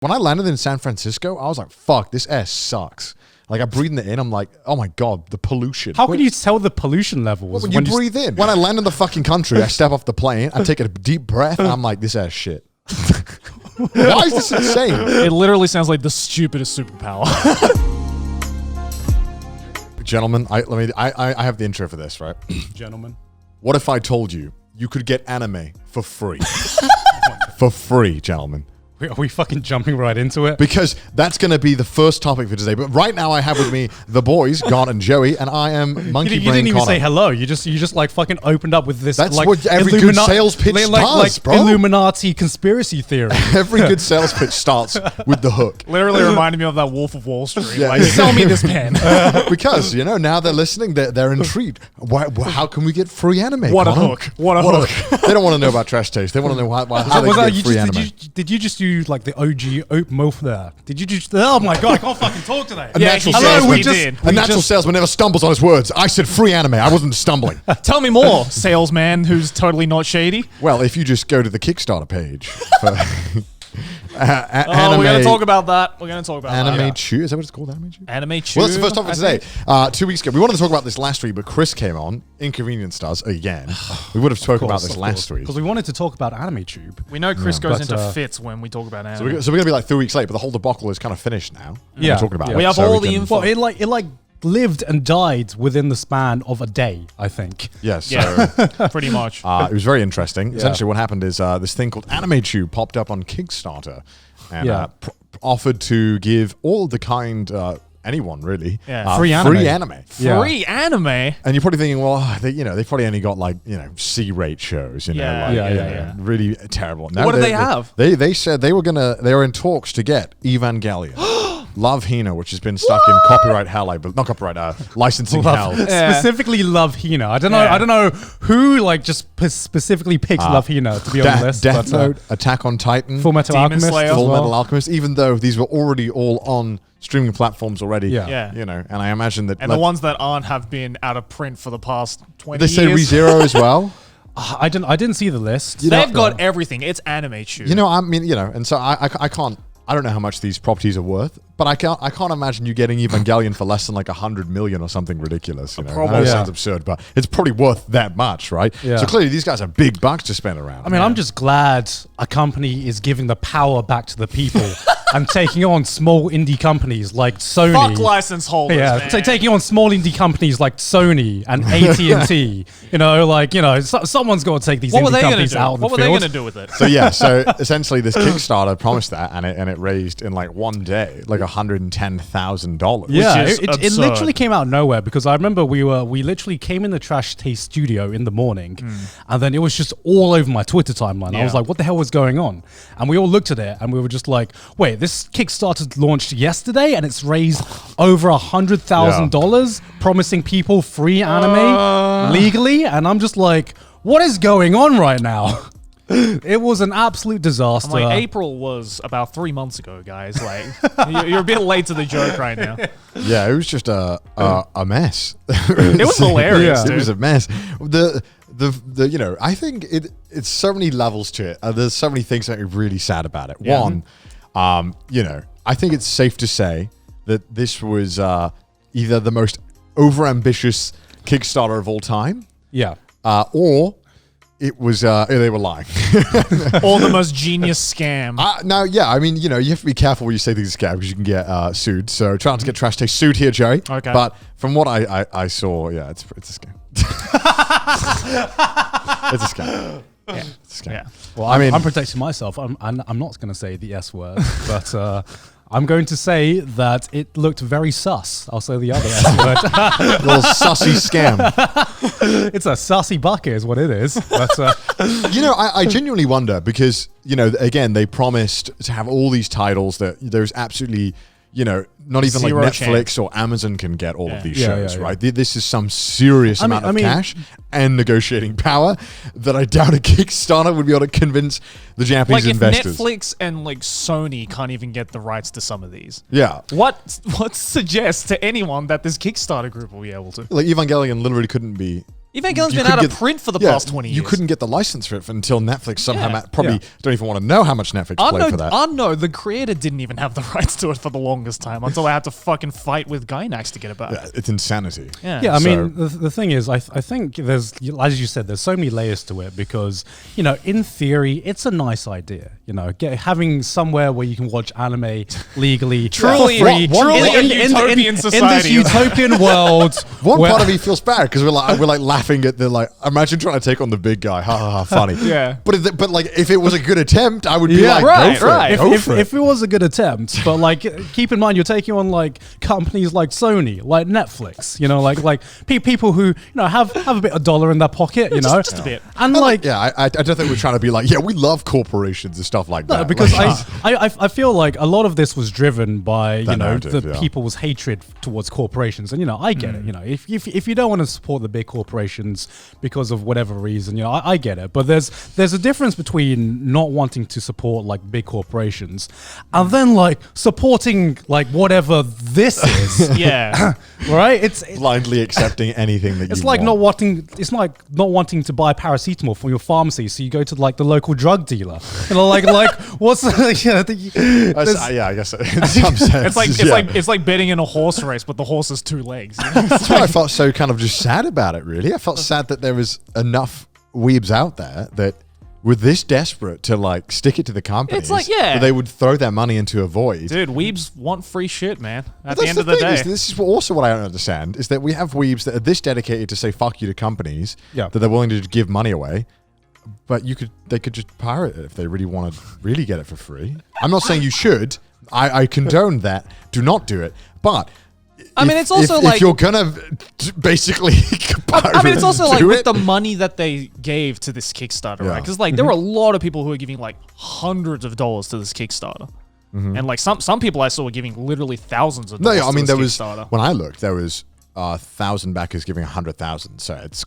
When I landed in San Francisco, I was like, fuck, this air sucks. Like, I'm breathing it in. I'm like, oh my God, the pollution. How can you tell the pollution levels? When you breathe in. When I land in the fucking country, I step off the plane, I take a deep breath, and I'm like, this air's shit. Why is this insane? It literally sounds like the stupidest superpower. Gentlemen, I have the intro for this, right? Gentlemen. What if I told you you could get anime for free? For free, gentlemen. Are we fucking jumping right into it? Because that's going to be the first topic for today. But right now I have with me the boys, Garnt and Joey, and I am Monkey Brain You didn't even Connor. say hello. You just like fucking opened up with this. That's like, what every good sales pitch does, bro. Illuminati conspiracy theory. Every good sales pitch starts with the hook. Literally reminded me of that Wolf of Wall Street. Yeah. Like, sell me this pen. Because, you know, now they're listening, they're intrigued. How can we get free anime, What a Connor? hook. What a hook. They don't want to know about Trash Taste. They want to know how they can get free anime. Did you just do like the OG oat milk there? Did you just? Oh my God, I can't fucking talk today. A natural salesman never stumbles on his words. I said free anime. I wasn't stumbling. Tell me more, salesman who's totally not shady. Well, if you just go to the Kickstarter page for we're going to talk about that. We're going to talk about Anime that. Chew? Is that what it's called? Anime Chew? Anime Chew. Well, that's the first topic today. 2 weeks ago. We wanted to talk about this last week, but Chris came on, inconvenienced us again. We would have spoken about this last week. Because we wanted to talk about Anime Tube. We know Chris goes into fits when we talk about anime. So we're going to be like 3 weeks late, but the whole debacle is kind of finished now. Yeah. We're talking about it. We have So all we the can- info. Well, it lived and died within the span of a day, I think. Yes. So, Yeah, pretty much. it was very interesting. Essentially, what happened is this thing called Anime Chew popped up on Kickstarter and offered to give all the kind, anyone really, free anime. Free anime? And you're probably thinking, well, they probably only got like, C-rate shows, really terrible. No, What do they have? They said they were in talks to get Evangelion. Love Hina, which has been stuck in copyright hell, not copyright, licensing hell. Specifically Love Hina. I don't know. Yeah. I don't know who just specifically picks Love Hina to be on the list. Death Note, Attack on Titan, Full Metal Demon Alchemist, Slayer. as Full well. Metal Alchemist, even though these were already all on streaming platforms already. Yeah. And I imagine that. And the ones that aren't have been out of print for the past 20 they years. say ReZero as well. I didn't see the list. They've got everything. It's Anime Chew. And so I can't. I don't know how much these properties are worth, but I can't imagine you getting Evangelion for less than like 100 million or something ridiculous. I know it sounds absurd, but it's probably worth that much, right? Yeah. So clearly these guys have big bucks to spend around. I mean, I'm just glad a company is giving the power back to the people and taking on small indie companies like Sony. Fuck license holders, man. Taking on small indie companies like Sony and AT&T. Someone's got to take these indie companies out of the What were they field. going to do with it? So essentially this Kickstarter promised that, and it raised in like one day like $110,000. Yeah, is it literally came out of nowhere because I remember we literally came in the Trash Taste studio in the morning and then it was just all over my Twitter timeline. I was like, what the hell was going on? And we all looked at it and we were just like, wait, this Kickstarter launched yesterday and it's raised over $100,000 promising people free anime legally. And I'm just like, what is going on right now? It was an absolute disaster. I'm like, April was about 3 months ago, guys. Like, you're a bit late to the joke right now. Yeah, it was just a mess. It was hilarious. It was a mess. I think it's so many levels to it. There's so many things that are really sad about it. Yeah. One, I think it's safe to say that this was either the most overambitious Kickstarter of all time, or it was they were lying. Or the most genius scam. Now, I mean, you have to be careful when you say things are scam because you can get sued. So try not to get Trash Taste sued here, Joey. Okay. But from what I saw, it's a scam. It's a scam. Yeah. It's a scam. Yeah. Well, I'm protecting myself. I'm not going to say the S word, but I'm going to say that it looked very sus. I'll say the other S word. Little sussy scam. It's a sussy bucket is what it is. But, I genuinely wonder because, again, they promised to have all these titles that there's absolutely, not even Zero like Netflix chance. or Amazon can get all of these Yeah, shows, yeah. right? This is some serious amount of cash and negotiating power that I doubt a Kickstarter would be able to convince the Japanese Like, if investors. Netflix and like Sony can't even get the rights to some of these, Yeah. what suggests to anyone that this Kickstarter group will be able to? Like Evangelion literally couldn't be Evangelion's been out of print for the past 20 years. You couldn't get the license for it until Netflix somehow probably don't even want to know how much Netflix played for that. No, the creator didn't even have the rights to it for the longest time until I had to fucking fight with Gainax to get it back. Yeah, it's insanity. Yeah, I mean, the thing is, I think there's, as you said, there's so many layers to it because, you know, in theory, it's a nice idea. You know, having somewhere where you can watch anime legally, truly a utopian society. In this utopian world. One part of me feels bad because we're like laughing at the imagine trying to take on the big guy, ha ha ha, funny. Yeah. But like if it was a good attempt, I would be like, right, go for right. it. If it was a good attempt, but like keep in mind you're taking on like companies like Sony, like Netflix, you know, like people who, you know, have a bit of dollar in their pocket, you know, just a bit. And like, I don't think we're trying to be like, yeah, we love corporations and stuff like that. Because like, I feel like a lot of this was driven by you know narrative, the people's hatred towards corporations, and you know I get it. You know, if you don't want to support the big corporations because of whatever reason, you know I get it. But there's a difference between not wanting to support like big corporations and then like supporting like whatever this is. Yeah, right. It's blindly accepting anything that it's you like want. not wanting. It's like not wanting to buy paracetamol from your pharmacy, so you go to like the local drug dealer. You know, like what's yeah, I guess in some sense. It's like betting in a horse race, but the horse has two legs. That's why I felt so kind of just sad about it. Really, I felt sad that there was enough weebs out there that were this desperate to like stick it to the companies. It's like, yeah, that they would throw their money into a void. Dude, weebs want free shit, man. At the end of the day, this is also what I don't understand is that we have weebs that are this dedicated to say fuck you to companies, that they're willing to give money away. But they could just pirate it if they really want to really get it for free. I'm not saying you should. I condone that. Do not do it. But I mean, it's also like if you're gonna basically. I mean, it's also like with the money that they gave to this Kickstarter, right? Because like there were a lot of people who were giving like hundreds of dollars to this Kickstarter, and like some people I saw were giving literally thousands of dollars. No, I mean to there this was Kickstarter. when I looked there was 1,000 backers giving 100,000. So it's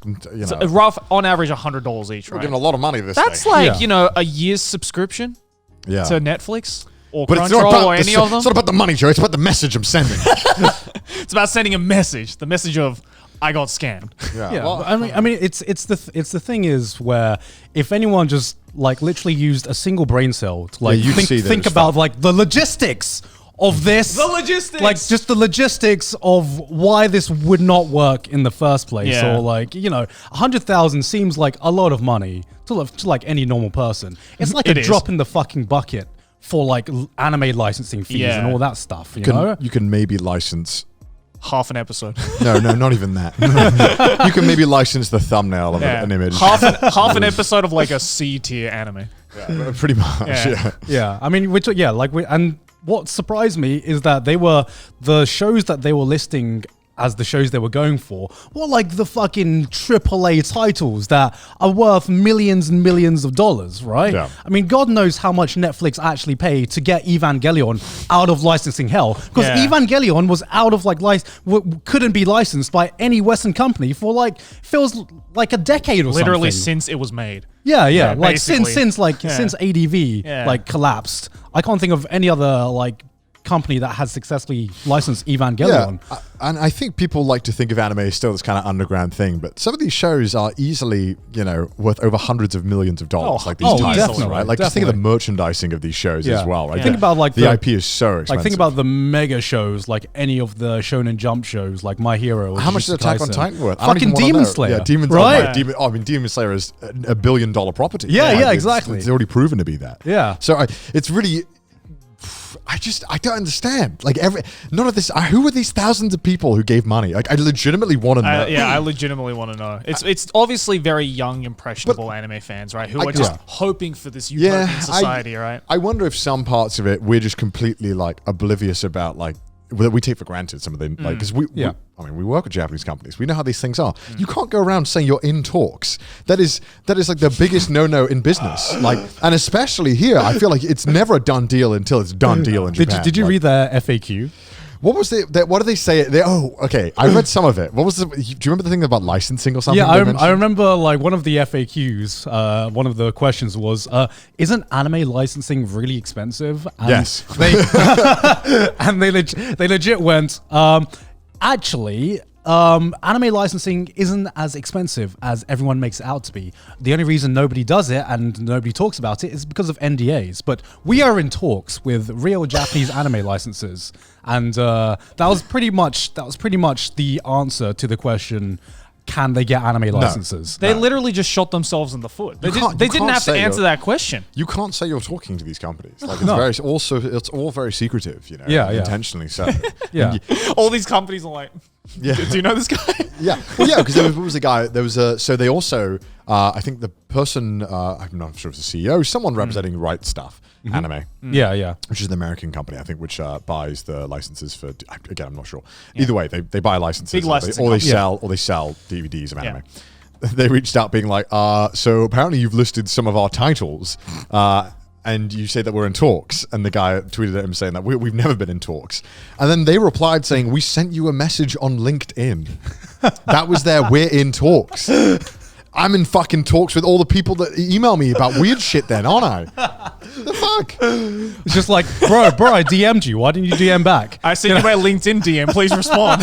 so rough on average $100 each, right? We're giving a lot of money this. That's thing. like you know a year's subscription to Netflix. Or but it's not about or any of them. It's not about the money, Joe. It's about the message I'm sending. It's about sending a message. The message of I got scammed. Yeah. Well, I mean, it's the thing is where if anyone just like literally used a single brain cell to like think about like the logistics of this, like just the logistics of why this would not work in the first place, or like 100,000 seems like a lot of money to like any normal person. It's like a drop in the fucking bucket for like anime licensing fees and all that stuff. You can maybe license half an episode. No, not even that. You can maybe license the thumbnail of an image. Half an episode of like a C tier anime. Yeah, pretty much. Yeah. I mean, and what surprised me is that the shows that they were listing as the shows they were going for were like the fucking AAA titles that are worth millions and millions of dollars, right? Yeah. I mean, God knows how much Netflix actually paid to get Evangelion out of licensing hell, because Evangelion was out of like couldn't be licensed by any Western company for like feels like a decade or literally something. since it was made. Yeah, like since ADV like collapsed. I can't think of any other like company that has successfully licensed Evangelion. Yeah, and I think people like to think of anime as still this kind of underground thing, but some of these shows are easily, worth over hundreds of millions of dollars. Like these titles, right? Like just think of the merchandising of these shows as well, right? Think about like the IP is so expensive. Like think about the mega shows, like any of the Shonen Jump shows, like My Hero. Or how much is Attack on Titan worth? Fucking Demon Slayer. Yeah, Demon Slayer. Right? Demon Slayer is a $1 billion property. Yeah, exactly. It's already proven to be that. Yeah. So it's really. I don't understand. Like none of this. Who are these thousands of people who gave money? Like I legitimately want to know. I legitimately want to know. It's obviously very young, impressionable anime fans, right? Who are just hoping for this utopian society, right? I wonder if some parts of it we're just completely like oblivious about, like that we take for granted some of the like because we work with Japanese companies. We know how these things are. You can't go around saying you're in talks. That is like the biggest no in business. Like, and especially here, I feel like it's never a done deal until it's done deal in Japan. Did you read the FAQ? What was what did they say? Okay. I read some of it. What was do you remember the thing about licensing or something? Yeah, I remember like one of the FAQs, one of the questions was, isn't anime licensing really expensive? And yes. They legit went, actually, anime licensing isn't as expensive as everyone makes it out to be. The only reason nobody does it and nobody talks about it is because of NDAs. But we are in talks with real Japanese anime licenses, and that was pretty much the answer to the question: can they get anime licenses? They literally just shot themselves in the foot. They didn't have to answer that question. You can't say you're talking to these companies. Like it's all very secretive, you know. Intentionally so. All these companies are like, do you know this guy? Well, because there was a guy. There was a. So they also, I think the person, I'm not sure if it's the CEO, someone representing Right Stuff Anime. Which is the American company, I think, which buys the licenses for. Again, I'm not sure. Either way, they buy licenses, big licensing, or they sell DVDs of anime. They reached out being like, so apparently you've listed some of our titles. And you say that we're in talks, and the guy tweeted at him saying that we've never been in talks. And then they replied saying, we sent you a message on LinkedIn. That was their we're in talks. I'm in fucking talks with all the people that email me about weird shit then, aren't I? The fuck? It's just like, bro, I DM'd you. Why didn't you DM back? I sent you my LinkedIn DM. Please respond.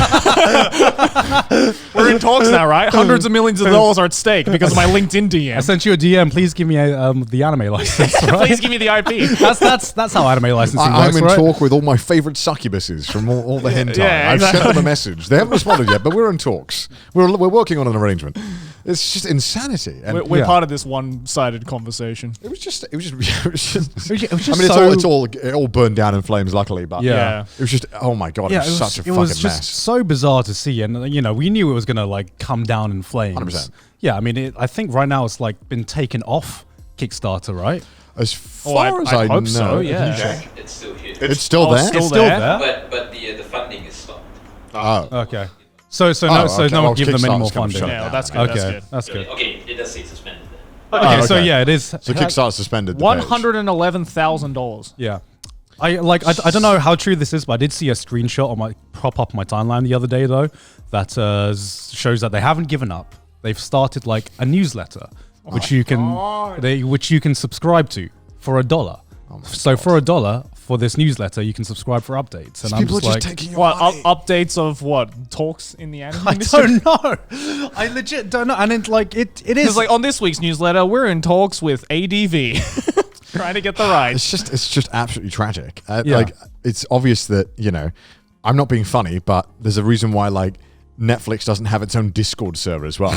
We're in talks now, right? Hundreds of millions of dollars are at stake because of my LinkedIn DM. I sent you a DM. Please give me the anime license. Right? Please give me the IP. That's how anime licensing works, I'm in right? talk with all my favorite succubuses from all the hentai. Yeah, I've sent them a message. They haven't responded yet, but we're in talks. We're working on an arrangement. It's just insanity. And we're part of this one-sided conversation. It was just It was just I mean, it all burned down in flames, luckily. But it was just, oh my god, it was such a fucking mess. It was just so bizarre to see, and you know, we knew it was gonna like come down in flames. 100%. Yeah, I mean, I think right now it's like been taken off Kickstarter, right? As far as I hope know, so. Yeah, it's still here. It's still there. It's still there. But the funding is stopped. Oh, okay. So no one give them any more funding. Yeah, that's good. Okay, that's good. Okay, it does say suspended. Okay, so yeah, it is. So Kickstarter suspended the $111,000. Yeah. I don't know how true this is, but I did see a screenshot pop up on my timeline the other day though that shows that they haven't given up. They've started like a newsletter which you can subscribe to for $1. So for $1 for this newsletter, you can subscribe for updates. And people I'm are just taking your money. Updates of what? Talks in the anime industry? industry? Don't know. I legit don't know. And it is. Because like on this week's newsletter, we're in talks with ADV. Trying to get the rights. It's just absolutely tragic. Like, it's obvious that, you know, I'm not being funny, but there's a reason why like Netflix doesn't have its own Discord server as well.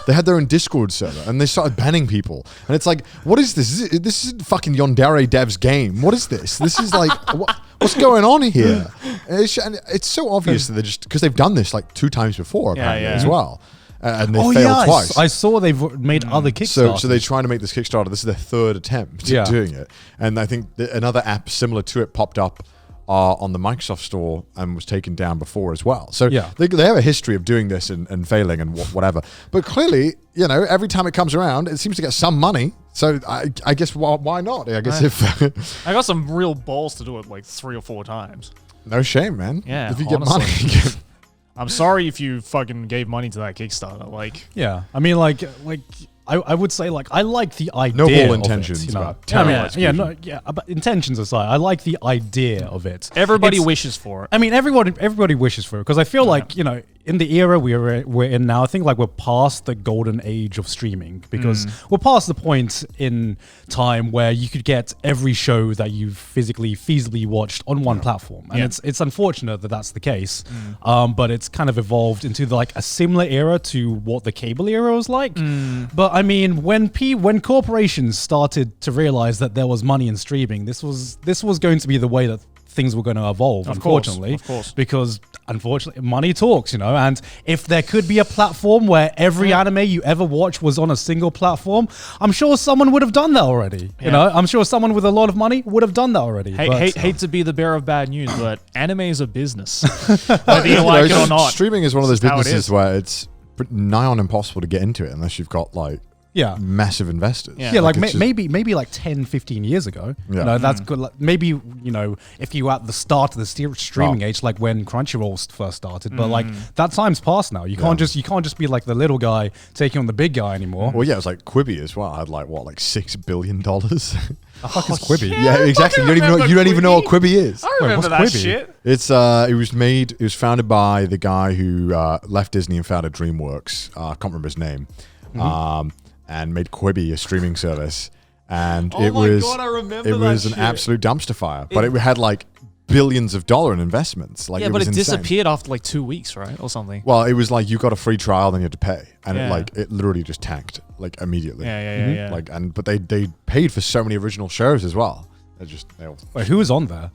They had their own Discord server, and they started banning people. And it's like, what is this? This isn't fucking Yandere Dev's game. What is this? This is like, what's going on here? And it's so obvious that they're just, because they've done this like 2 times before apparently as well. And they failed twice. I saw they've made other Kickstarters. So they're trying to make this Kickstarter. This is their 3rd attempt at doing it. And I think another app similar to it popped up on the Microsoft Store and was taken down before as well. So they have a history of doing this and failing and whatever. But clearly, you know, every time it comes around, it seems to get some money. So I guess why not? I guess if I got some real balls to do it like 3 or 4 times. No shame, man. Yeah, if you honestly. get money. I'm sorry if you fucking gave money to that Kickstarter. Like, yeah, I mean, like I would say like I like the idea. Noble of intentions, it, you know? but but intentions aside, I like the idea of it. Everybody wishes for it. I mean, everybody wishes for it because I feel like, you know, in the era we're in now, I think like we're past the golden age of streaming because we're past the point in time where you could get every show that you've feasibly watched on one platform, and it's unfortunate that that's the case. But it's kind of evolved into like a similar era to what the cable era was like. But I mean, when corporations started to realize that there was money in streaming, this was going to be the way that things were going to evolve, unfortunately. Of course. Because, unfortunately, money talks, you know. And if there could be a platform where every anime you ever watch was on a single platform, I'm sure someone would have done that already. You know, I'm sure someone with a lot of money would have done that already. Hate to be the bearer of bad news, but anime is a business. Whether you like it or not. Streaming is one of those businesses where it's nigh on impossible to get into it unless you've got like massive investors. Like maybe like 10, 15 years ago. You know, that's good. Like, maybe, you know, if you were at the start of the streaming age, like when Crunchyroll first started, but like that time's passed now. You can't just be like the little guy taking on the big guy anymore. Well, yeah, it was like Quibi as well. I had like $6 billion. The fuck is Quibi? Yeah, exactly. You don't even know what Quibi is. I remember that what's Quibi? shit. It was founded by the guy who left Disney and founded DreamWorks. I can't remember his name. And made Quibi a streaming service. And Oh it my was God, I remember it that was an shit. absolute dumpster fire. But it had like billions of dollars in investments. Like, Yeah, it but was it insane. disappeared after like 2 weeks, right? Or something. Well, it was like you got a free trial, then you had to pay, and Yeah. it literally just tanked like immediately. Yeah. Like, but they paid for so many original shows as well. Wait, who was on there?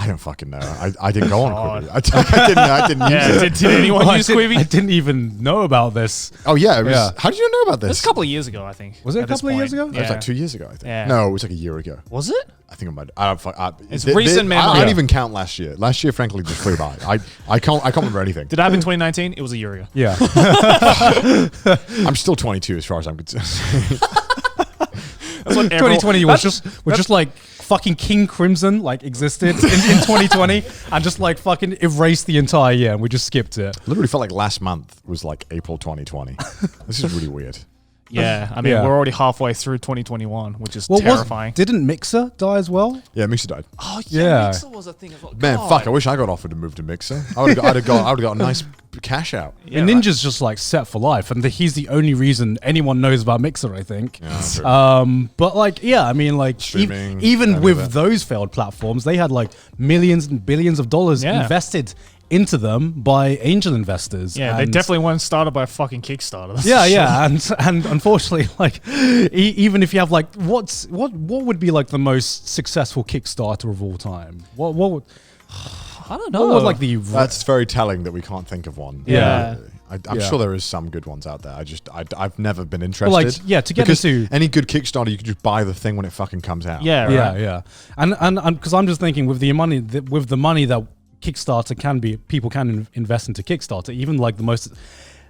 I don't fucking know. I didn't go on God. Quibi. I didn't use it. Did anyone Oh, use I Quibi? didn't even know about this. Oh yeah, it was. Yeah. How did you know about It was this? a couple of years ago, I think. Was it a at this couple of years point. ago? It was like 2 years ago, I think. Yeah. No, it was like a year ago. Was it? I think it might. I don't. It's recent I memory. don't even count last year. Last year, frankly, just flew by. I can't remember anything. Did it happen in 2019? It was a year ago. Yeah. I'm still 22 as far as I'm concerned. That's what 2020 was just like fucking King Crimson like existed in 2020 and just like fucking erased the entire year and we just skipped it. Literally felt like last month was like April 2020. This is really weird. Yeah, I mean, Yeah. we're already halfway through 2021, which is terrifying. Didn't Mixer die as well? Yeah, Mixer died. Oh, Yeah. Mixer was a thing as well. Man, God. fuck! I wish I got offered to move to Mixer. I would have got a nice cash out. Yeah, And right. Ninja's just like set for life, and he's the only reason anyone knows about Mixer, I think. Yeah, true. But like, yeah, I mean, like, Streaming, even any with of it. those failed platforms, they had like millions and billions of dollars Yeah. invested into them by angel investors. Yeah, they and- definitely weren't started by a fucking Kickstarter. that's Yeah, for sure. yeah, and unfortunately, like, even if you have like, what would be like the most successful Kickstarter of all time? What would I don't what know. was like the That's very telling that we can't think of one. Yeah. I'm Yeah. sure there is some good ones out there. I've never been interested. But, like, yeah, to get because into- any good Kickstarter, you can just buy the thing when it fucking comes out. Yeah, right. yeah, and because I'm just thinking with the money that Kickstarter people can invest into Kickstarter, even like the most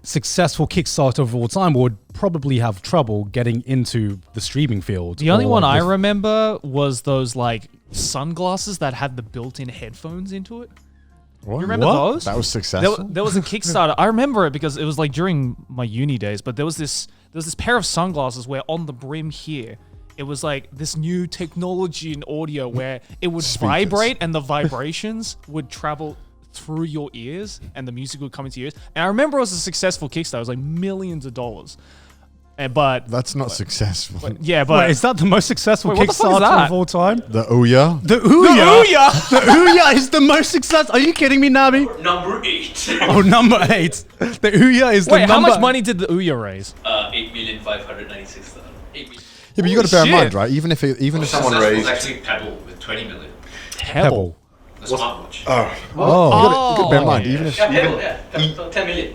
successful Kickstarter of all time would probably have trouble getting into the streaming field. The only or one I with- remember was those like sunglasses that had the built-in headphones into it. What? You remember What? those? That was There, successful. there was a Kickstarter. I remember it because it was like during my uni days. But there was this pair of sunglasses where on the brim here, it was like this new technology in audio where it would Speakers. vibrate and the vibrations would travel through your ears and the music would come into your ears. And I remember it was a successful Kickstarter. It was like millions of dollars. But That's not successful. yeah, but Wait, is that the most successful Wait, what the fuck is Kickstarter that? of all time? The Ouya. The Ouya. The Ouya is the most successful. Are you kidding me, Nabi? Number 8. Oh, number 8. The Ouya is the wait, number. how much money did the Ouya raise? 8,596,000. 8 million. Yeah, but you got to bear in shit. mind, right? Even if someone Successful raised, was actually Pebble with 20 million. Pebble. The smartwatch. Oh. you got to bear in mind, even if Yeah, Pebble, yeah. Pebble, 10 million.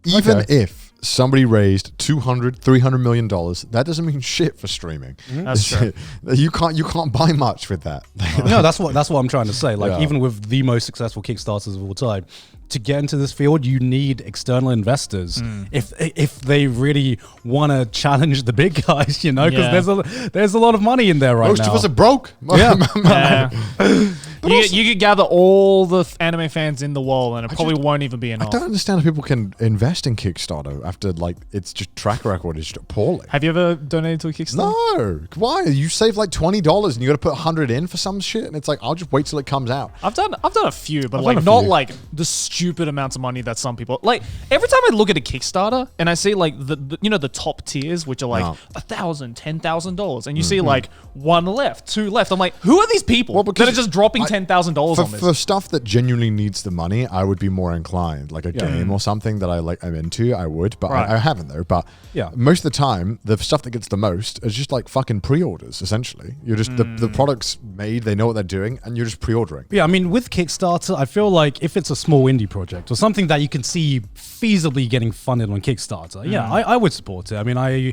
if somebody raised $200-300 million, that doesn't mean shit for streaming. That's true. You can't buy much with that. No, that's what I'm trying to say. Like, Yeah. even with the most successful Kickstarters of all time, to get into this field, you need external investors if they really want to challenge the big guys, you know, because there's a lot of money in there right Most now. of us are broke. Yeah. You could gather all the anime fans in the world, and it probably won't even be I enough. don't understand how people can invest in Kickstarter after like its just track record is just appalling. Have you ever donated to a Kickstarter? No, why? You save like $20 and you got to put 100 in for some shit, and it's like I'll just wait till it comes out. I've done a few, but I've like done a not few. like the stupid amounts of money that some people like. Every time I look at a Kickstarter and I see like the you know the top tiers, which are like No. $1,000, $10,000, and you see like one left, two left. I'm like, who are these people Well, that because are just dropping I- $10,000 on this? For stuff that genuinely needs the money, I would be more inclined, like a game or something that I'm into. I would, but Right. I haven't though. But Yeah. most of the time, the stuff that gets the most is just like fucking pre-orders. Essentially, you're just the product's made, they know what they're doing, and you're just pre-ordering. Yeah, I mean, with Kickstarter, I feel like if it's a small indie project or something that you can see feasibly getting funded on Kickstarter, yeah, I would support it. I mean, I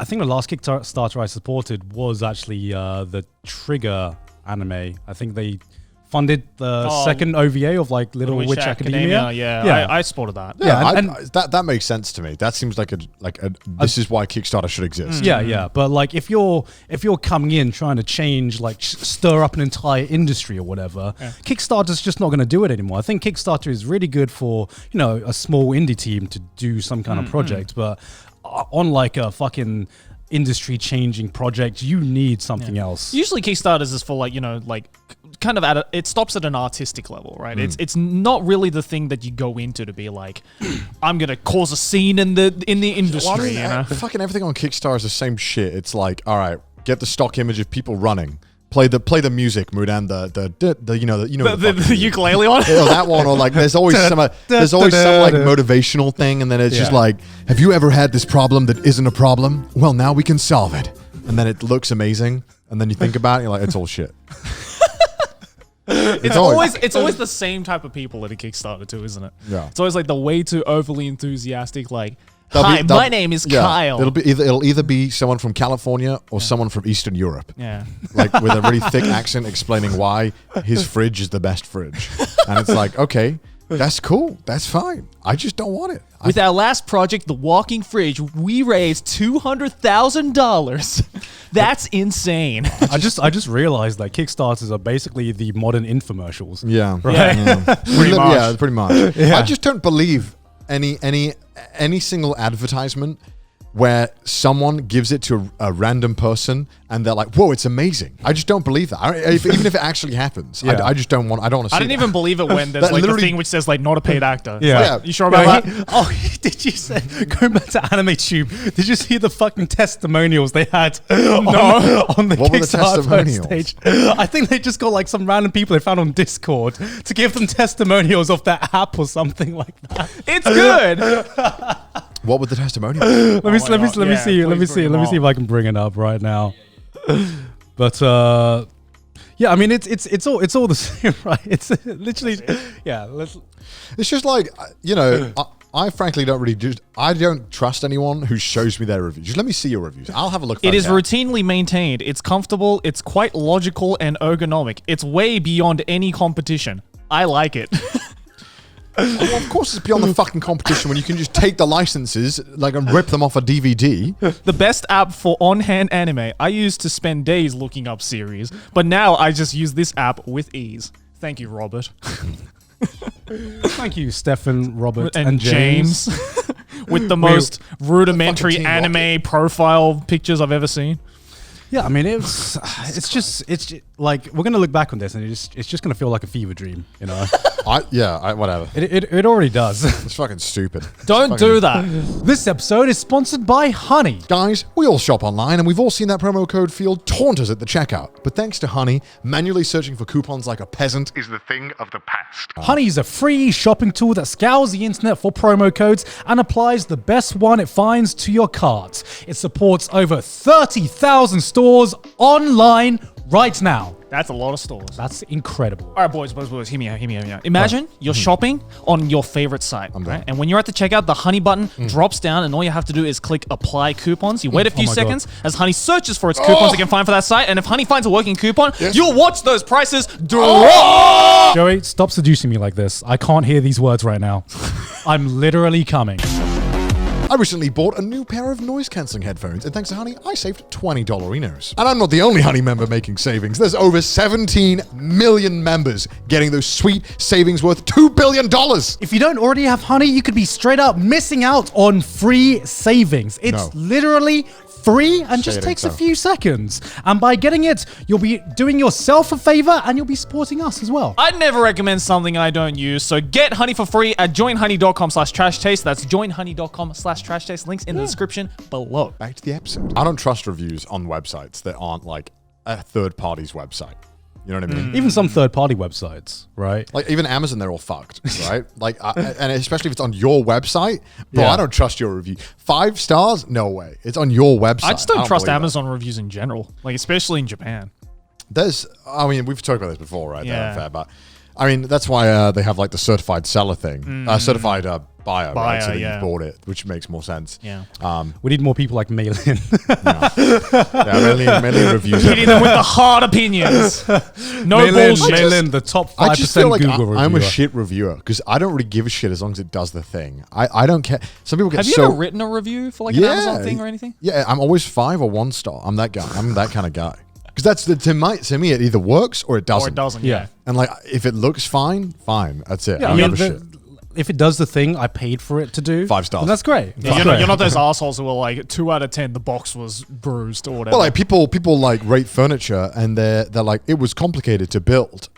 think the last Kickstarter I supported was actually the Trigger anime. I think they funded the second OVA of like Little Witch Academia. Yeah. I supported that. Yeah, and that makes sense to me. That seems like a this is why Kickstarter should exist. Yeah, but like if you're coming in trying to change, like stir up an entire industry or whatever, Kickstarter's just not going to do it anymore. I think Kickstarter is really good for, you know, a small indie team to do some kind of project, but on like a fucking industry-changing project, you need something else. Usually Kickstarters is for like, kind of it stops at an artistic level, right? It's not really the thing that you go into to be like, I'm gonna cause a scene in the industry. Fucking everything on Kickstarter is the same shit. It's like, all right, get the stock image of people running. Play the music mood and the ukulele one. Yeah, that one, or like there's always some like motivational thing, and then it's just like, have you ever had this problem that isn't a problem? Well, now we can solve it. And then it looks amazing, and then you think about it, you're like, it's all shit. It's always the same type of people at a Kickstarter too, isn't it? Yeah. It's always like the way too overly enthusiastic, like, hi, my name is Kyle. It'll either be someone from California or someone from Eastern Europe. Yeah. Like with a really thick accent explaining why his fridge is the best fridge. And it's like, okay, that's cool. That's fine. I just don't want it. With our last project, the walking fridge, we raised $200,000. That's insane. I just realized that Kickstarters are basically the modern infomercials. Yeah. Right. Yeah. Pretty much. Yeah. I just don't believe any single advertisement where someone gives it to a random person and they're like, whoa, it's amazing. I just don't believe that. Even if it actually happens, I just don't want to see I didn't even believe it when there's like the thing which says like not a paid actor. Yeah. Like, you sure about that? Oh, did you say, going back to AnimeTube, did you see the fucking testimonials they had on the Kickstarter page? I think they just got like some random people they found on Discord to give them testimonials of that app or something like that. It's good. What would the testimonial? Let me see if I can bring it up right now. But yeah, I mean it's all the same, right? It's literally It's just like, I frankly I don't trust anyone who shows me their reviews. Just let me see your reviews. I'll have a look. It is routinely maintained. It's comfortable. It's quite logical and ergonomic. It's way beyond any competition. I like it. Well, of course it's beyond the fucking competition when you can just take the licenses and rip them off a DVD. The best app for on-hand anime. I used to spend days looking up series, but now I just use this app with ease. Thank you, Robert. Thank you, Stefan, Robert, and James. With the most rudimentary anime profile pictures I've ever seen. Yeah, I mean it's just like we're gonna look back on this and it's just gonna feel like a fever dream, whatever. It already does. It's fucking stupid. Don't do that. This episode is sponsored by Honey. Guys, we all shop online and we've all seen that promo code field taunt us at the checkout. But thanks to Honey, manually searching for coupons like a peasant is the thing of the past. Honey is a free shopping tool that scours the internet for promo codes and applies the best one it finds to your cart. It supports over 30,000 stores online right now. That's a lot of stores. That's incredible. All right, boys, hear me out. Imagine you're shopping on your favorite site, right? And when you're at the checkout, the Honey button drops down, and all you have to do is click Apply Coupons. You wait a few seconds as Honey searches for its coupons it can find for that site, and if Honey finds a working coupon, you'll watch those prices drop. Joey, stop seducing me like this. I can't hear these words right now. I'm literally coming. I recently bought a new pair of noise-cancelling headphones, and thanks to Honey, I saved $20. And I'm not the only Honey member making savings. There's over 17 million members getting those sweet savings worth $2 billion. If you don't already have Honey, you could be straight up missing out on free savings. It's literally free and just takes a few seconds. And by getting it, you'll be doing yourself a favor and you'll be supporting us as well. I'd never recommend something I don't use, so get Honey for free at joinhoney.com/trashtaste. That's joinhoney.com/trashtaste. Links in the description below. Back to the episode. I don't trust reviews on websites that aren't like a third party's website. You know what I mean? Even some third-party websites, right? Like even Amazon, they're all fucked, right? And especially if it's on your website, bro, I don't trust your review. 5 stars? No way. It's on your website. I just don't trust Amazon reviews in general, like especially in Japan. We've talked about this before, right? Yeah. Fair, but I mean, that's why they have like the certified seller thing, certified buyer, right? So that you've bought it, which makes more sense. Yeah. We need more people like Maylin. Maylin reviews. Hitting them with the hard opinions. No bullshit. Maylin, the top 5% I just feel like Google reviewer. I'm a shit reviewer because I don't really give a shit as long as it does the thing. I don't care. Some people get Have you ever written a review for like an Amazon thing or anything? Yeah, I'm always 5 or 1 star. I'm that guy. I'm that kind of guy. Because that's to me, it either works or it doesn't. Or it doesn't. Yeah. And like, if it looks fine. That's it. Yeah, I mean, if it does the thing I paid for it to do, 5 stars. then that's great. Yeah, That's you're not those assholes who are like 2 out of 10. The box was bruised or whatever. Well, like people like rate furniture, and they're like, it was complicated to build.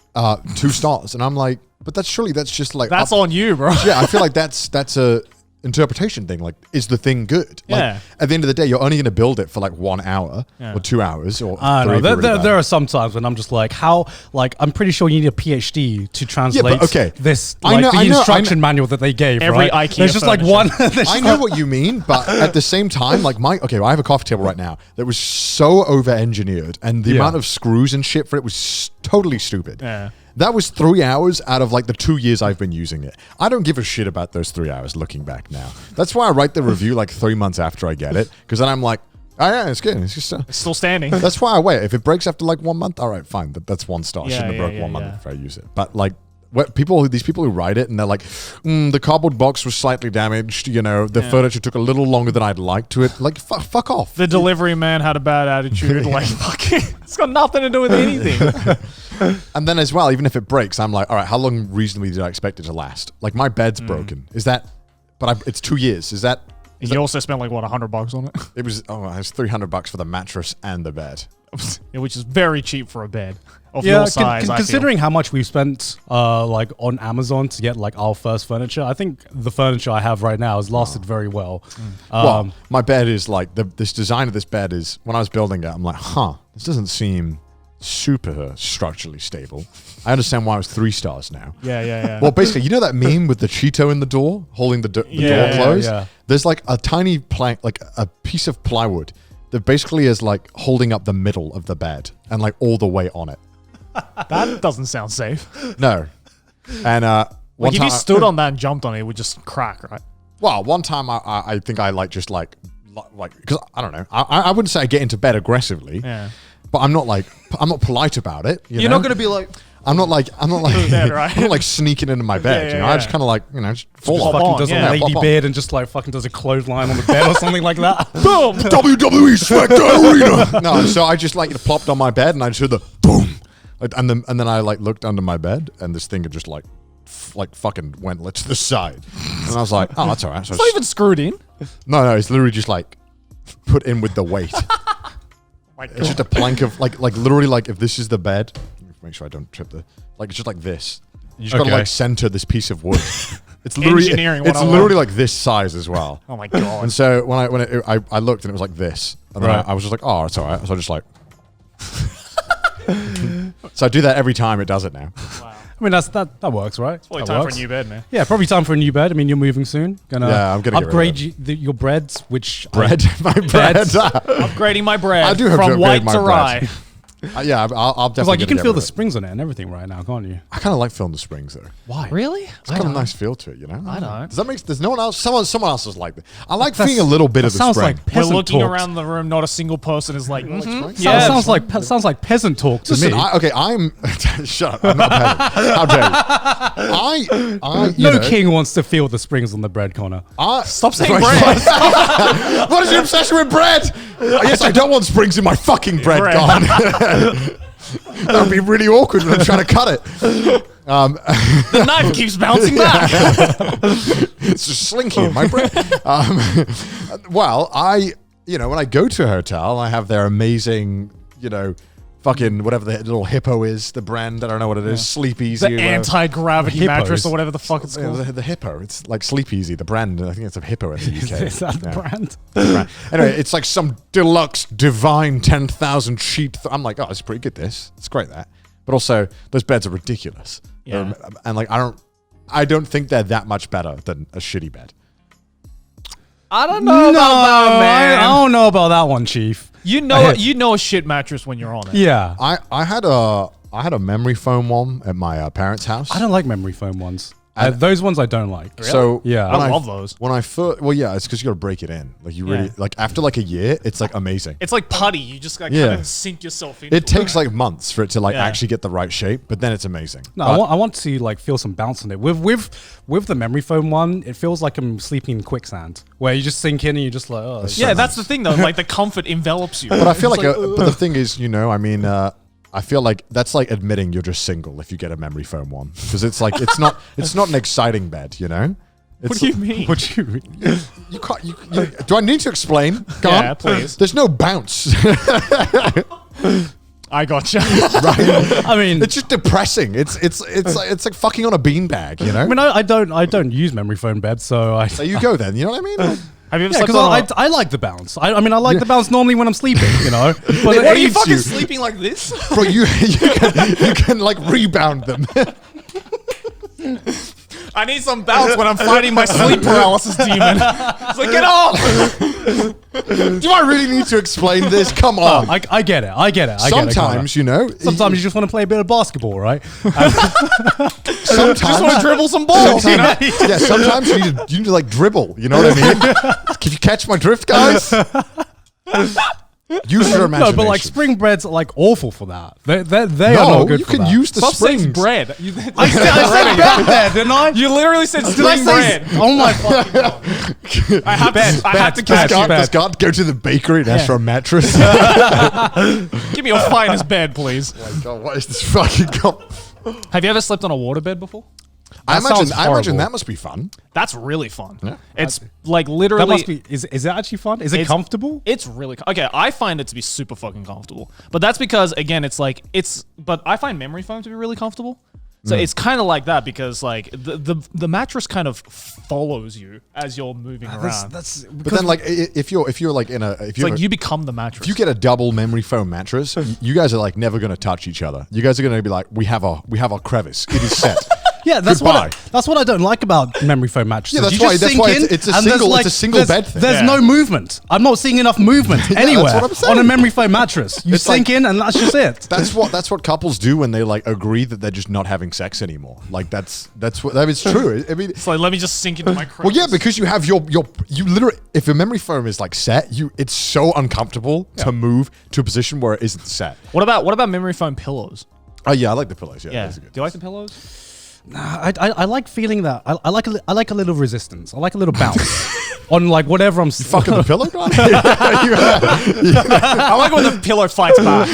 2 stars, and I'm like, but that's just like that's on you, bro. Yeah, I feel like that's a interpretation thing. Like, is the thing good? Like, Yeah. at the end of the day, you're only going to build it for like 1 hour or 2 hours or. I three don't know. if you're really There bad. are some times when I'm just like, how? Like, I'm pretty sure you need a PhD to translate okay. this, I like know- the I know- instruction manual that they gave. Every right? IKEA There's just like furniture. one. there's I just know like- what you mean, but at the same time, like I have a coffee table right now that was so over-engineered, and the Yeah. amount of screws and shit for it was totally stupid. Yeah. That was 3 hours out of like the 2 years I've been using it. I don't give a shit about those 3 hours looking back now. That's why I write the review like 3 months after I get it, because then I'm like, oh yeah, it's good. It's just. It's still standing. That's why I wait. If it breaks after like 1 month, all right, fine. That's 1 star. Yeah, Shouldn't have yeah, broke yeah, 1 month yeah. if I use it. But like, these people who write it and they're like, the cardboard box was slightly damaged. You know, the furniture took a little longer than I'd like to it. Like, fuck off. The delivery man had a bad attitude. Like, fucking, it's got nothing to do with anything. And then as well, even if it breaks, I'm like, all right, how long reasonably did I expect it to last? Like, my bed's broken. Is that? But it's 2 years. Is that? You also spent like what, $100 on it, It was. Oh, it was $300 for the mattress and the bed. Yeah, which is very cheap for a bed of Yeah, your size. I feel. considering how much we've spent like on Amazon to get like our first furniture, I think the furniture I have right now has lasted very well. Well, my bed is like this design of this bed is when I was building it, I'm like, this doesn't seem super structurally stable. I understand why it was 3 stars now. Yeah. Well, basically, you know that meme with the Cheeto in the door holding the door closed? Yeah. There's like a tiny plank, like a piece of plywood that basically is like holding up the middle of the bed and like all the weight on it. That doesn't sound safe. No. And Like one if time, you stood on that and jumped on it, it would just crack, right? well, one time I think I like just like because I don't know. I wouldn't say I get into bed aggressively. Yeah. But I'm not polite about it. You're not going to be like, I'm not like Bed, right? I'm not like sneaking into my bed. Yeah, you know, yeah, I just yeah. kind of like just fall Just off. pop Fucking on, does yeah. a lady Pop on. bed and just like fucking does a clothesline on the bed or something like that. Boom. WWE SmackDown Arena. No, so I just like plopped on my bed and I just heard the boom, and then I like looked under my bed and this thing had just like fucking went to the side, and I was like, oh, that's all right. So It's not even screwed in. no, it's literally just like put in with the weight. My It's just a plank of like literally like if this is the bed, make sure I don't trip it's just like this. You just gotta Okay. like center this piece of wood. It's literally Engineering it's 101. literally like this size as well. Oh my god. And so when I looked and it was like this, and then Right. I was just like, oh, it's all right. So I just like, so I do that every time it does it now. Wow. I mean, that works, right? Probably That time works. for a new bed, man. Yeah, probably time for a new bed. I mean, you're moving soon. Yeah, I'm gonna get rid of upgrade your breads, which Bread, my bread. Beds. Upgrading my bread I do have to from upgrade white my to bread. rye. Yeah, I'll It's definitely. like you can get feel rid the of it. springs on it and everything right now, can't you? I kind of like feeling the springs though. Why? Really? It's got a nice feel to it, you know. I don't. Does that make? There's no one else. Someone else is like that. I like feeling a little bit of the sounds spring. like We're peasant looking talk. around the room. Not a single person is like, springs? yeah, Sounds like peasant talk to Listen, me. I'm shut up. I'm not a peasant. How dare you? No king wants to feel the springs on the bread, Connor. Stop saying bread. What is your obsession with bread? Yes, I don't want springs in my fucking bread, Bread. gone. That would be really awkward when I'm trying to cut it. The knife keeps bouncing back. It's just slinky in my bread. Well, when I go to a hotel, I have their amazing, fucking whatever the little hippo is, the brand, I don't know what it is, Sleep Easy. The or whatever. anti-gravity Hippos. mattress or whatever the fuck it's Yeah, called. the hippo. It's like Sleep Easy, the brand. I think it's a hippo in the UK. Is that the Yeah. brand? Right. Anyway, it's like some deluxe divine 10,000 sheet. I'm like, oh, it's pretty good. It's great that. But also, those beds are ridiculous. Yeah. And like, I don't think they're that much better than a shitty bed. I don't know about that, man. I don't know about that one, Chief. You know a shit mattress when you're on it. Yeah. I had a memory foam one at my parents' house. I don't like memory foam ones. Those ones I don't like. So Yeah. I when love those. When I first, well, yeah, it's because you got to break it in. Like you really like after like a year, it's like amazing. It's like putty. You just like Yeah. kind of sink yourself into It takes like months for it to like Yeah. actually get the right shape, but then it's amazing. No, But- I want to like feel some bounce in it. With the memory foam one, it feels like I'm sleeping in quicksand, where you just sink in and you're just like, oh. Yeah, that's the thing though. Like the comfort envelops you. But I feel like, but the thing is, I feel like that's like admitting you're just single if you get a memory foam one, because it's like it's not an exciting bed, you know. What do you mean? What do you mean? You can't. Do I need to explain? Yeah, please. There's no bounce. I gotcha. Right. I mean, it's just depressing. It's like fucking on a beanbag, you know. I mean, I don't use memory foam beds, so I. There you go then. You know what I mean? Have you ever Yeah, slept on because I like the bounce. I mean, I like the bounce normally when I'm sleeping, you know. But What What are you aids fucking you. sleeping like this? Bro, you can like rebound them. I need some bounce when I'm fighting my sleep paralysis demon. It's like, get off! Do I really need to explain this? Come on. I get it. I get it. Sometimes, you know. Sometimes you just want to play a bit of basketball, right? Sometimes Just want to dribble some balls, you know? Yeah, sometimes you need to like dribble. You know what I mean? Can you catch my drift, guys? Use your imagination. No, but like spring breads are like awful for that. They are No, not good you for can that. use the Stop saying springs. bread. I said bed there, didn't I? You literally said Did I spring say? bread. Oh my fucking god! I have to catch you. Does God go to the bakery and ask for a mattress? Give me your finest bed, please. Oh my God, what is this fucking Have you ever slept on a waterbed before? I sounds imagine horrible. that must be fun. That's really fun. Yeah. It's like literally. That must be. Is it actually fun? Is it comfortable? It's really okay. I find it to be super fucking comfortable, but that's because again, it's like it's. But I find memory foam to be really comfortable. So it's kind of like that because like the mattress kind of follows you as you're moving around. But then, like, if you're like in a It's like you become the mattress. if you get a double memory foam mattress, you guys are like never gonna touch each other. You guys are gonna be like, we have our crevice. It is set. Yeah, that's Goodbye. that's what I don't like about memory foam mattresses. Yeah, that's You why- just that's sink why in it's a and there's single- it's a single there's- bed thing. There's Yeah. no movement. I'm not seeing enough movement anywhere what I'm saying. on a memory foam mattress. You It's sink like- in and that's just it. That's what couples do when they like agree that they're just not having sex anymore. Like that's what that is true. I mean, it's like let me just sink into my crevice. well, yeah, because you have you literally, if a memory foam is like set, it's so uncomfortable to move to a position where it isn't set. What about memory foam pillows? Oh yeah, I like the pillows. Yeah, Yeah. those Do are good. you like the pillows? I like feeling that. I like a little resistance. I like a little bounce on like whatever I'm Fucking the pillow, guy? I like when the pillow fights back.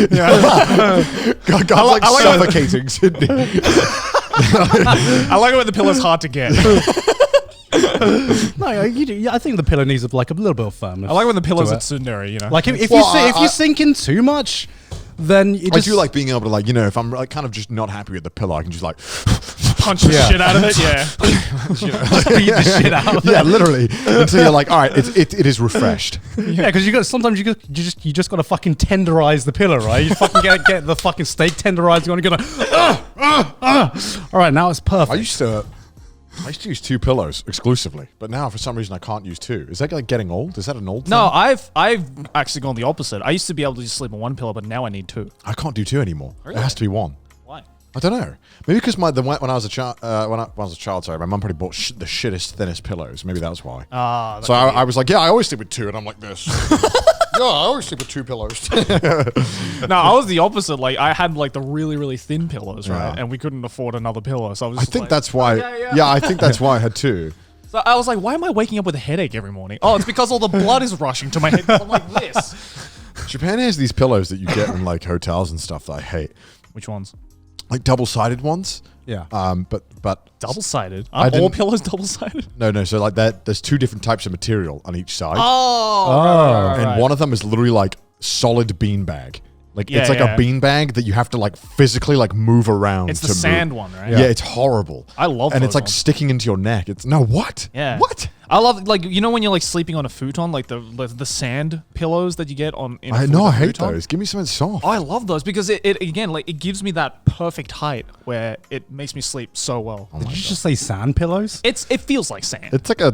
God's like I like suffocating Sydney. I like it when the pillow's hard to get. No, I think the pillow needs like a little bit of firmness. I like when the pillow's to at it. tsundere, you know. Like if Well, you sink in too much, then you I just do like being able to like, you know, if I'm like kind of just not happy with the pillow, I can just like punch the shit out of it. Yeah. beat the shit out of it. yeah, literally until you're like, all right, it is refreshed. Yeah, because sometimes you just gotta fucking tenderize the pillow, right? You fucking get the fucking steak tenderized. You're gonna all right, now it's perfect. I used to use two pillows exclusively, but now for some reason I can't use two. Is that like getting old? Is that an old No, thing? I've actually gone the opposite. I used to be able to just sleep on one pillow, but now I need two. I can't do two anymore. Really? It has to be one. Why? I don't know. Maybe because when I was a child, sorry, my mum probably bought the shittest, thinnest pillows. Maybe that was why. So I was like, yeah, I always sleep with two, and I'm like this. Yeah, I always sleep with two pillows. No, I was the opposite. Like I had like the really, really thin pillows, right? Yeah. And we couldn't afford another pillow, so I was. I Just think like, that's why. okay, Yeah, I think that's why I had two. So I was like, why am I waking up with a headache every morning? Oh, it's because all the blood is rushing to my head. I'm like this. Japan has these pillows that you get in like hotels and stuff that I hate, Which ones? like double-sided ones. Yeah. But Double-sided. I Aren't all didn't- pillows double-sided? no. So like that, there's two different types of material on each side. Oh. And one of them is literally like solid beanbag. Like Yeah, it's like yeah. a beanbag that you have to like physically like move around. It's the to move. sand one, right? Yeah. It's horrible. I love and those it's like ones. sticking into your neck. It's no what? Yeah. What? I love like you know when you're like sleeping on a futon, like the sand pillows that you get on. In a I know. I hate futon? those. Give me something soft. Oh, I love those because it again like it gives me that perfect height where it makes me sleep so well. Did you just say sand pillows? It feels like sand. It's like a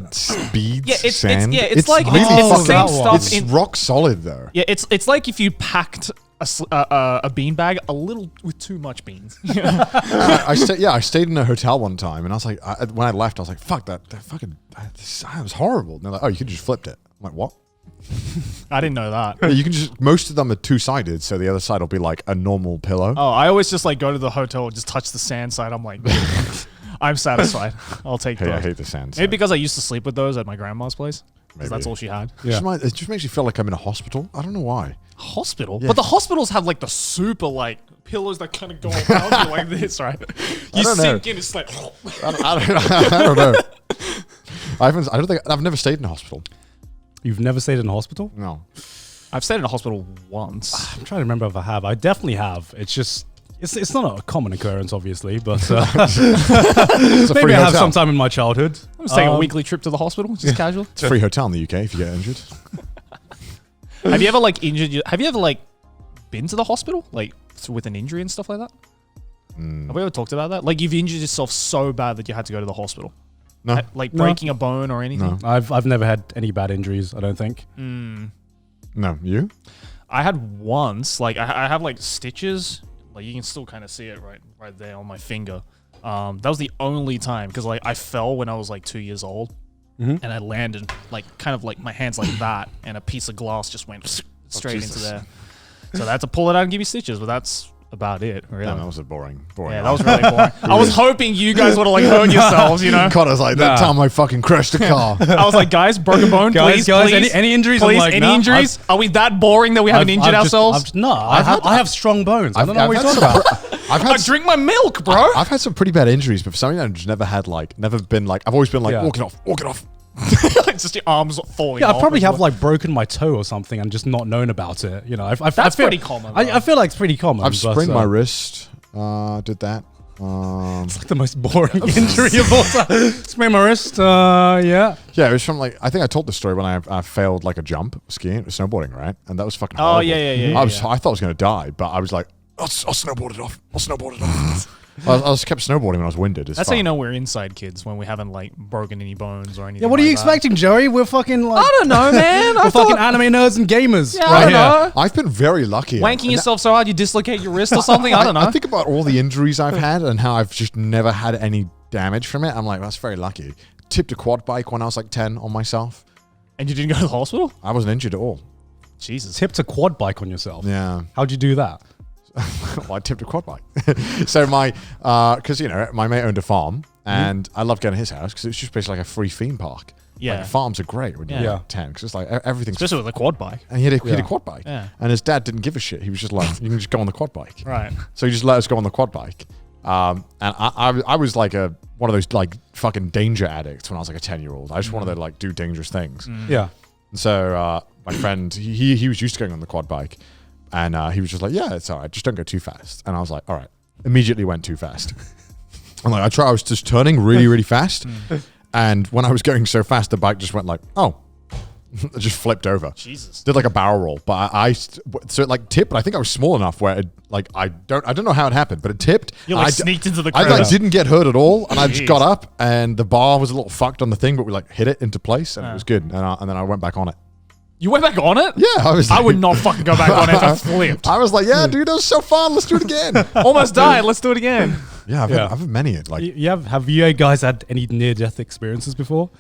bead Yeah, it's- sand. it's like- really it's the fucking- same stuff It's in- rock solid though. Yeah, it's like if you packed a beanbag a little with too much beans. I stayed in a hotel one time, and I was like, when I left, I was like, "Fuck that fucking that was horrible." And they're like, "Oh, you could just flipped it." I'm like, "What?" I didn't know that. Yeah, you can just. Most of them are two-sided, so the other side will be like a normal pillow. Oh, I always just like go to the hotel and just touch the sand side. I'm like, I'm satisfied. I'll take Hey, I those. hate the sand. Maybe because I used to sleep with those at my grandma's place. because that's all she had. Yeah. It just makes you feel like I'm in a hospital. I don't know why. Hospital? Yeah. But the hospitals have like the super like pillows that kind of go around you like this, right? You sink in, it's like... I don't know. I've never stayed in a hospital. You've never stayed in a hospital? No. I've stayed in a hospital once. I'm trying to remember if I have. I definitely have. It's just... It's not a common occurrence, obviously, but maybe I have sometime in my childhood. I'm just taking a weekly trip to the hospital, just casual. It's a free hotel in the UK if you get injured. Have you ever like injured? Have you ever like been to the hospital like with an injury and stuff like that? Have we ever talked about that? Like you've injured yourself so bad that you had to go to the hospital. No. Like breaking a bone or anything. No. I've never had any bad injuries. I don't think. No, you? I had once. Like I have like stitches. Like you can still kind of see it right there on my finger. That was the only time because like I fell when I was like 2 years old, and I landed like kind of like my hands like that, and a piece of glass just went straight into there. So I had to pull it out and give you stitches, but that's about it. Really. Yeah, that was a boring. Yeah, that was really boring. I was hoping you guys would have like hurt yourselves, you know. Connor's like that time I fucking crashed a car. I was like, guys, broke a bone, guys, please. Any injuries? Please, I'm like, any injuries? Are we that boring that we haven't injured ourselves? I have strong bones. I don't know what you're talking about. I drink my milk, bro. I've had some pretty bad injuries, but for some reason I've just never been like, I've always been like, walk it off. Just your arms falling off. I probably have like broken my toe or something and just not known about it. You know, that's pretty common. I feel like it's pretty common. I've sprained my wrist. Did that. It's like the most boring injury of all time. Sprained my wrist. Yeah. Yeah, it was from like, I think I told the story when I failed like a jump skiing, snowboarding, right? And that was fucking horrible. Oh, yeah. I thought I was going to die, but I was like, I'll snowboard it off. I just kept snowboarding when I was winded. That's how you know we're inside kids when we haven't like broken any bones or anything. Yeah, what are you like expecting, Joey? We're fucking like... I don't know, man. We're fucking anime nerds and gamers. Yeah, I don't know. I've been very lucky. Wanking yourself so hard you dislocate your wrist or something? I don't know. I think about all the injuries I've had and how I've just never had any damage from it. I'm like, that's very lucky. Tipped a quad bike when I was like 10 on myself. And you didn't go to the hospital? I wasn't injured at all. Jesus. Tipped a quad bike on yourself? Yeah. How'd you do that? Well, I tipped a quad bike. So because my mate owned a farm, and I loved going to his house because it's just basically like a free theme park. Yeah, like, farms are great when you're 10 because it's like everything's especially with a quad bike. And he had a quad bike. Yeah. And his dad didn't give a shit. He was just like, you can just go on the quad bike. Right. So he just let us go on the quad bike. And I was like one of those like fucking danger addicts when I was like a 10-year-old. I just wanted to like do dangerous things. Yeah. And so my friend, he was used to going on the quad bike. And he was just like, yeah, it's all right. Just don't go too fast. And I was like, all right. Immediately went too fast. I'm like, I was just turning really, really fast. And when I was going so fast, the bike just went like, oh. It just flipped over. Jesus. Did like a barrel roll. But so it like tipped, but I think I was small enough where it, like, I don't know how it happened, but it tipped. You like sneaked into the crowd. I like didn't get hurt at all. And I just got up and the bar was a little fucked on the thing, but we like hit it into place and it was good. And then I went back on it. You went back on it? Yeah, I would not fucking go back on it if I flipped. I was like, yeah, dude, that was so fun. Let's do it again. Almost died. Let's do it again. Yeah, I've had many. Like, have you guys had any near-death experiences before?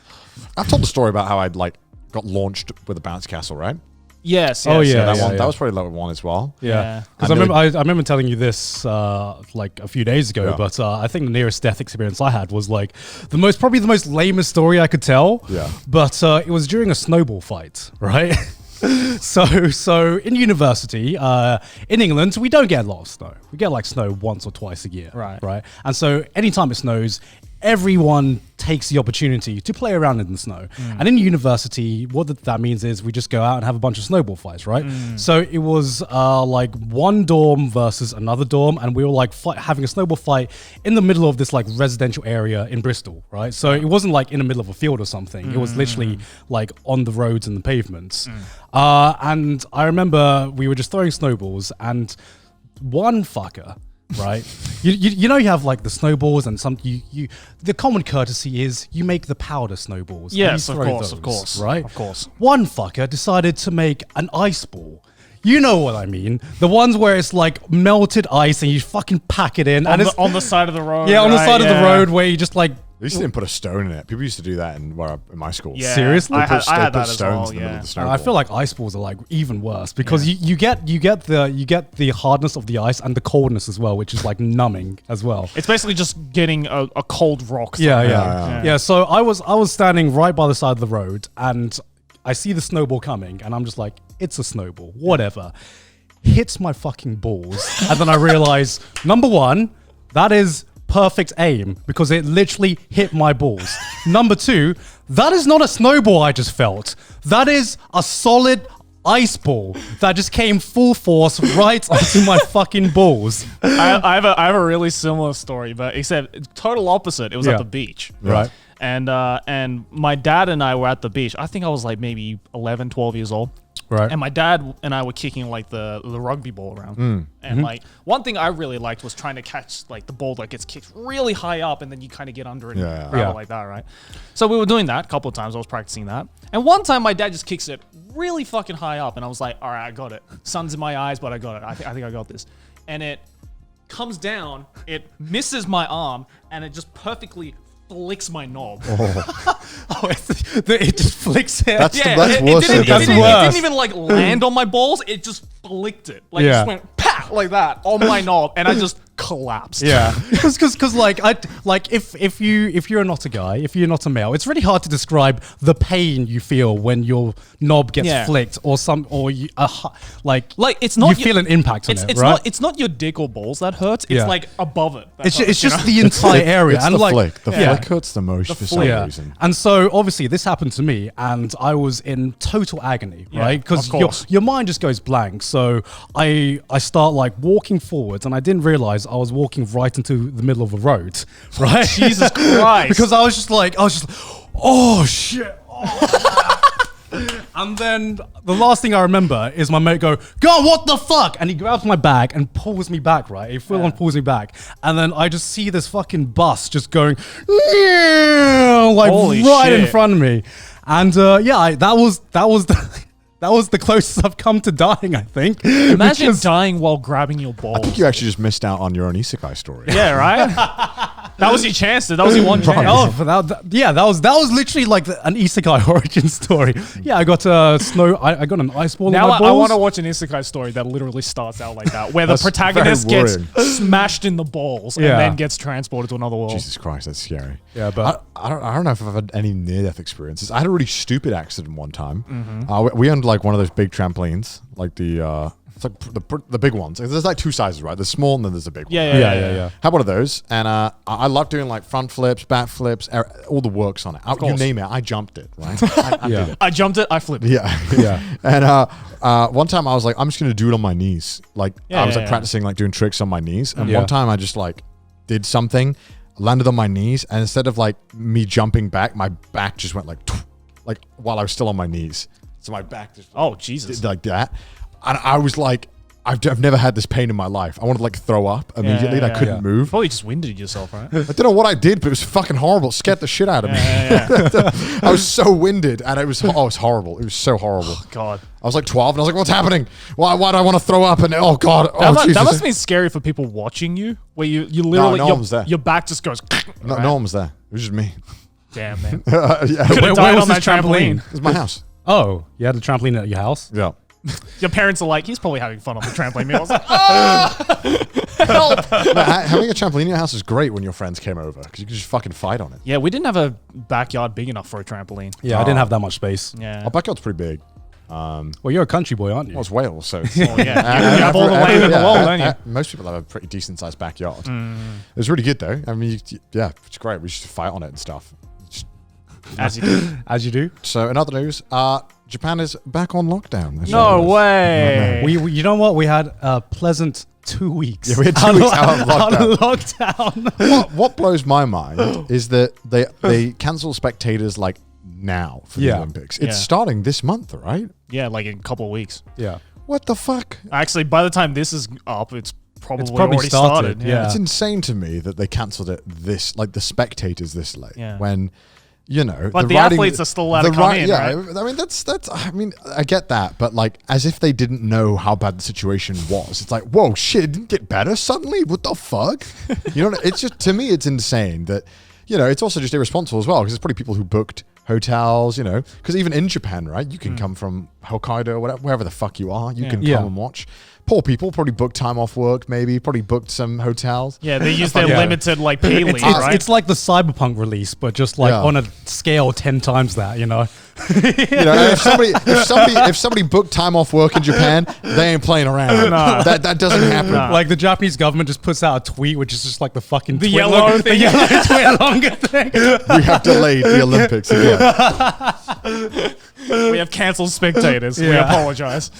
I've told the story about how I'd like got launched with a bounce castle, right? Yes. Oh yeah, that was probably level 1 as well. Yeah, because I remember telling you this like a few days ago, but I think the nearest death experience I had was like probably the most lamest story I could tell. Yeah, but it was during a snowball fight, right? So in university, in England, we don't get a lot of snow. We get like snow once or twice a year, right? And so anytime it snows, everyone takes the opportunity to play around in the snow. And in university, what that means is we just go out and have a bunch of snowball fights, right? So it was like one dorm versus another dorm, and we were like having a snowball fight in the middle of this like residential area in Bristol, right? So it wasn't like in the middle of a field or something. It was literally like on the roads and the pavements. And I remember we were just throwing snowballs, and one fucker, right? you know you have like the snowballs and some the common courtesy is you make the powder snowballs. Yes, of course, right? Of course. One fucker decided to make an ice ball. You know what I mean? The ones where it's like melted ice and you fucking pack it in. On the side of the road. Yeah, on the side of the road where you just like... They used to didn't put a stone in it. People used to do that in my school. Yeah. Seriously? I had that stones as well, in the middle of the snowball. I feel like ice balls are like even worse because you get the hardness of the ice and the coldness as well, which is like numbing as well. It's basically just getting a cold rock. Yeah. So I was standing right by the side of the road, and I see the snowball coming, and I'm just like, it's a snowball, whatever. Hits my fucking balls, and then I realize, number one, that is perfect aim because it literally hit my balls. Number two, that is not a snowball I just felt. That is a solid ice ball that just came full force right onto my fucking balls. I have a really similar story, but except total opposite. It was at the beach. Right. And my dad and I were at the beach. I think I was like maybe 11, 12 years old. Right. And my dad and I were kicking like the rugby ball around. And like one thing I really liked was trying to catch like the ball that gets kicked really high up and then you kind of get under it and grab it like that, right? So we were doing that a couple of times. I was practicing that. And one time my dad just kicks it really fucking high up and I was like, all right, I got it. Sun's in my eyes, but I got it. I think I got this. And it comes down, it misses my arm, and it just perfectly flicks my knob. It just flicks it. That's worse. It didn't even like land on my balls. It just flicked it. Like it just went pat like that on my knob, and I just collapsed. Yeah, because like if you're not a guy, if you're not a male, it's really hard to describe the pain you feel when your knob gets flicked or it's not you feel an impact on it, right? It's not your dick or balls that hurts. It's like above it. It's just the entire area. It's and the like flick. The flick hurts the most for some reason. And so obviously this happened to me, and I was in total agony, right? Because your mind just goes blank. So I start like walking forwards, and I didn't realize I was walking right into the middle of a road, right? Jesus Christ! Because I was just like, oh shit. Oh, and then the last thing I remember is my mate go, what the fuck? And he grabs my bag and pulls me back, right? He full on pulls me back. And then I just see this fucking bus just going, like Holy right shit. in front of me. And that was the closest I've come to dying, I think. Imagine dying while grabbing your balls. I think you actually just missed out on your own isekai story. Yeah, right? That was your chance. That was your one chance. That was literally like an isekai origin story. Yeah, I got I got an ice ball Now in my balls. I want to watch an isekai story that literally starts out like that, where the protagonist gets smashed in the balls and then gets transported to another world. Jesus Christ, that's scary. Yeah, but I don't know if I've had any near-death experiences. I had a really stupid accident one time. We owned like one of those big trampolines, like it's like the big ones. There's like two sizes, right? There's small and then there's a big one. Yeah. Had one of those, and I love doing like front flips, back flips, all the works on it. You name it, I jumped it, right? I did it. I jumped it, I flipped it. Yeah. And one time I was like, I'm just gonna do it on my knees. Like I was practicing like doing tricks on my knees, and one time I just like did something, landed on my knees, and instead of like me jumping back, my back just went like while I was still on my knees. So my back just Jesus, did like that. And I was like, I've never had this pain in my life. I wanted to like throw up immediately. I couldn't move. Probably just winded yourself, right? I don't know what I did, but it was fucking horrible. It scared the shit out of me. I was so winded, and it was horrible. It was so horrible. Oh, God. I was like 12, and I was like, what's happening? Why do I want to throw up? And oh, God. That must be scary for people watching you, where you literally, no one was there. Your back just goes. No one was there. It was just me. Damn, man. Yeah. Could have died on that trampoline. It was my house. Oh, you had a trampoline at your house? Yeah. Your parents are like, he's probably having fun on the trampoline. I was like, help. Having a trampoline in your house is great when your friends came over because you could just fucking fight on it. Yeah, we didn't have a backyard big enough for a trampoline. Yeah, I didn't have that much space. Yeah. Our backyard's pretty big. Well, you're a country boy, aren't you? Well, it's Wales, so You have all the land in the world, don't you? most people have a pretty decent sized backyard. It was really good though. I mean, it's great. We should fight on it and stuff. As you do. As you do. So in other news, Japan is back on lockdown. No way. You know what? We had a pleasant 2 weeks. Yeah, we had 2 weeks out of lockdown. lockdown. What blows my mind is that they cancel spectators like now for the Olympics. It's starting this month, right? Yeah, like in a couple of weeks. Yeah. What the fuck? Actually, by the time this is up, it's probably already started. Yeah. It's insane to me that they cancelled it the spectators this late. Yeah. When, you know, but the athletes are still allowed to come in, right? I mean, that's. I mean, I get that, but like, as if they didn't know how bad the situation was. It's like, whoa, shit, it didn't get better suddenly. What the fuck? You know, it's just, to me, it's insane that, you know, it's also just irresponsible as well because there's probably people who booked hotels, you know, because even in Japan, right, you can come from Hokkaido or whatever, wherever the fuck you are, you can come and watch. poor people probably booked time off work, maybe probably booked some hotels. Yeah, they use their limited like pay leave, right? It's like the Cyberpunk release, but just like on a scale 10 times that, you know. If somebody booked time off work in Japan, they ain't playing around. No. That doesn't happen. No. Like the Japanese government just puts out a tweet, which is just like the fucking The yellow thing. the yellow twit longer thing. We have delayed the Olympics again. We have cancelled spectators. We Yeah. apologize.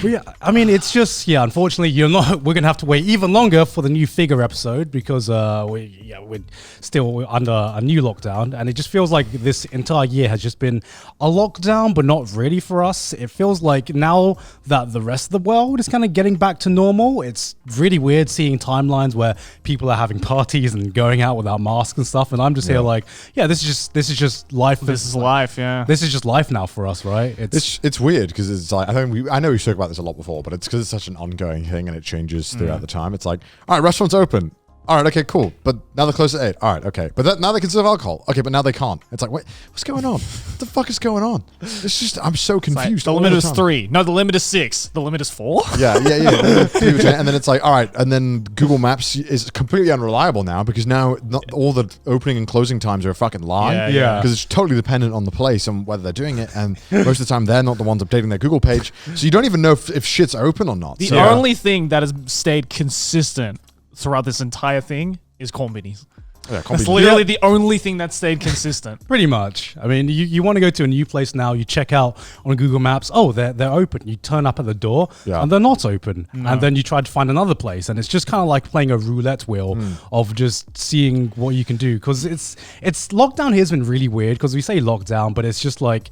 But yeah, I mean, it's just unfortunately, we're gonna have to wait even longer for the new figure episode because we're still under a new lockdown, and it just feels like this entire year has just been a lockdown, but not really for us. It feels like now that the rest of the world is kind of getting back to normal, it's really weird seeing timelines where people are having parties and going out without masks and stuff, and I'm just here like, this is just life. This is life, yeah. This is just life now for us, right? It's weird because it's like I know we spoke about this a lot before, but it's because it's such an ongoing thing and it changes throughout the time. It's like, all right, restaurants open. All right, okay, cool. But now they're closed at 8. All right, okay. But now they can serve alcohol. Okay, but now they can't. It's like, wait, what's going on? What the fuck is going on? It's just, I'm so confused. The limit is 3. No, the limit is 6. The limit is 4. Yeah. And then it's like, all right, and then Google Maps is completely unreliable now because now not all the opening and closing times are a fucking lie. Yeah. Because it's totally dependent on the place and whether they're doing it, and most of the time they're not the ones updating their Google page, so you don't even know if shit's open or not. The only thing that has stayed consistent throughout this entire thing is konbinis. Yeah, That's literally the only thing that stayed consistent. Pretty much. I mean, you want to go to a new place now, you check out on Google Maps, they're open. You turn up at the door and they're not open. No. And then you try to find another place, and it's just kind of like playing a roulette wheel of just seeing what you can do. Because it's lockdown here has been really weird because we say lockdown, but it's just like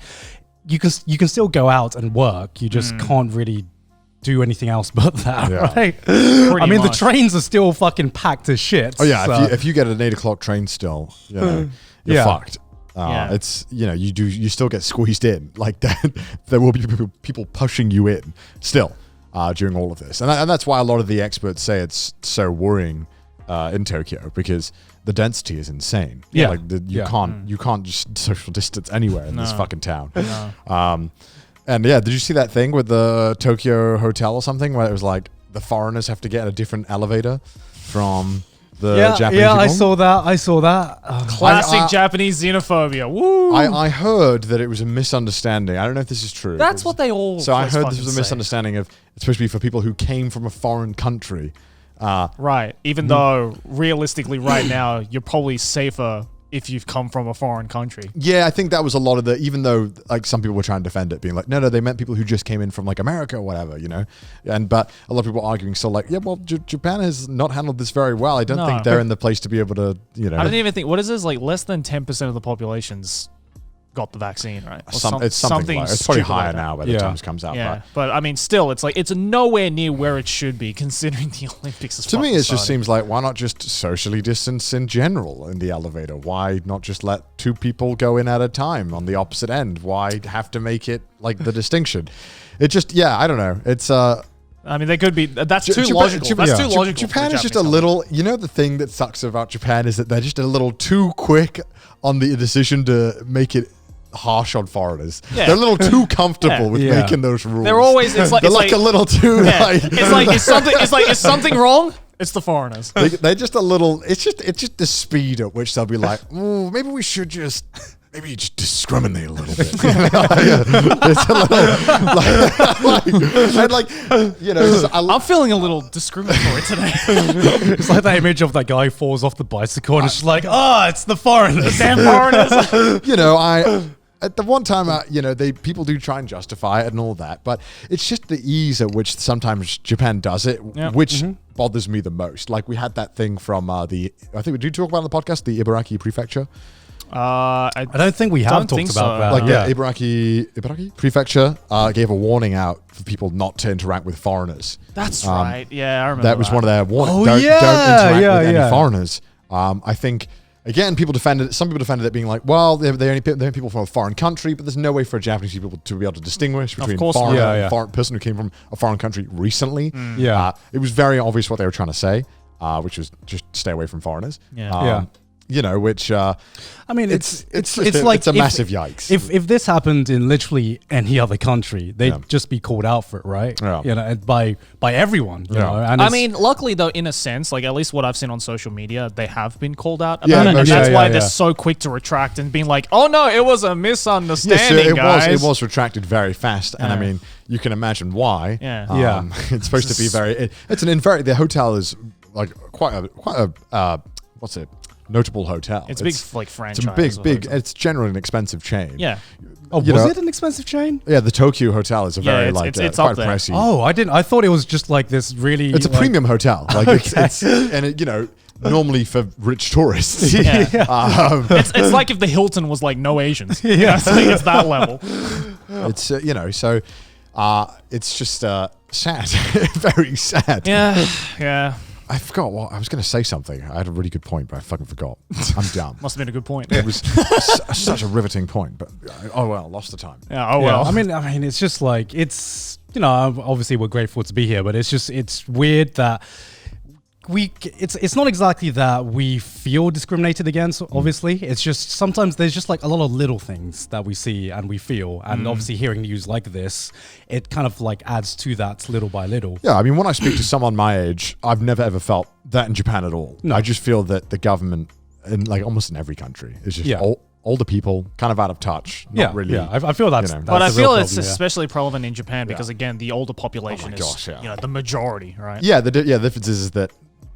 you can still go out and work. You just can't really do anything else but that, right? I mean, the trains are still fucking packed as shit. Oh yeah, so. if you get an 8 o'clock train still, you're fucked. It's you still get squeezed in like that. There will be people pushing you in still during all of this, and that's why a lot of the experts say it's so worrying in Tokyo because the density is insane. Yeah, like you can't just social distance anywhere in this fucking town. No. And did you see that thing with the Tokyo hotel or something where it was like the foreigners have to get a different elevator from the Japanese people? I saw that. Classic Japanese xenophobia. Woo! I heard that it was a misunderstanding. I don't know if this is true. That's what they all. So I heard this was a misunderstanding of it's supposed to be for people who came from a foreign country. Right. Even though realistically, right now, you're probably safer if you've come from a foreign country. Yeah, I think that was a lot of the, even though like some people were trying to defend it, being like, no, they meant people who just came in from like America or whatever, you know? But a lot of people arguing still like, Japan has not handled this very well. I don't think they're in the place to be able to, you know. I don't even think, what is this? Like less than 10% of the population's got the vaccine, right? It's something like, it's probably higher now by the time this comes out. Yeah, but I mean, still, it's like, it's nowhere near where it should be considering the Olympics is to me, it just seems like, why not just socially distance in general in the elevator? Why not just let 2 people go in at a time on the opposite end? Why have to make it like the distinction? It just, I don't know. It's, I mean, they could be, that's too logical. That's too logical. Japan is just a little, the thing that sucks about Japan is that they're just a little too quick on the decision to make it harsh on foreigners. Yeah. They're a little too comfortable with making those rules. They're always it's like a little too like is something wrong? It's the foreigners. They're just a little. It's just the speed at which they'll be like, maybe we should just. Maybe you just discriminate a little bit. It's a little I'm feeling a little discriminatory today. It's like that image of that guy who falls off the bicycle and it's just like, it's the foreigners. Damn foreigners. At the one time, people do try and justify it and all that, but it's just the ease at which sometimes Japan does it, which bothers me the most. Like we had that thing from I think we did talk about on the podcast, the Ibaraki Prefecture. I don't think we have talked about that. Like Ibaraki Prefecture gave a warning out for people not to interact with foreigners. That's right. Yeah, I remember that. Was one of their warnings. Don't interact with any foreigners. I think. Again, some people defended it being like, well, they're only people from a foreign country, but there's no way for a Japanese people to be able to distinguish between foreign and a foreign person who came from a foreign country recently. It was very obvious what they were trying to say, which was just stay away from foreigners. you know, which I mean, it's like a massive yikes. If this happened in literally any other country, they'd just be called out for it, right? Yeah. You know, and by everyone. You know? And I mean, luckily though, in a sense, like at least what I've seen on social media, they have been called out about Yeah, it, no, and yeah, that's yeah, why yeah. they're so quick to retract and being like, "Oh no, it was a misunderstanding, it guys." was retracted very fast, and I Yeah. mean, you can imagine why. Yeah. It's supposed to be very. It's an very. The hotel is like quite a what's it? Notable hotel. It's a big like franchise. It's a big. hotel. It's generally an expensive chain. Yeah. oh, you was know- it an expensive chain? Yeah, the Tokyo Hotel is a Yeah, very it's- it's quite up there. pricey. Oh, I didn't. I thought it was just like this really. It's a like- premium hotel. Like it's and it, you know, normally for rich tourists. Yeah. It's like if the Hilton was like no Asians. Yeah, it's like it's that level. It's you know, so it's just sad, very sad. Yeah. I forgot what I was going to say. Something. I had a really good point, but I fucking forgot. I'm dumb. Must have been a good point. It was such a riveting point, but oh well, lost the time. Yeah. Oh Yeah, well. I mean, it's just like you know, obviously we're grateful to be here, but it's weird that it's not exactly that we feel discriminated against. Obviously, it's just sometimes there's just like a lot of little things that we see and we feel, and obviously hearing news like this, it kind of like adds to that little by little. Yeah, I mean, when I speak to someone my age, I've never ever felt that in Japan at all. No. I just feel that the government, in like almost in every country, is just older people, kind of out of touch. Not really. Yeah, I feel that's. you know. that's But I a real feel problem, it's yeah. especially prevalent in Japan because again, the older population is gosh, yeah. you know the majority, right? Yeah, the difference is that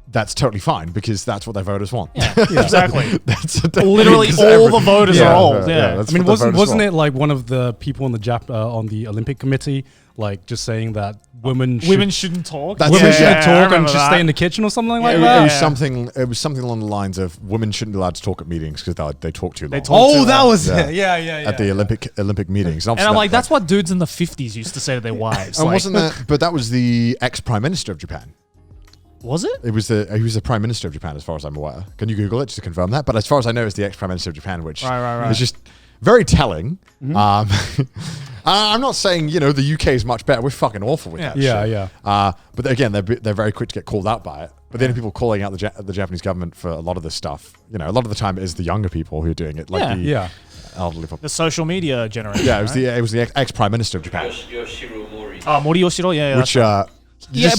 that's totally fine because that's what their voters want. Yeah, exactly. That's Literally because all the voters are old. Yeah. that's I mean, what the voters wasn't want. it like one of the people on the on the Olympic committee, like just saying that women shouldn't talk. That's- women Yeah, shouldn't I talk and remember should that. stay in the kitchen or something like It that? was something. It was something along the lines of women shouldn't be allowed to talk at meetings because they talk too long. talk Oh, too that loud. was Yeah. it. Yeah. at the Olympic meetings. And I'm like, that's what dudes in the 50s used to say to their wives. And Like, wasn't that? But that was the ex-prime minister of Japan. was it? He was the prime minister of Japan, as far as I'm aware. Can you Google it just to confirm that? But as far as I know, it's the ex-prime minister of Japan, which Right. is just very telling. I'm not saying the UK is much better. We're fucking awful with that. Yeah, shit. yeah. But again, they're very quick to get called out by it. But the only people calling out the Japanese government for a lot of this stuff, a lot of the time it is the younger people who are doing it, like the Yeah. elderly people. The social media generation. Yeah, it was the ex-prime minister of Japan, Yoshiro Mori. Mori Yoshiro, yeah. which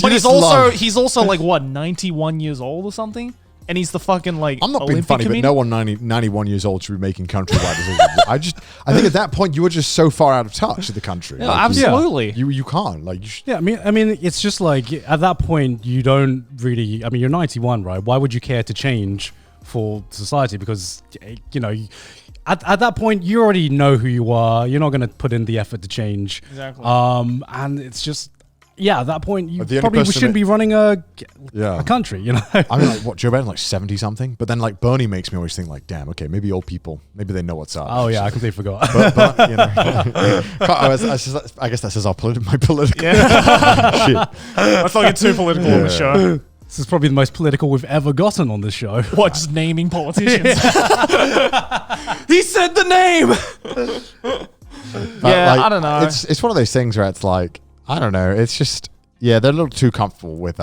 But he's also like what, 91 years old or something? And he's the fucking like I'm not being Olympic funny, but comedian? no one 91 years old should be making countrywide decisions. I think at that point you were just so far out of touch with the country. Yeah, Like, absolutely. You can't like. You should, Yeah, I mean, it's just like at that point you don't really. I mean, you're 91, right? Why would you care to change for society? Because at that point you already know who you are. You're not going to put in the effort to change. Exactly. And it's just. Yeah, at that point, you The only probably person shouldn't that- be running a Yeah. country, I mean, like, what, Joe Biden's like 70 something? But then, like, Bernie makes me always think, like, damn, okay, maybe old people, maybe they know what's up. Oh, yeah, I completely forgot. But I guess that says my political. Shit. Let's not get too political on the show. This is probably the most political we've ever gotten on this show. What, just naming politicians? He said the name! But, Yeah, like, I don't know. It's one of those things where it's like, I don't know. It's just, they're a little too comfortable with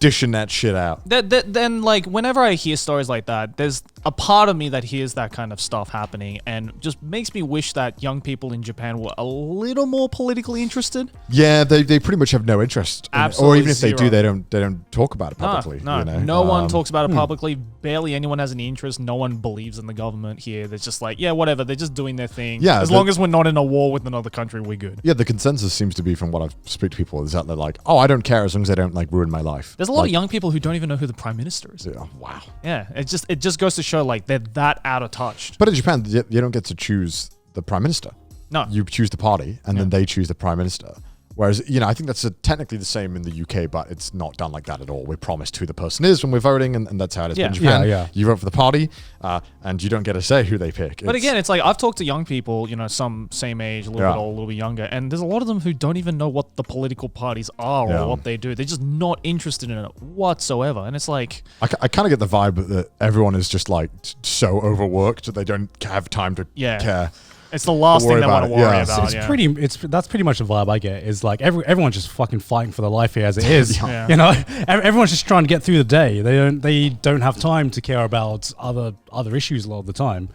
dishing that shit out. Then, like, whenever I hear stories like that, there's a part of me that hears that kind of stuff happening and just makes me wish that young people in Japan were a little more politically interested. Yeah, they pretty much have no interest. In it. Or Absolutely even if they do, zero. they don't talk about it publicly. No one talks about it publicly. Barely anyone has any interest. No one believes in the government here. They're just like, yeah, whatever. They're just doing their thing. Yeah, as long as we're not in a war with another country, we're good. Yeah, the consensus seems to be, from what I've speak to people, is that they're like, oh, I don't care as long as they don't like ruin my life. There's a lot of young people who don't even know who the prime minister is. Yeah, wow. Yeah, it just goes to show like they're that out of touch. But in Japan, you don't get to choose the prime minister. No. You choose the party, and then they choose the prime minister. Whereas, I think that's technically the same in the UK, but it's not done like that at all. We're promised who the person is when we're voting, and that's how it is. Yeah. But in Japan, Yeah. you vote for the party, and you don't get to say who they pick. But again, it's like I've talked to young people, some same age, a little bit old, a little bit younger, and there's a lot of them who don't even know what the political parties are Yeah. or what they do. They're just not interested in it whatsoever. And it's like, I kind of get the vibe that everyone is just like so overworked that they don't have time to Yeah. care. It's the last thing they want to worry about. That's pretty much the vibe I get. Is like everyone's just fucking fighting for their life here as it is. Yeah. You know, everyone's just trying to get through the day. They don't have time to care about other issues a lot of the time.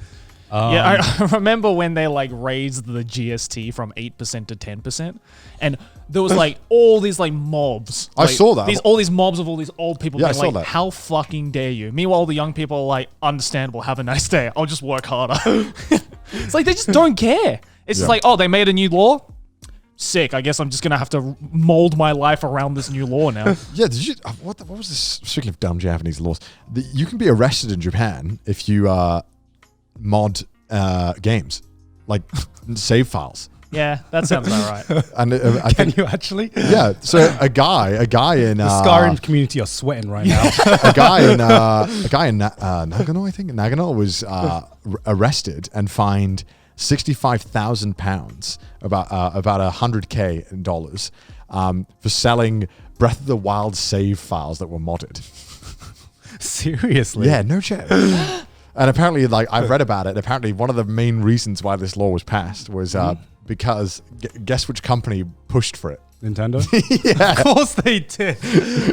I remember when they like raised the GST from 8% to 10%, and there was like all these like mobs. I saw that. All these mobs of all these old people being I saw like, that. "How fucking dare you?" Meanwhile, the young people are like, "Understandable. Have a nice day. I'll just work harder." It's like they just don't care. It's just like, oh, they made a new law. Sick. I guess I'm just gonna have to mold my life around this new law now. Yeah. Did you? What was this? Speaking of dumb Japanese laws, you can be arrested in Japan if you mod games, like save files. Yeah, that sounds about right. And Can you actually? Yeah. So a guy in The Skyrim community are sweating right now. a guy in Nagano, I think Nagano was arrested and fined £65,000, about $100K for selling Breath of the Wild save files that were modded. Seriously? Yeah, no shit. And apparently, like I've read about it. Apparently, one of the main reasons why this law was passed was because guess which company pushed for it? Nintendo? Yeah. Of course they did.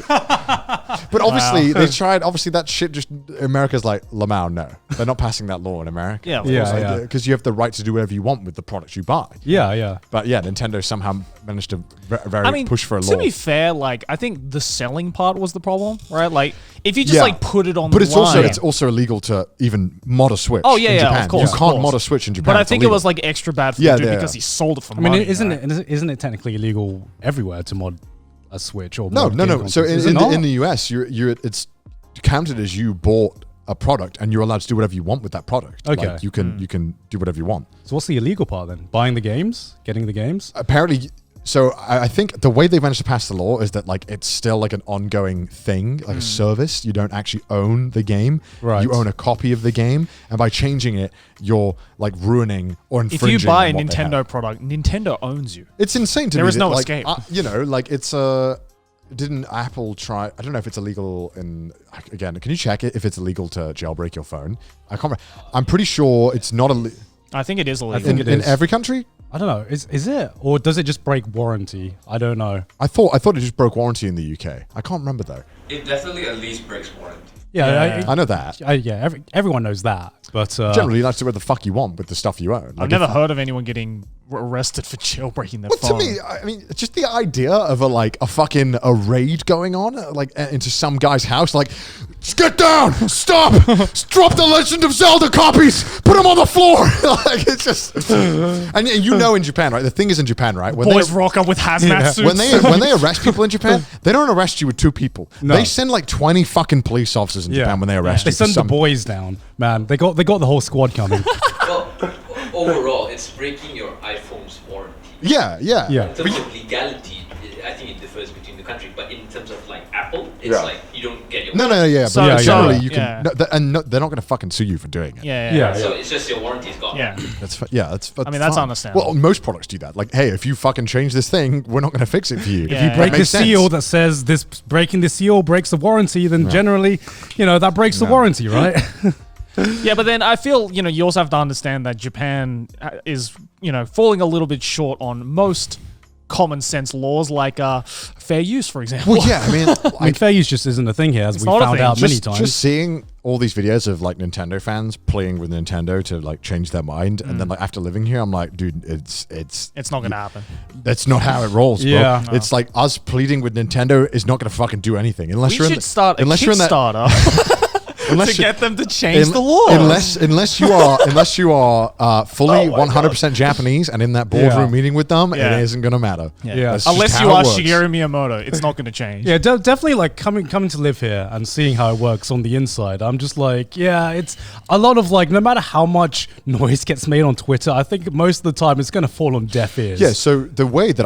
But obviously they tried. Obviously that shit just America's like, Lamau, no, they're not passing that law in America. Yeah, because you have the right to do whatever you want with the products you buy. Yeah. But yeah, Nintendo somehow managed to push for a law. To be fair, like I think the selling part was the problem, right? Like if you just like put it on, but the line, it's also illegal to even mod a Switch. Oh yeah, in Japan. of course. You can't mod a Switch in Japan. But I think it was like extra bad for the dude because he sold it for money. I mean, isn't it technically illegal everywhere to mod a Switch or no? So in the US, it's counted as you bought a product and you're allowed to do whatever you want with that product. Okay. Like you can do whatever you want. So what's the illegal part then? Buying the games? Getting the games? Apparently, so I think the way they managed to pass the law is that like it's still like an ongoing thing, like a service. You don't actually own the game. Right. You own a copy of the game, and by changing it, you're like ruining or infringing. If you buy a on what they Nintendo have. product, Nintendo owns you. It's insane to me. There is that, no like, escape. Like it's didn't Apple try? I don't know if it's illegal in. Again, can you check it if it's illegal to jailbreak your phone? I can't remember. I'm pretty sure it's not illegal. I think it is illegal. I think it is. In every country. I don't know. Is it, or does it just break warranty? I don't know. I thought it just broke warranty in the UK. I can't remember though. It definitely at least breaks warranty. Yeah. I know that. Everyone knows that. But generally, you like to do what the fuck you want with the stuff you own. Like I've never heard of anyone getting arrested for jailbreaking their phone. To me, I mean, just the idea of a raid going on, like into some guy's house, like, just get down, stop, drop the Legend of Zelda copies, put them on the floor. Like it's just, and you know, in Japan, right? The thing is in Japan, right? When Boys rock up with hazmat suits. when they arrest people in Japan, they don't arrest you with two people. No. They send like 20 fucking police officers in Japan when they arrest you. They send the boys down, man. They got the whole squad coming. Well, overall, it's breaking your iPhone's warranty. Yeah. In terms of legality, I think it differs between the country. But in terms of like Apple, it's like you don't get your No. So- But generally, so- you can. No, they're not going to fucking sue you for doing it. Yeah. So it's just your warranty's gone. Yeah. That's I mean, that's fine. understandable. Well, most products do that. Like, hey, if you fucking change this thing, we're not going to fix it for you. Yeah. If you Break the seal that says this breaking the seal breaks the warranty, then generally, that breaks the warranty, right? Yeah, but then I feel, you also have to understand that Japan is, falling a little bit short on most common sense laws like fair use, for example. Well, yeah, I mean, fair use just isn't a thing here, as we not a found thing. out many times. Just seeing all these videos of like Nintendo fans playing with Nintendo to like change their mind, and then like after living here, I'm like, dude, it's not going to happen. That's not how it rolls, bro. Yeah. It's like us pleading with Nintendo is not going to fucking do anything unless We you're should start a Kickstarter to get them to change the laws. Unless you are fully 100% Japanese and in that boardroom meeting with them, it isn't going to matter. Yeah. That's just Unless how you it are works. Shigeru Miyamoto, it's not going to change. Yeah, definitely like coming to live here and seeing how it works on the inside. I'm just like, it's a lot of like, no matter how much noise gets made on Twitter, I think most of the time it's going to fall on deaf ears. Yeah, so the way that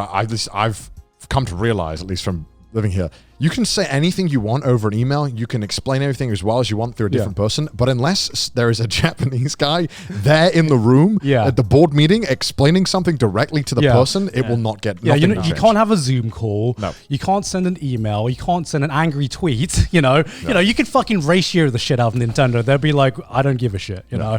I've come to realize, at least from living here, You can say anything you want over an email. You can explain everything as well as you want through a different person. But unless there is a Japanese guy there in the room at the board meeting explaining something directly to the person, it will not get. Yeah, you can't have a Zoom call. No. You can't send an email. You can't send an angry tweet. You know, you can fucking ratio the shit out of Nintendo. They'll be like, I don't give a shit. You know,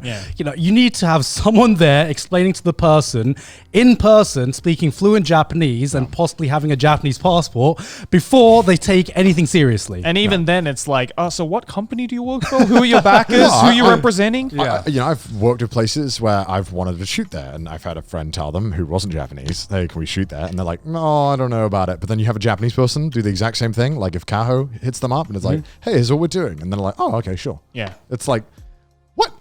you need to have someone there explaining to the person in person, speaking fluent Japanese and possibly having a Japanese passport before they take anything seriously. And even then, it's like, so what company do you work for? Who are your backers? Who are you representing? I've worked at places where I've wanted to shoot there, and I've had a friend tell them who wasn't Japanese, hey, can we shoot there? And they're like, no, I don't know about it. But then you have a Japanese person do the exact same thing. Like if Kaho hits them up and it's like, hey, here's what we're doing. And then they're like, oh, okay, sure. Yeah. It's like, what?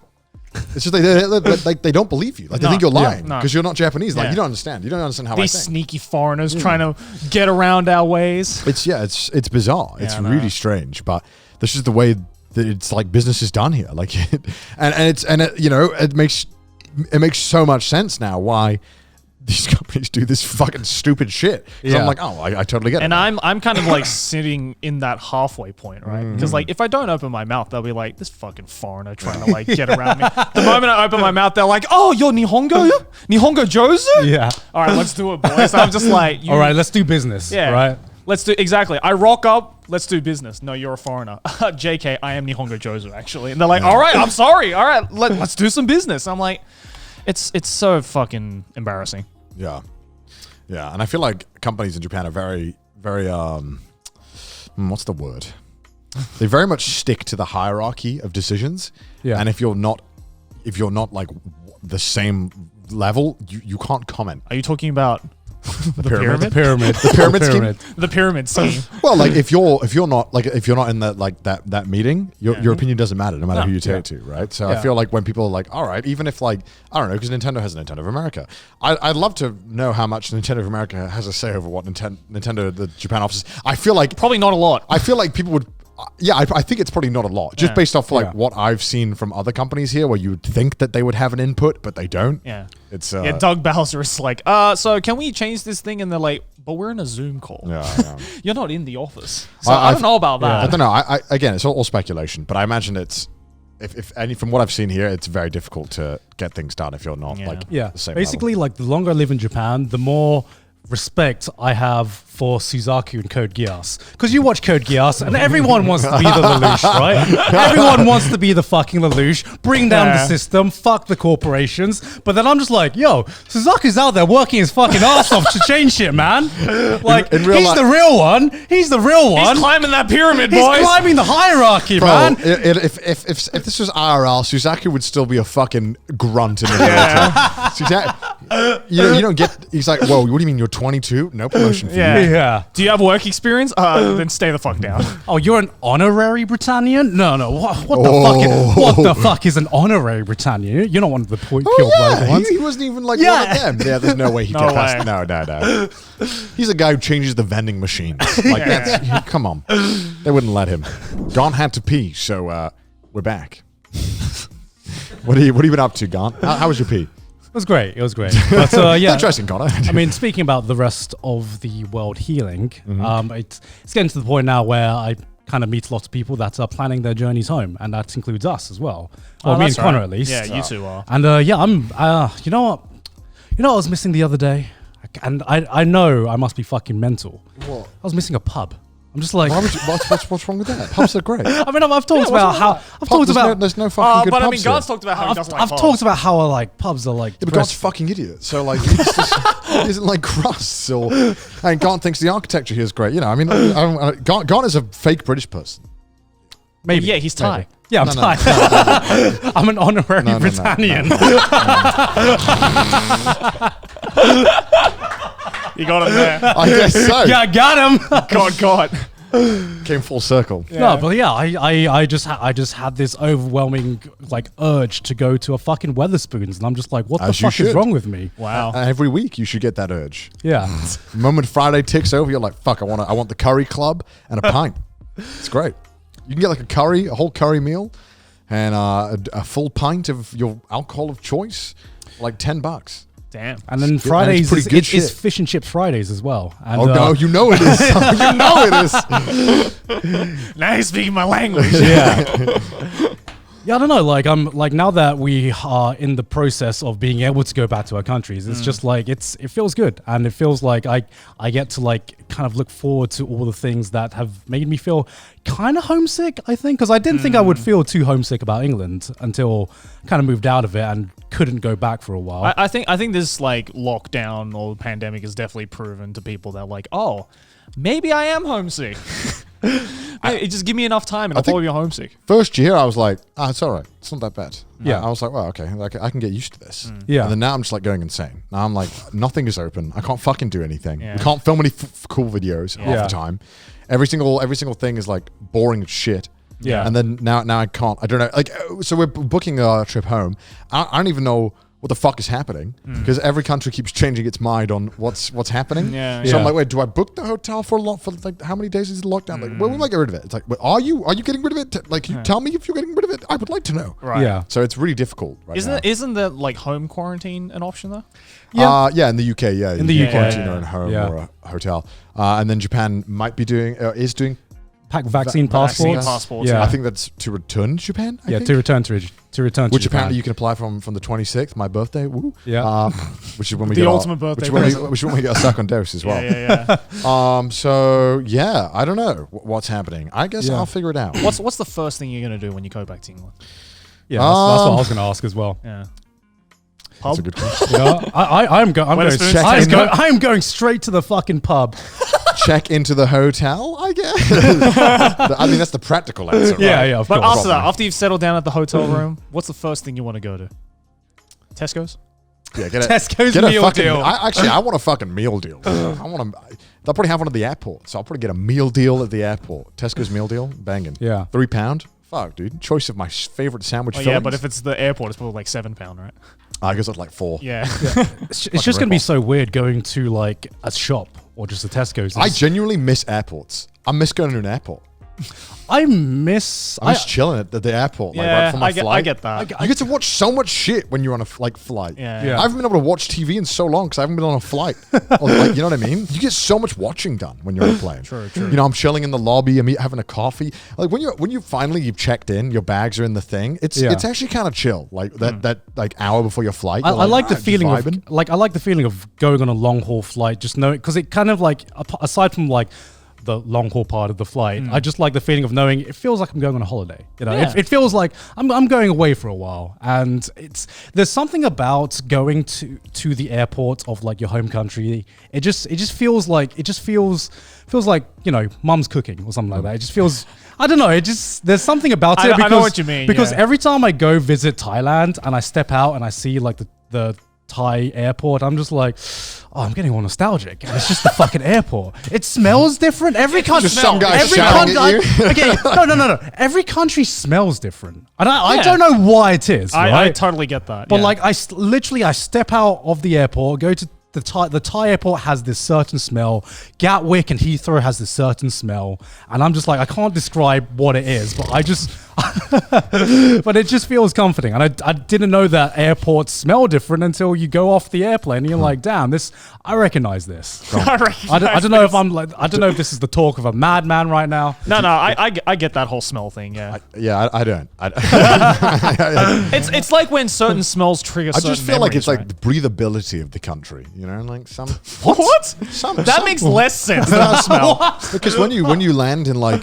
It's just they don't believe you. Like they think you're lying because you're not Japanese. Like you don't understand. You don't understand how these I think. Sneaky foreigners trying to get around our ways. It's bizarre. It's really strange. But this is the way that it's like business is done here. Like, it makes so much sense now why these companies do this fucking stupid shit. I'm like, oh, I totally get it. And I'm kind of like sitting in that halfway point, right? Because like if I don't open my mouth, they'll be like, this fucking foreigner trying to like get around me. The moment I open my mouth, they're like, oh, you're Nihongo Jozu? Yeah. All right, let's do it, boys. I'm just like, all right, let's do business. Yeah. Right. Let's do exactly. I rock up. Let's do business. No, you're a foreigner. JK, I am Nihongo Jozu actually. And they're like, all right, I'm sorry. All right, let's do some business. I'm like, it's so fucking embarrassing. Yeah. And I feel like companies in Japan are very, very, what's the word? They very much stick to the hierarchy of decisions. Yeah. And if you're not like the same level, you can't comment. Are you talking about the pyramid scheme? Well, like if you're not in that meeting, your opinion doesn't matter no matter who you take it to, right? So I feel like when people are like, all right, even if like, I don't know, because Nintendo has Nintendo of America, I'd love to know how much Nintendo of America has a say over what Nintendo the Japan office. I feel like probably not a lot. I feel like people would. I think it's probably not a lot, just based off like what I've seen from other companies here, where you would think that they would have an input, but they don't. Yeah, it's Doug Bowser is like, so can we change this thing? And they're like, but we're in a Zoom call. Yeah. You're not in the office, so I don't know about that. I don't know. Again, it's all speculation, but I imagine it's. If any, from what I've seen here, it's very difficult to get things done if you're not the same basically level. Like the longer I live in Japan, the more respect I have for Suzaku and Code Geass, because you watch Code Geass and everyone wants to be the Lelouch, right? Everyone wants to be the fucking Lelouch, bring down the system, fuck the corporations. But then I'm just like, yo, Suzaku's out there working his fucking ass off to change shit, man. Like he's the real one. He's the real one. He's climbing that pyramid, boys. He's climbing the hierarchy, man. If this was IRL, Suzaku would still be a fucking grunt in the military. You don't get. He's like, whoa, what do you mean you're 22? No promotion for you. Yeah. Do you have work experience? Then stay the fuck down. Oh, you're an honorary Britannian? No. What the fuck is an honorary Britannian? You're not one of the killed ones. He wasn't even like one of them. Yeah, there's no way he gets past. No. He's a guy who changes the vending machines. Like come on. They wouldn't let him. Garnt had to pee, so we're back. What have you been up to, Garnt? How was your pee? It was great. But interesting, Connor. I mean, speaking about the rest of the world healing, it's getting to the point now where I kind of meet lots of people that are planning their journeys home, and that includes us as well. Or me and Connor, at least. Yeah, you two are. And I'm. You know what? I was missing the other day, and I know I must be fucking mental. What? I was missing a pub. I'm just like, what's wrong with that? Pubs are great. I mean, I've talked about how there's no fucking good pubs. But I mean, Garnt's talked about how he doesn't like pubs. I've talked about how like pubs are like. Yeah, but Garnt's a fucking idiot. So like, he isn't like crusts or. And Garnt thinks the architecture here is great. You know, I mean, Garnt is a fake British person. Maybe. Yeah, he's Thai. Yeah, I'm Thai. I'm an honorary Britannian. You got him there. I guess so. Yeah, I got him. God. Came full circle. Yeah. No, but I just had this overwhelming like urge to go to a fucking Weatherspoons, and I'm just like, what the fuck is wrong with me? Wow. Every week you should get that urge. Yeah. The moment Friday ticks over, you're like, fuck, I want the curry club and a pint. It's great. You can get like a whole curry meal, and a full pint of your alcohol of choice, like $10. Damn. And then Fridays pretty good is shit. fish and chips Fridays as well. And, no, you know it is. You know it is. Now you're speaking my language. Yeah. Yeah, I don't know. Like, I'm like, now that we are in the process of being able to go back to our countries, it's just like it feels good, and it feels like I get to like kind of look forward to all the things that have made me feel kind of homesick. I think because I didn't think I would feel too homesick about England until I kind of moved out of it and couldn't go back for a while. I think this like lockdown or pandemic has definitely proven to people that like, oh, maybe I am homesick. Just give me enough time and I'll probably be homesick. First year, I was like, it's all right. It's not that bad. Yeah. I was like, well, okay. Like, I can get used to this. Yeah. And then now I'm just like going insane. Now I'm like, nothing is open. I can't fucking do anything. Yeah. We can't film any cool videos half the time. Every single thing is like boring as shit. Yeah. And then now I can't. I don't know. Like, so we're booking a trip home. I don't even know what the fuck is happening because every country keeps changing its mind on what's happening. Yeah. So I'm like, wait, do I book the hotel for like how many days is the lockdown? Like, when will I get rid of it? It's like, wait, are you getting rid of it? Like, can you tell me if you're getting rid of it? I would like to know. Right. Yeah. So it's really difficult right now. Isn't that like home quarantine an option though? Yeah, in the UK, yeah. In the you UK, can quarantine or in home yeah. or a hotel. And then Japan might be is doing Pack vaccine Vaccine passports. passports, Yeah. I think that's to return to Japan. I think. to return to Which Japan. apparently you can apply from the 26th, my birthday. Woo. Yeah. Which is when we The get ultimate birthday Which is when we get a second dose as well. Yeah. So yeah, I don't know what's happening. I guess I'll figure it out. What's the first thing you're gonna do when you go back to England? Yeah, that's what I was going to ask as well. Yeah. That's a good question. Yeah, I'm going straight to the fucking pub. Check into the hotel, I guess. I mean, that's the practical answer. Yeah, right? yeah, of But course. after that, after you've settled down at the hotel room, what's the first thing you want to go to? Tesco's? Yeah, get Tesco's get a meal fucking, deal. I want a fucking meal deal. They'll probably have one at the airport, so I'll probably get a meal deal at the airport. Tesco's meal deal, banging. Yeah. £3. Fuck, dude. Choice of my favorite sandwich. Oh, yeah, but if it's the airport, it's probably like £7, right? I guess it's like 4. Yeah. It's just going to be so weird going to like a shop or just a Tesco's. I genuinely miss airports. I miss going to an airport. I'm just chilling at the airport, like Yeah, right from my flight. I get that. You get to watch so much shit when you're on a flight. Yeah. Yeah. I haven't been able to watch TV in so long because I haven't been on a flight. Or like, you know what I mean? You get so much watching done when you're on a plane. True. You know, I'm chilling in the lobby. I'm having a coffee. Like when you've checked in, your bags are in the thing. It's actually kind of chill. Like that like hour before your flight. I like the just feeling vibing. of I like the feeling of going on a long haul flight. Just knowing because it kind of like aside from like the long haul part of the flight, I just like the feeling of knowing it feels like I'm going on a holiday. You know, Yeah. it feels like I'm going away for a while, and there's something about going to the airport of like your home country. It just feels like you know, mum's cooking or something like that. It just feels. I don't know. There's something about it. I know what you mean. Because yeah. every time I go visit Thailand and I step out and I see like the Thai airport, I'm just like, oh, I'm getting all nostalgic. And it's just the fucking airport. It smells different. Every country. Just some guy shouting at you. Okay, no. Every country smells different, and I don't know why it is. I right? totally get that. But yeah. like, I step out of the airport, go to the Thai airport has this certain smell. Gatwick and Heathrow has this certain smell, and I'm just like, I can't describe what it is, but but it just feels comforting. And I didn't know that airports smell different until you go off the airplane and you're like, damn, I recognize this. I don't know if I'm like, I don't know if this is the talk of a madman right now. No, I get that whole smell thing. Yeah. I don't. It's like when certain smells trigger. I just feel like it's like right? the breathability of the country, you know, like some What? some That makes less sense than the smell. because when you land in like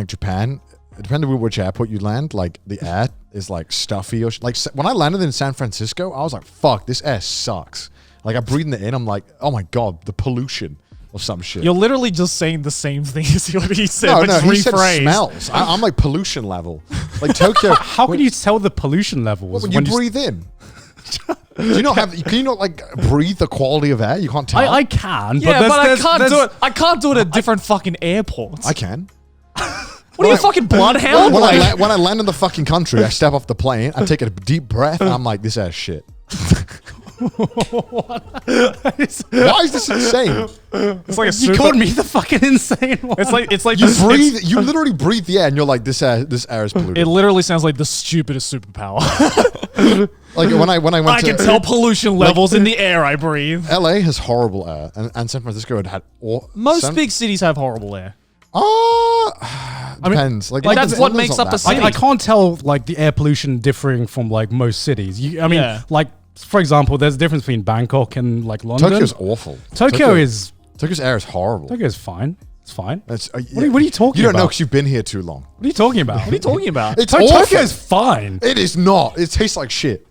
Japan, depending on which airport you land, like the air is like stuffy or like when I landed in San Francisco, I was like, fuck, this air sucks. Like I breathing it in, I'm like, oh my god, the pollution or some shit. You're literally just saying the same thing as what he said, no, but just he said rephrased. smells. I'm like pollution level, like Tokyo. How can you tell the pollution levels when you breathe in? Do you not have? Can you not like breathe the quality of air? You can't tell. I can, Yeah, but, but I there's- can't there's- do it. I can't do it at different fucking airports. I can. What are you, fucking bloodhound? When Like- when I land in the fucking country, I step off the plane, I take a deep breath, and I'm like, this air's shit. Why is this insane? It's like You called me the fucking insane one. It's like You breathe. You literally breathe the air, and you're like, this air is polluted. It literally sounds like the stupidest superpower. Like when I went I to can tell pollution levels in the air I breathe. LA has horrible air, and San Francisco had Most big cities have horrible air. Depends. Like that's what makes not up that a city. bad. I can't tell like the air pollution differing from like most cities. Yeah. Like for example, there's a difference between Bangkok and like London. Tokyo's awful. Tokyo's air is horrible. Tokyo's fine. It's fine. That's, What are you talking You don't know about? because you've been here too long. What are you talking about? What are you talking about? It's awful. Tokyo's fine. It is not. It tastes like shit.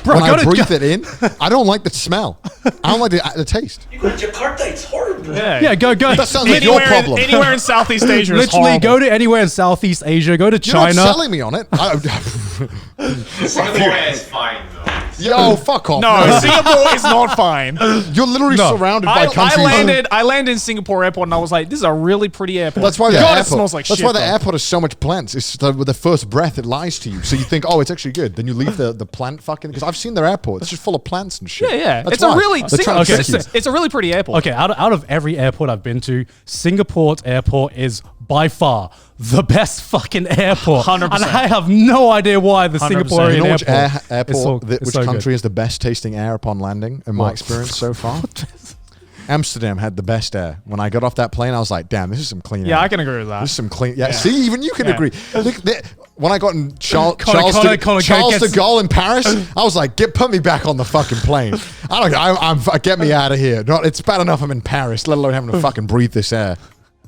Bro, When go I to- breathe it in, I don't like the smell. I don't like the taste. You go to Jakarta, it's horrible. Yeah, go. That sounds like your problem. Anywhere in Southeast Asia is Literally, horrible. go to anywhere in Southeast Asia. Go to You're not China. selling me on it. Singapore is fine though. Yo, fuck off. No, Singapore is not fine. You're literally surrounded by countries. I landed in Singapore airport and I was like, this is a really pretty airport. That's why the God, airport. it smells like that's shit. why the though. airport has so much plants. It's with the first breath, it lies to you. So you think, oh, it's actually good. Then you leave the plant fucking. Because I've seen their airport. It's just full of plants and shit. Yeah. That's It's why. a really They're trying to trick you. it's a really pretty airport. Okay, out of every airport I've been to, Singapore's airport is by far the best fucking airport. 100%. And I have no idea why the 100%. Singaporean You know which airport which is so country good. is the best tasting air upon landing in my experience so far? Amsterdam had the best air. When I got off that plane, I was like, damn, this is some clean air. Yeah, I can agree with that. This is some clean. Yeah, see, even you can agree. When I got in Charles de Connor Gaulle in Paris, I was like, put me back on the fucking plane. Get me out of here. It's bad enough I'm in Paris, let alone having to fucking breathe this air.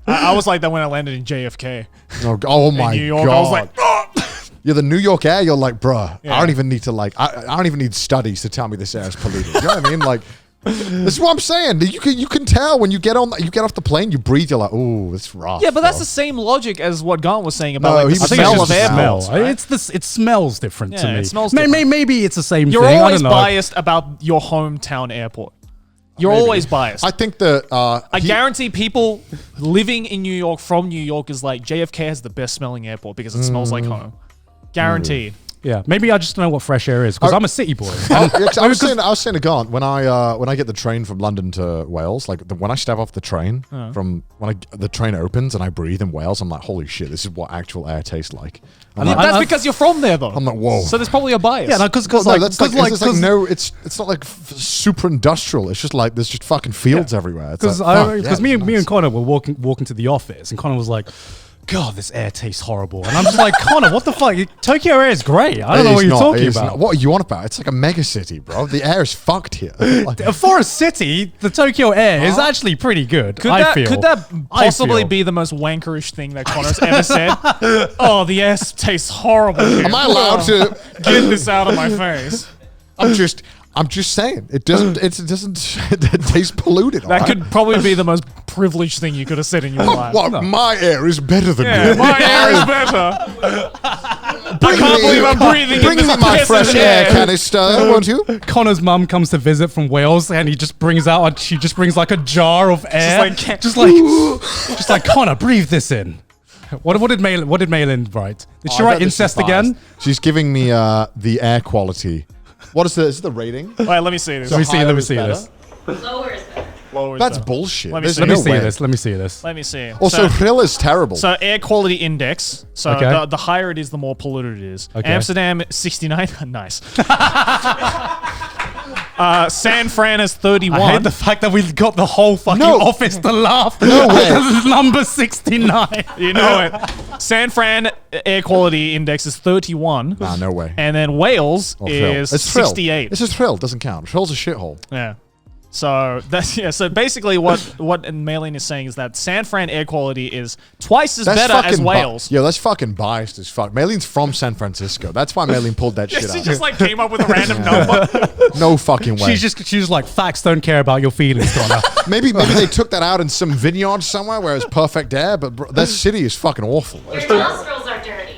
I was like that when I landed in JFK. Oh my New York, god! I was like, You're the New York air. You're like, bruh. Yeah. I don't even need to I don't even need studies to tell me this air is polluted. You know what I mean? Like, this is what I'm saying. You can tell when you get off the plane, you breathe. You're like, oh, it's rough. yeah, but that's bro. the same logic as what Garnt was saying about No, like he the was I think saying smell it's of just the airports. smell. Right? It smells different to Yeah, me. it smells different. Maybe it's the same You're thing. I always don't know. biased about your hometown airport. You're Maybe. always biased. I think that I guarantee people living in New York from New York is like JFK has the best smelling airport because it smells like home. Guaranteed. Yeah, maybe I just don't know what fresh air is because I'm a city boy. I was saying to Garnt when I get the train from London to Wales, like when I step off the train from the train opens and I breathe in Wales, I'm like, holy shit, this is what actual air tastes like. I'm like, That's because you're from there though. I'm like, whoa. So there's probably a bias. Yeah, because no, that's it's not like super industrial. It's just like there's just fucking fields everywhere. It's Because like, me and Connor were walking to the office, and Connor was like, "God, this air tastes horrible," and I'm just like, "Connor, what the fuck? Tokyo air is great. I don't know what you're talking about." What are you on about? It's like a mega city, bro. The air is fucked here. Like, For a city, the Tokyo air is actually pretty good. Could I feel. that I possibly feel. be the most wankerish thing that Connor's ever said? Oh, the air tastes horrible here. am I allowed to? Get this out of my face? I'm just saying it doesn't. It doesn't taste polluted. That alright? could probably be the most privileged thing you could have said in your life. What? My air is better than Yeah, yours. my air is better. I can't believe I'm breathing Bring in me this my piss fresh in the air canister, won't you? Connor's mum comes to visit from Wales, and he just brings out. She just brings like a jar of air, just like Connor, breathe this in. What did Malin write? Did she write incest again? She's giving me the air quality. What is the rating? Wait, let me see this. Let me see higher this. is better? Lower is better. Lower is That's better. bullshit. Let me There's see. Let me no see way. this. Let me see this. Let me see. Also, Hill is terrible. So air quality index. So Okay. the higher it is, the more polluted it is. Okay. Amsterdam 69. Nice. San Fran is 31. I hate the fact that we've got the whole fucking No. office to laugh. No way. This is number 69. You know it. San Fran air quality index is 31. Nah, no way. And then Wales Or Thrill. is It's Thrill. 68. This is Thrill. Doesn't count. Thrill's a shithole. Yeah. So that's So basically, what Malin is saying is that San Fran air quality is twice as better as Wales. Yo, that's fucking biased as fuck. Mayleen's from San Francisco. That's why Maylene pulled that shit She out. just like came up with a random number. No fucking way. She's just like, facts don't care about your feelings, Connor. maybe they took that out in some vineyard somewhere where it's perfect air, but bro, that city is fucking awful. Your nostrils are dirty.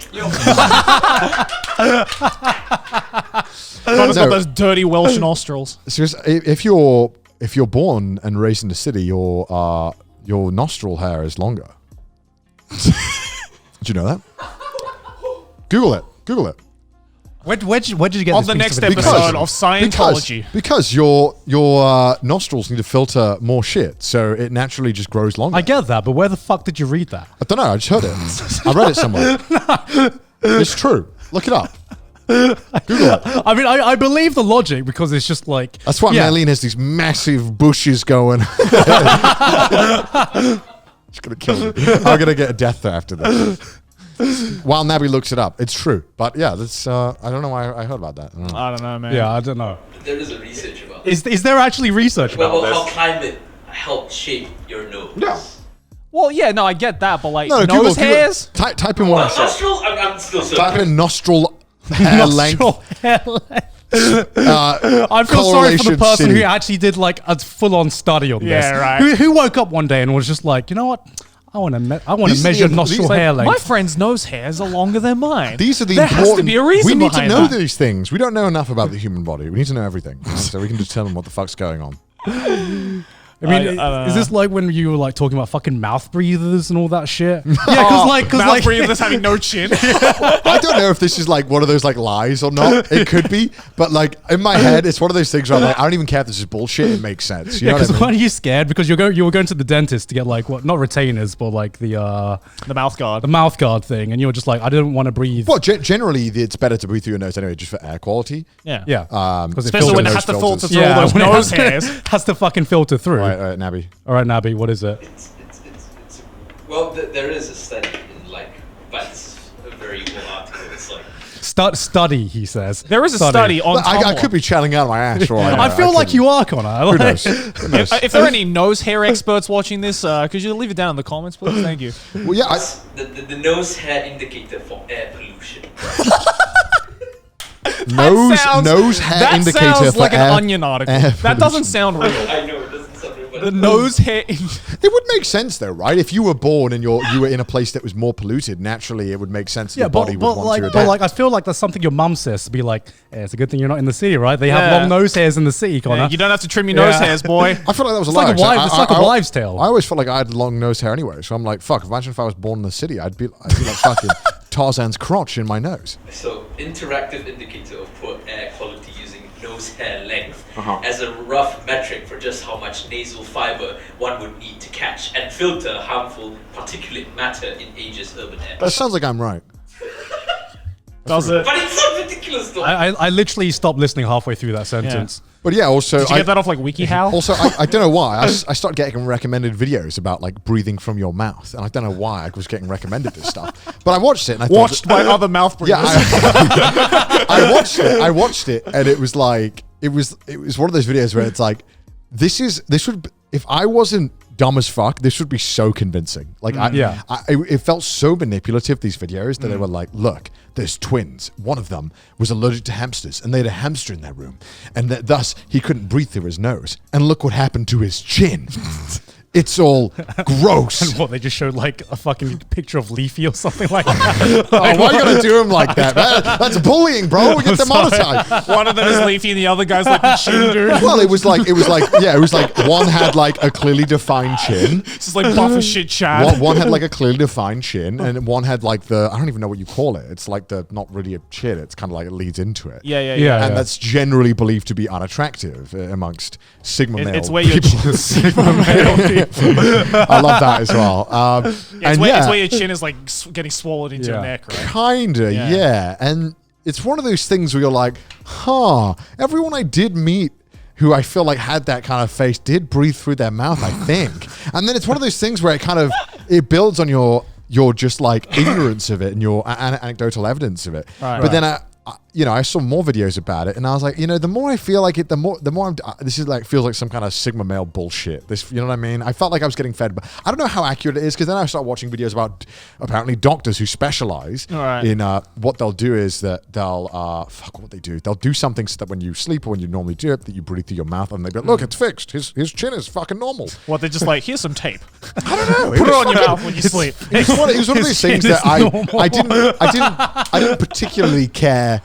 Connor's got No. those dirty Welsh nostrils. Seriously, if you're born and raised in the city, your nostril hair is longer. Did you know that? Google it. Where did you get On this the piece next of information? episode of Scientology. Because your nostrils need to filter more shit, so it naturally just grows longer. I get that, but where the fuck did you read that? I don't know. I just heard it. I read it somewhere. It's true. Look it up. Google it. I mean, I believe the logic because it's just like... That's why Marlene has these massive bushes going. She's going to kill me. I'm going to get a death threat after this. While Nabby looks it up. It's true. But yeah, that's I don't know why I heard about that. I don't know, man. Yeah, I don't know. There is a research about this. Is there actually research about Well, this? how climate helps shape your nose. Yeah. Well, yeah, no, I get that, but like No, nose hairs. Type in one. Nostril? I'm still so Type in nostril hair length. hair length. I feel sorry for the person who actually did like a full-on study on this. Yeah, right. Who woke up one day and was just like, you know what? I want to measure nostril hair length. My friend's nose hairs are longer than mine. These are the there important. has to be a reason we need to behind know that. these things. We don't know enough about the human body. We need to know everything, so we can determine what the fuck's going on. I mean, is this like when you were like talking about fucking mouth breathers and all that shit? Yeah, because mouth breathers having no chin. I don't know if this is like one of those like lies or not. It could be, but like in my head, it's one of those things where I'm like, I don't even care if this is bullshit. It makes sense. You know because what I mean? why are you scared? Because you were going to the dentist to get like what? Not retainers, but like the mouth guard. the mouth guard thing, and you were just like, I didn't want to breathe. Well, generally, it's better to breathe through your nose anyway, just for air quality. Yeah. Yeah, Because Especially when it has to filter through all those when it nose has- hairs. has to fucking filter through. All right, Nabby. All right, Nabby, what is it? It's well, there is a study in like, but it's a very old article. It's like Study, he says. There is a study on I Tumblr. could be channeling out of my ass. Or I feel like you are, Connor. Who knows? Who knows? If there are any nose hair experts watching this, could you leave it down in the comments, please? Thank you. Well, yeah, it's the nose hair indicator for air pollution. nose hair that indicator sounds for like an air, Onion article. air That doesn't sound real. I know it doesn't sound real, but The nose hair. It would make sense though, right? If you were born and you were in a place that was more polluted, naturally it would make sense that your body would want to adapt. But I feel like that's something your mum says to be like, hey, it's a good thing you're not in the city, right? They have long nose hairs in the city, Connor. Yeah, you don't have to trim your nose hairs, boy. I feel like that was a It's lie. like a wife- it's like a wives' tale. I always felt like I had long nose hair anyway, so I'm like, fuck. Imagine if I was born in the city, I'd be like fucking Tarzan's crotch in my nose. So, interactive indicator of poor air quality using nose hair length as a rough metric for just how much nasal fiber one would need to catch and filter harmful particulate matter in Asia's urban air. That sounds like I'm right. Does it? But it's so ridiculous though. I literally stopped listening halfway through that sentence. But yeah, also Did you get that off like WikiHow? Also, I don't know why. I started getting recommended videos about like breathing from your mouth, and I don't know why I was getting recommended this stuff. But I watched it, and I Watched thought, by other mouth breathers. yeah, I watched it, and it was like it was one of those videos where it's like this would be, if I wasn't dumb as fuck, this would be so convincing. Like, it felt so manipulative, these videos, that they were like, look, there's twins. One of them was allergic to hamsters, and they had a hamster in their room, and thus he couldn't breathe through his nose. And look what happened to his chin. It's all gross. And what, they just showed like a fucking picture of Leafy or something like that? Oh, why are you gonna do him like that? That's bullying, bro. We get demonetized. One of them is Leafy and the other guy's like the chin dude. Well, it was like one had like a clearly defined chin. It's just like buff as shit Chad. One had like a clearly defined chin, and one had like I don't even know what you call it. It's like not really a chin. It's kind of like it leads into it. Yeah. And that's generally believed to be unattractive amongst Sigma male It's where people. your Sigma male people. I love that as well. It's where your chin is like getting swallowed into your neck, right? Kinda, yeah. And it's one of those things where you're like, everyone I did meet who I feel like had that kind of face did breathe through their mouth, I think. And then it's one of those things where it builds on your just like ignorance of it and your anecdotal evidence of it. Right. But then I saw more videos about it, and I was like, the more I feel like it, the more this is like feels like some kind of Sigma male bullshit. This, you know what I mean? I felt like I was getting fed, but I don't know how accurate it is, because then I started watching videos about apparently doctors who specialize in what they'll do is that they'll what they do. They'll do something so that when you sleep or when you normally do it, that you breathe through your mouth, and they go, look, it's fixed. His chin is fucking normal. What, they're just like, here's some tape. I don't know. Put it on your mouth when you sleep. It was one of those things that I didn't particularly care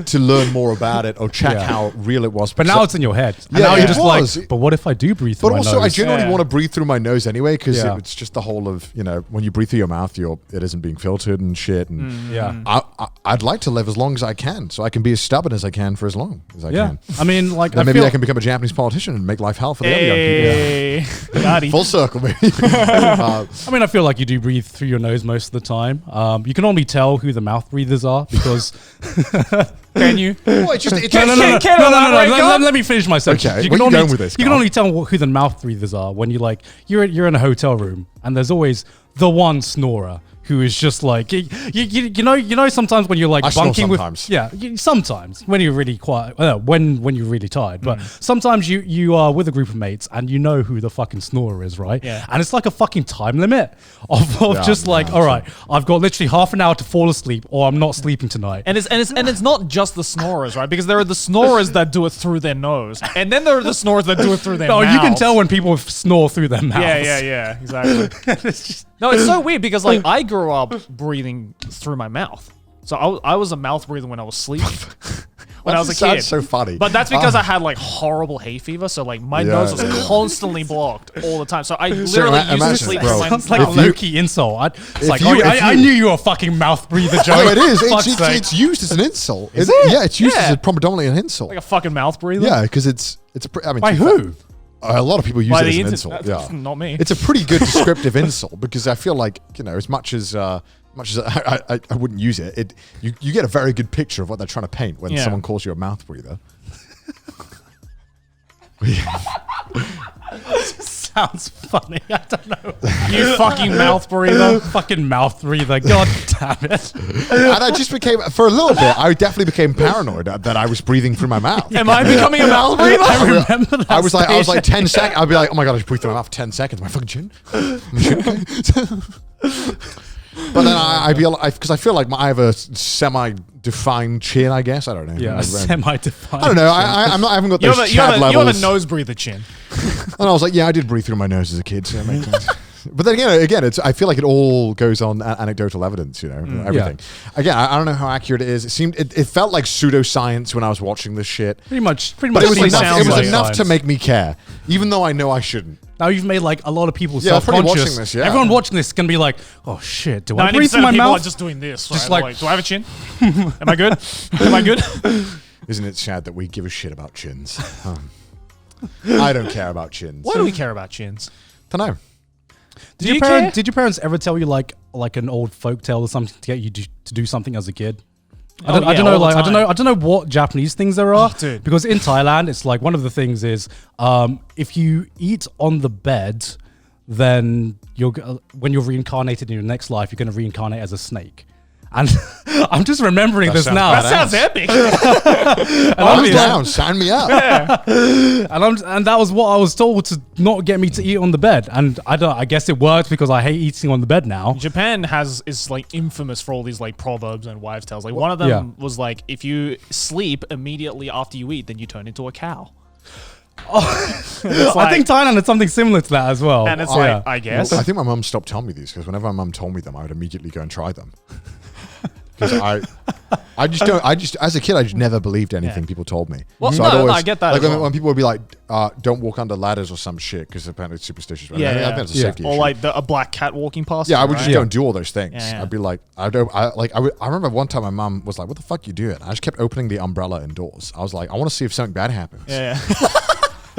to learn more about it or check how real it was. But now it's in your head. And now you're just like, but what if I do breathe through my nose? But also, I generally want to breathe through my nose anyway, because it's just the whole of, when you breathe through your mouth, it isn't being filtered and shit. And I'd like to live as long as I can, so I can be as stubborn as I can for as long as I can. I mean, like, then maybe I can become a Japanese politician and make life hell for the other young people. Full circle, baby. I mean, I feel like you do breathe through your nose most of the time. You can only tell who the mouth breathers are because. Can you? No. Let me finish my sentence. Okay, where are you going with this? You can only tell who the mouth breathers are when you're in a hotel room and there's always the one snorer who is just like you know sometimes when you're like bunking with sometimes when you're really quiet when you're really tired, but sometimes you are with a group of mates and you know who the fucking snorer is, right? And it's like a fucking time limit of all right, I've got literally half an hour to fall asleep or I'm not sleeping tonight. And it's not just the snorers, right? Because there are the snorers that do it through their nose, and then there are the snorers that do it through their mouth. You can tell when people snore through their mouths. Yeah, exactly. No, it's so weird because like I grew up breathing through my mouth. So I was a mouth breather when I was sleeping. When I was a kid. That's so funny. But that's because I had like horrible hay fever. So like my nose was constantly blocked all the time. So I literally used to sleep. Sounds like a low-key insult. I knew you were a fucking mouth breather, Joe. No, it is. It's used as an insult. Is it? Yeah, it's used as predominantly an insult. Like a fucking mouth breather? Yeah, because by who? A lot of people use it as an insult. Yeah, not me. It's a pretty good descriptive insult because I feel like as much as I wouldn't use it, you get a very good picture of what they're trying to paint when someone calls you a mouth breather. Sounds funny. I don't know. You fucking mouth breather. Fucking mouth breather. God damn it. And I just became, for a little bit, I definitely became paranoid that I was breathing through my mouth. Am I becoming a mouth breather? I remember that. I was like 10 seconds. I'd be like, oh my God, I just breathed through my mouth for 10 seconds. My fucking chin. My chin okay? But then I'd be like, because I feel like I have a semi-defined chin, I guess. I don't know. Yeah, semi-defined. I don't know. I haven't got those Chad levels. You have a nose breather chin. And I was like, yeah, I did breathe through my nose as a kid, so it makes sense. But then again, I feel like it all goes on anecdotal evidence, everything. Yeah. Again, I don't know how accurate it is. It felt like pseudoscience when I was watching this shit. Pretty much. But it was enough to make me care, even though I know I shouldn't. Now you've made like a lot of people self-conscious. This, Everyone watching this is gonna be like, "Oh shit, do I breathe through my mouth?" Are just doing this. Just like, do I have a chin? Am I good? Am I good? Isn't it sad that we give a shit about chins? I don't care about chins. Why do we care about chins? Don't know. Did your parents ever tell you like an old folk tale or something to get you to do something as a kid? I don't know what Japanese things there are, dude. Because in Thailand it's like one of the things is if you eat on the bed, then when you're reincarnated in your next life, you're going to reincarnate as a snake. And I'm just remembering this now. That sounds epic. I'm down. Sign me up. Yeah. And that was what I was told to not get me to eat on the bed. And I guess it worked because I hate eating on the bed now. Japan is like infamous for all these like proverbs and wives' tales. Like one of them was like, if you sleep immediately after you eat, then you turn into a cow. I think Thailand had something similar to that as well. And it's I guess. Well, I think my mum stopped telling me these because whenever my mum told me them, I would immediately go and try them. Because I just as a kid, I just never believed anything people told me. Well, so I get that. Like when people would be like, "Don't walk under ladders" or some shit, because apparently it's superstitious. Right? I think that's a safety issue. Or like a black cat walking past. Yeah, I would just don't do all those things. Yeah. I'd be like, I remember one time my mum was like, "What the fuck you doing?" I just kept opening the umbrella indoors. I was like, I want to see if something bad happens. Yeah.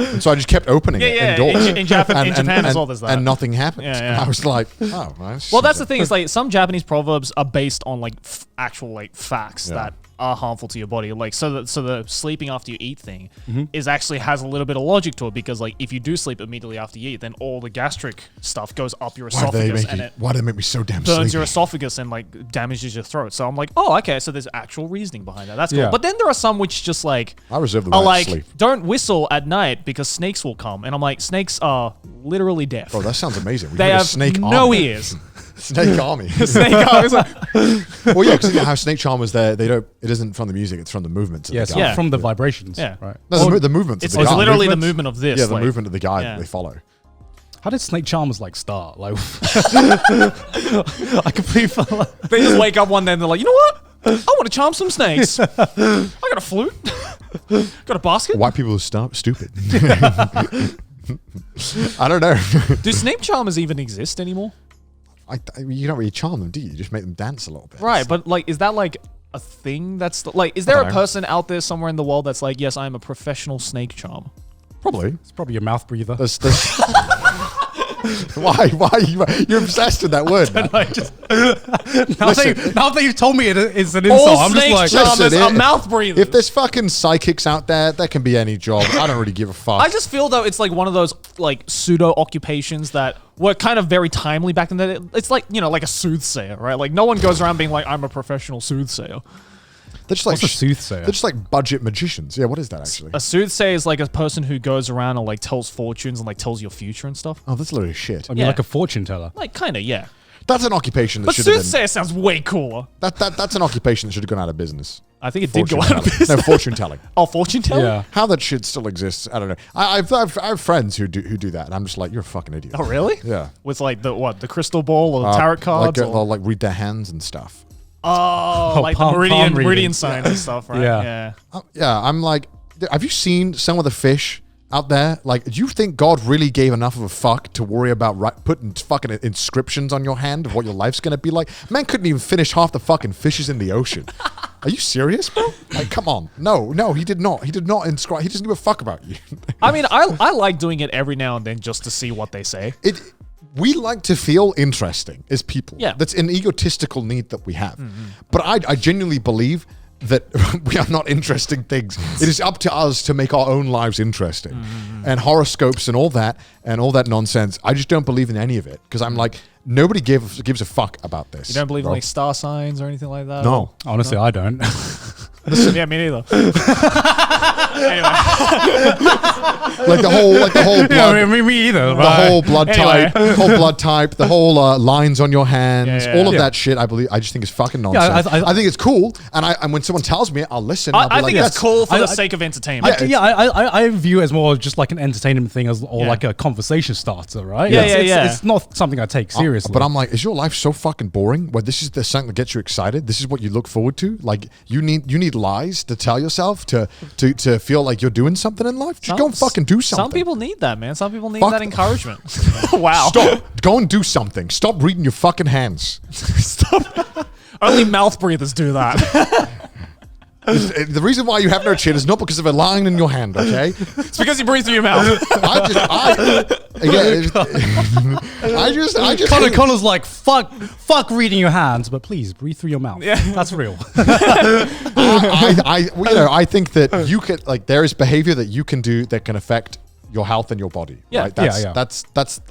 And so I just kept opening it indoors. In Japan as well, there's that. And nothing happens. Yeah. And I was like, oh, nice. Well, that's the thing. Is like some Japanese proverbs are based on like actual like facts that are harmful to your body. Like so the sleeping after you eat thing is actually has a little bit of logic to it, because like if you do sleep immediately after you eat, then all the gastric stuff goes up your esophagus why do they make me so damn burns sleepy? your esophagus and like damages your throat. So I'm like, oh, okay, so there's actual reasoning behind that. That's cool. But then there are some which just like I reserve the right to sleep. Don't whistle at night because snakes will come. And I'm like, snakes are literally deaf. Oh, that sounds amazing. They have no ears. Snake army. Snake army. Well, yeah, because how snake charmers it isn't from the music, it's from the movements of the guy. From the vibrations. Yeah. Right. No, the movements of the guy. It's literally the movement of this. Yeah, the movement of the guy that they follow. How did snake charmers like start? Like I completely felt like they just wake up one day and they're like, you know what? I want to charm some snakes. I got a flute. Got a basket. White people are stupid. I don't know. Do snake charmers even exist anymore? You don't really charm them, do you? You just make them dance a little bit. Right, but like, is that like a thing that's like, is there a person out there somewhere in the world that's like, yes, I am a professional snake charmer? Probably. It's probably your mouth breather. Why? You're obsessed with that word. Now that you've told me it's an insult, All I'm just like, charmers are mouth breathers. If there's fucking psychics out there, that can be any job. I don't really give a fuck. I just feel though it's like one of those like pseudo occupations that were kind of very timely back in the day. It's like, you know, like a soothsayer, right? Like no one goes around being like, I'm a professional soothsayer. They're just like what's a soothsayer? They're just like budget magicians. Yeah, what is that actually? A soothsayer is like a person who goes around and like tells fortunes and like tells your future and stuff. Oh, that's a load of shit. I mean, like a fortune teller. Like kind of, yeah. That's an occupation that But should have been. soothsayer sounds way cooler. That's an occupation that should have gone out of business. I think it did go Fortune out of telling. business. No, fortune telling. Oh, fortune telling? Yeah. How that shit still exists, I don't know. I have friends who do that, and I'm just like, you're a fucking idiot. Oh, really? Yeah. With like the crystal ball or the tarot cards? They'll like read their hands and stuff. Oh, like palm the meridian reading. signs and stuff, right? Yeah. Yeah, I'm like, have you seen some of the fish out there? Like, do you think God really gave enough of a fuck to worry about putting fucking inscriptions on your hand of what your life's gonna be like? Man couldn't even finish half the fucking fishes in the ocean. Are you serious, bro? Like, come on. No, he did not. He did not inscribe. He doesn't give a fuck about you. I mean, I like doing it every now and then just to see what they say. We like to feel interesting as people. Yeah. That's an egotistical need that we have. But I genuinely believe that we are not interesting things. It is up to us to make our own lives interesting. And horoscopes and all that nonsense, I just don't believe in any of it. Because I'm like, nobody gives a fuck about this. You don't believe in like star signs or anything like that? No. Honestly, I don't. Yeah, me neither. Anyway. Like the whole blood. Yeah, me either. The whole blood Anyway. type, the whole lines on your hands, Yeah. all of Yeah. that shit. I just think it's fucking nonsense. I think it's cool, and when someone tells me, I'll listen. I'll be I like, think it's yes. cool for I- the sake of entertainment. I view it as more just like an entertainment thing or Yeah. like a conversation starter, right? Yeah, It's not something I take seriously. But I'm like, is your life so fucking boring? Where this is the something that gets you excited? This is what you look forward to? Like you need lies to tell yourself to feel like you're doing something in life. Just go and fucking do something. Some people need that, man. Some people need Fuck that them. encouragement. Wow. Stop. Go and do something. Stop reading your fucking hands. Only mouth breathers do that. The reason why you have no chin is not because of a line in your hand, okay? It's because you breathe through your mouth. Connor's like, fuck reading your hands, but please breathe through your mouth. Yeah. That's real. I think that you could, like, there is behavior that you can do that can affect your health and your body. Yeah. Right? That's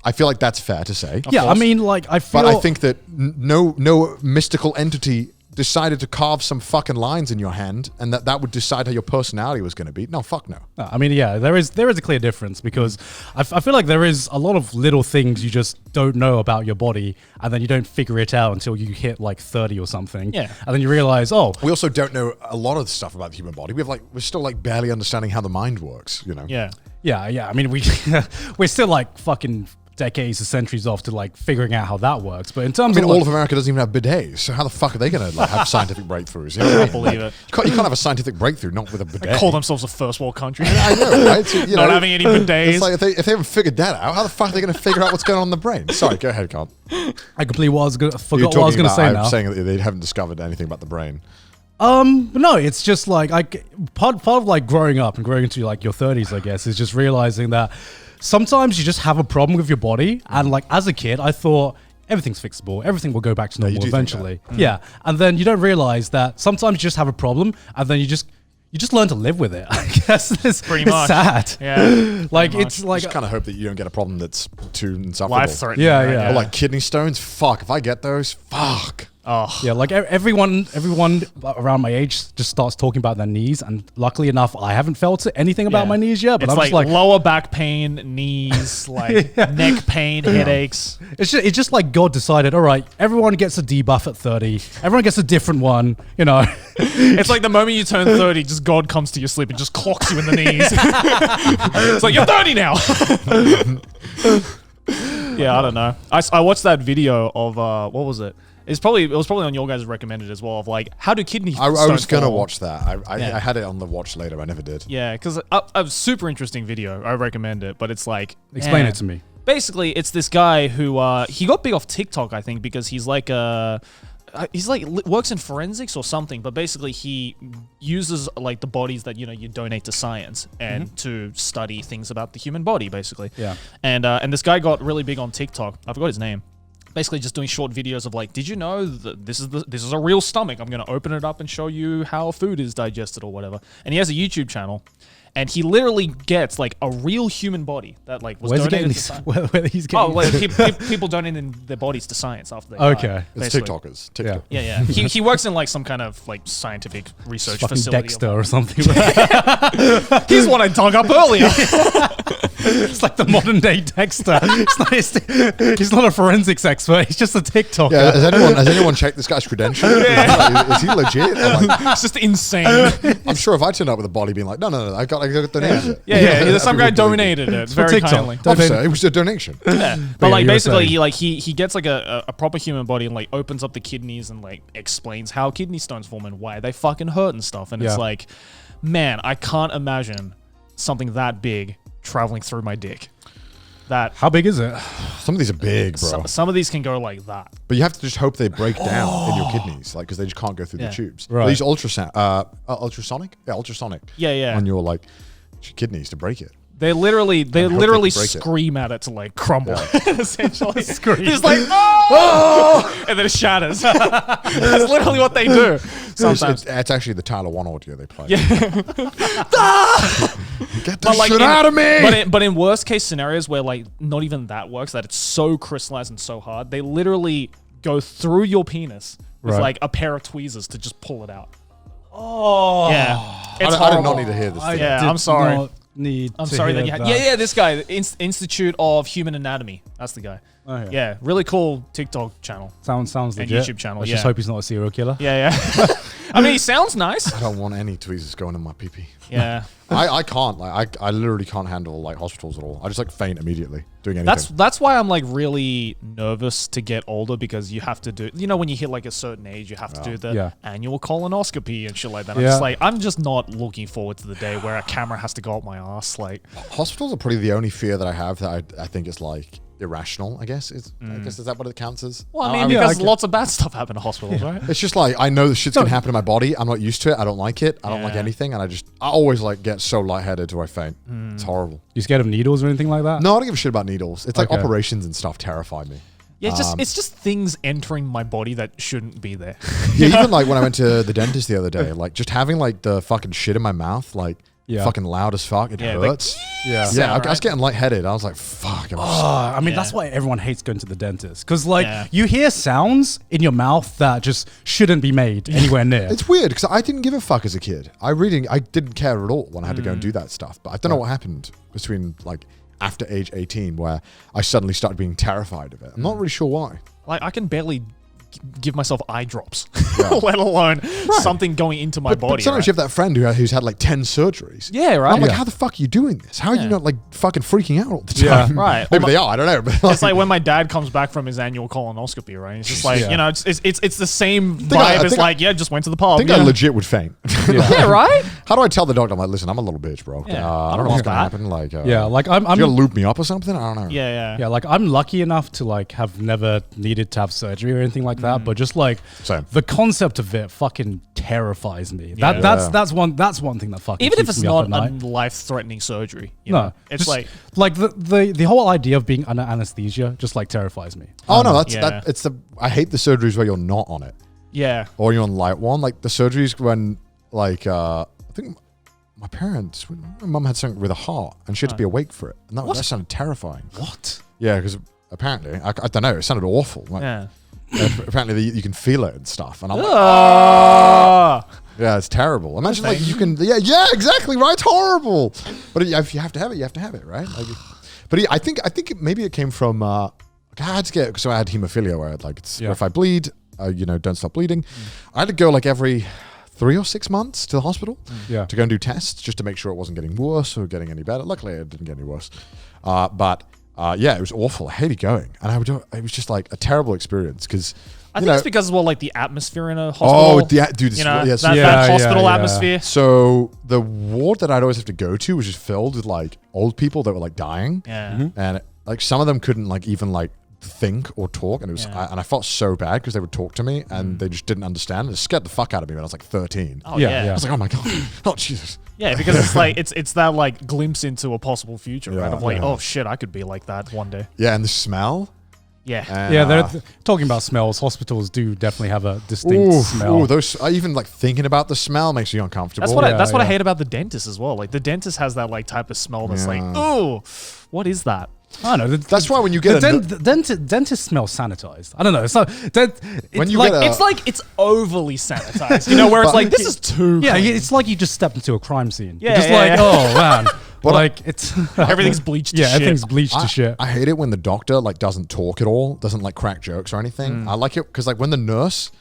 I feel like that's fair to say. Yeah, I mean, like, I feel... But I think that no mystical entity decided to carve some fucking lines in your hand and that would decide how your personality was going to be. No, fuck no. I mean, yeah, there is a clear difference because I feel like there is a lot of little things you just don't know about your body and then you don't figure it out until you hit like 30 or something. Yeah. And then you realize, oh. We also don't know a lot of the stuff about the human body. We're still like barely understanding how the mind works, you know? Yeah. Yeah. I mean, we're still like fucking decades or centuries off to like figuring out how that works. But in terms of all like, of America doesn't even have bidets, so how the fuck are they going to like have scientific breakthroughs? You know what I I mean? believe it. You can't have a scientific breakthrough not with a bidet. They call themselves a first world country. I know, right? So, Not having any bidets. It's like if they haven't figured that out, how the fuck are they going to figure out what's going on in the brain? Sorry, go ahead, Garnt. I completely forgot what I was going to say now. I'm saying that they haven't discovered anything about the brain. No, it's just like part of like growing up and growing into like your 30s, I guess, is just realizing that sometimes you just have a problem with your body. And like as a kid, I thought everything's fixable. Everything will go back to normal eventually. Yeah. And then you don't realize that sometimes you just have a problem and then you just learn to live with it. I guess it's Pretty much. sad. Yeah. Like it's like Just kind of hope that you don't get a problem that's too insufferable. Life threatening. Yeah, right? yeah. Or like kidney stones. Fuck, if I get those, fuck. Oh. yeah, like everyone around my age just starts talking about their knees, and luckily enough, I haven't felt anything about Yeah. my knees yet. But It's I'm like, just like, lower back pain, knees, like neck pain, headaches. it's just like God decided, all right, everyone gets a debuff at 30, everyone gets a different one, you know. It's like the moment you turn 30, just God comes to your sleep and just clocks you in the knees. It's like, you're 30 now. Yeah, I don't know. I watched that video of, what was it? it was probably on your guys' recommended as well of like how do kidney I was stone gonna form? watch that. I had it on the watch later. I never did. Yeah, because a super interesting video. I recommend it, but it's like Explain it to me. Basically, it's this guy who he got big off TikTok, I think, because he's like works in forensics or something. But basically, he uses like the bodies that you donate to science and to study things about the human body, basically. Yeah. And this guy got really big on TikTok. I forgot his name. Basically, just doing short videos of like, did you know that this is a real stomach? I'm gonna open it up and show you how food is digested or whatever. And he has a YouTube channel. And he literally gets like a real human body that like was donated to science. Where he's getting People donating their bodies to science after they Okay. die, It's basically. TikTokers. TikTok. Yeah. He works in like some kind of like scientific research fucking facility. Dexter or something. He's one I dug up earlier. It's like the modern day Dexter. He's not a forensics expert. He's just a TikToker. Yeah, has anyone checked this guy's credentials? Is he legit? It's just insane. I'm sure if I turned up with a body being like, no, I got donated. Yeah. Some guy donated it very TikTok. kindly. Officer, it was a donation. Yeah. But But like you were basically saying. he gets like a proper human body and like opens up the kidneys and like explains how kidney stones form and why they fucking hurt and stuff. And it's like, man, I can't imagine something that big traveling through my dick. How big is it? Some of these are big, bro. Some of these can go like that. But you have to just hope they break down in your kidneys, like because they just can't go through the tubes. Right. They use ultrasonic. Yeah, ultrasonic. Yeah. On your like kidneys to break it. They literally hope they can break it. scream at it to like crumble. Essentially, Scream. It's like oh! And then it shatters. That's literally what they do. Sometimes. It's actually the Tyler 1 audio they play. Yeah. Get the shit out of me! But in worst case scenarios where like not even that works, that it's so crystallized and so hard, they literally go through your penis with like a pair of tweezers to just pull it out. Oh. Yeah. It's I did not horrible. need to hear this. I'm sorry. I'm sorry that you had. Yeah, this guy, Institute of Human Anatomy. That's the guy. Oh, Yeah, really cool TikTok channel. Sounds And legit. YouTube channel, Let's yeah. just hope he's not a serial killer. Yeah. I mean, he sounds nice. I don't want any tweezers going in my pee-pee. Yeah. I can't. Like, I literally can't handle like hospitals at all. I just like faint immediately doing anything. That's why I'm like really nervous to get older, because you have to do, when you hit like a certain age, you have to do the annual colonoscopy and shit like that. I'm just not looking forward to the day where a camera has to go up my ass. Like, hospitals are probably the only fear that I have that I think is like irrational. I guess is that what it counts as? well, I mean, because lots of bad stuff happen in hospitals, right? It's just like I know the shit's gonna happen in my body. I'm not used to it. I don't like it. I don't like anything, and I always like get so lightheaded till I faint. It's horrible. You scared of needles or anything like that? No, I don't give a shit about needles. It's like Okay. operations and stuff terrify me. Yeah, it's just things entering my body that shouldn't be there. Yeah, even like when I went to the dentist the other day, like just having like the fucking shit in my mouth, like fucking loud as fuck. It hurts. I was getting lightheaded. I was like, fuck. I mean, that's why everyone hates going to the dentist. Because, like, you hear sounds in your mouth that just shouldn't be made anywhere near. It's weird because I didn't give a fuck as a kid. I didn't care at all when I had to go and do that stuff. But I don't know what happened between, like, after age 18 where I suddenly started being terrified of it. I'm not really sure why. Like, I can barely give myself eye drops, let alone something going into my body. But sometimes you have that friend who's had like 10 surgeries. Yeah, right. And I'm like, how the fuck are you doing this? How are you not like fucking freaking out all the time? Right. Maybe they are. I don't know. But It's like when my dad comes back from his annual colonoscopy, right? It's just like, it's the same vibe as like, just went to the pub. I think I legit would faint. Yeah, right? How do I tell the doctor? I'm like, listen, I'm a little bitch, bro. Yeah. I don't know what's gonna happen. Like, like I'm you gonna loop me up or something? I don't know. Yeah. like I'm lucky enough to like have never needed to have surgery or anything like that, but just like Same. the concept of it fucking terrifies me. That's one thing that fucking Even if keeps it's me up not at a night. life-threatening surgery, No, it's just, like the whole idea of being under anesthesia just like terrifies me. Oh no, I hate the surgeries where you're not on it. Yeah. Or you're on light one. Like the surgeries when like I think my mum had something with a heart and she had to be awake for it. And that sounded terrifying. What? Yeah, because apparently, I don't know, it sounded awful. Like, apparently you can feel it and stuff. And I'm like, yeah, it's terrible. Imagine like you can, exactly, right? It's horrible. But if you have to have it, you have to have it, right? Like, but I think maybe it came from, I had hemophilia where like if I bleed, don't stop bleeding. I had to go like every 3 or 6 months to the hospital to go and do tests just to make sure it wasn't getting worse or getting any better. Luckily, it didn't get any worse. But it was awful. I hated going. And it was just like a terrible experience because I think it's because as well, like the atmosphere in a hospital. Oh, dude, this that hospital atmosphere. So the ward that I'd always have to go to was just filled with like old people that were like dying. Yeah. And like some of them couldn't like even like think or talk, and it was and I felt so bad because they would talk to me and they just didn't understand. It scared the fuck out of me when I was like 13. Oh yeah. I was like, oh my god, oh Jesus. Yeah, because it's like it's that like glimpse into a possible future, right? Of like, oh shit, I could be like that one day. Yeah, and the smell. Yeah. They're talking about smells. Hospitals do definitely have a distinct smell. Those even like thinking about the smell makes you uncomfortable. That's what I hate about the dentist as well. Like the dentist has that like type of smell that's like, oh, what is that? I don't know. That's why when you get dentist smells sanitized. I don't know. So it's overly sanitized. You know, where it's like this is too. Yeah, clean. it's like you just stepped into a crime scene. Yeah, You're just oh man. But like it's everything's bleached to shit. everything's bleached to shit. I hate it when the doctor like doesn't talk at all, doesn't like crack jokes or anything. I like it because like when the nurse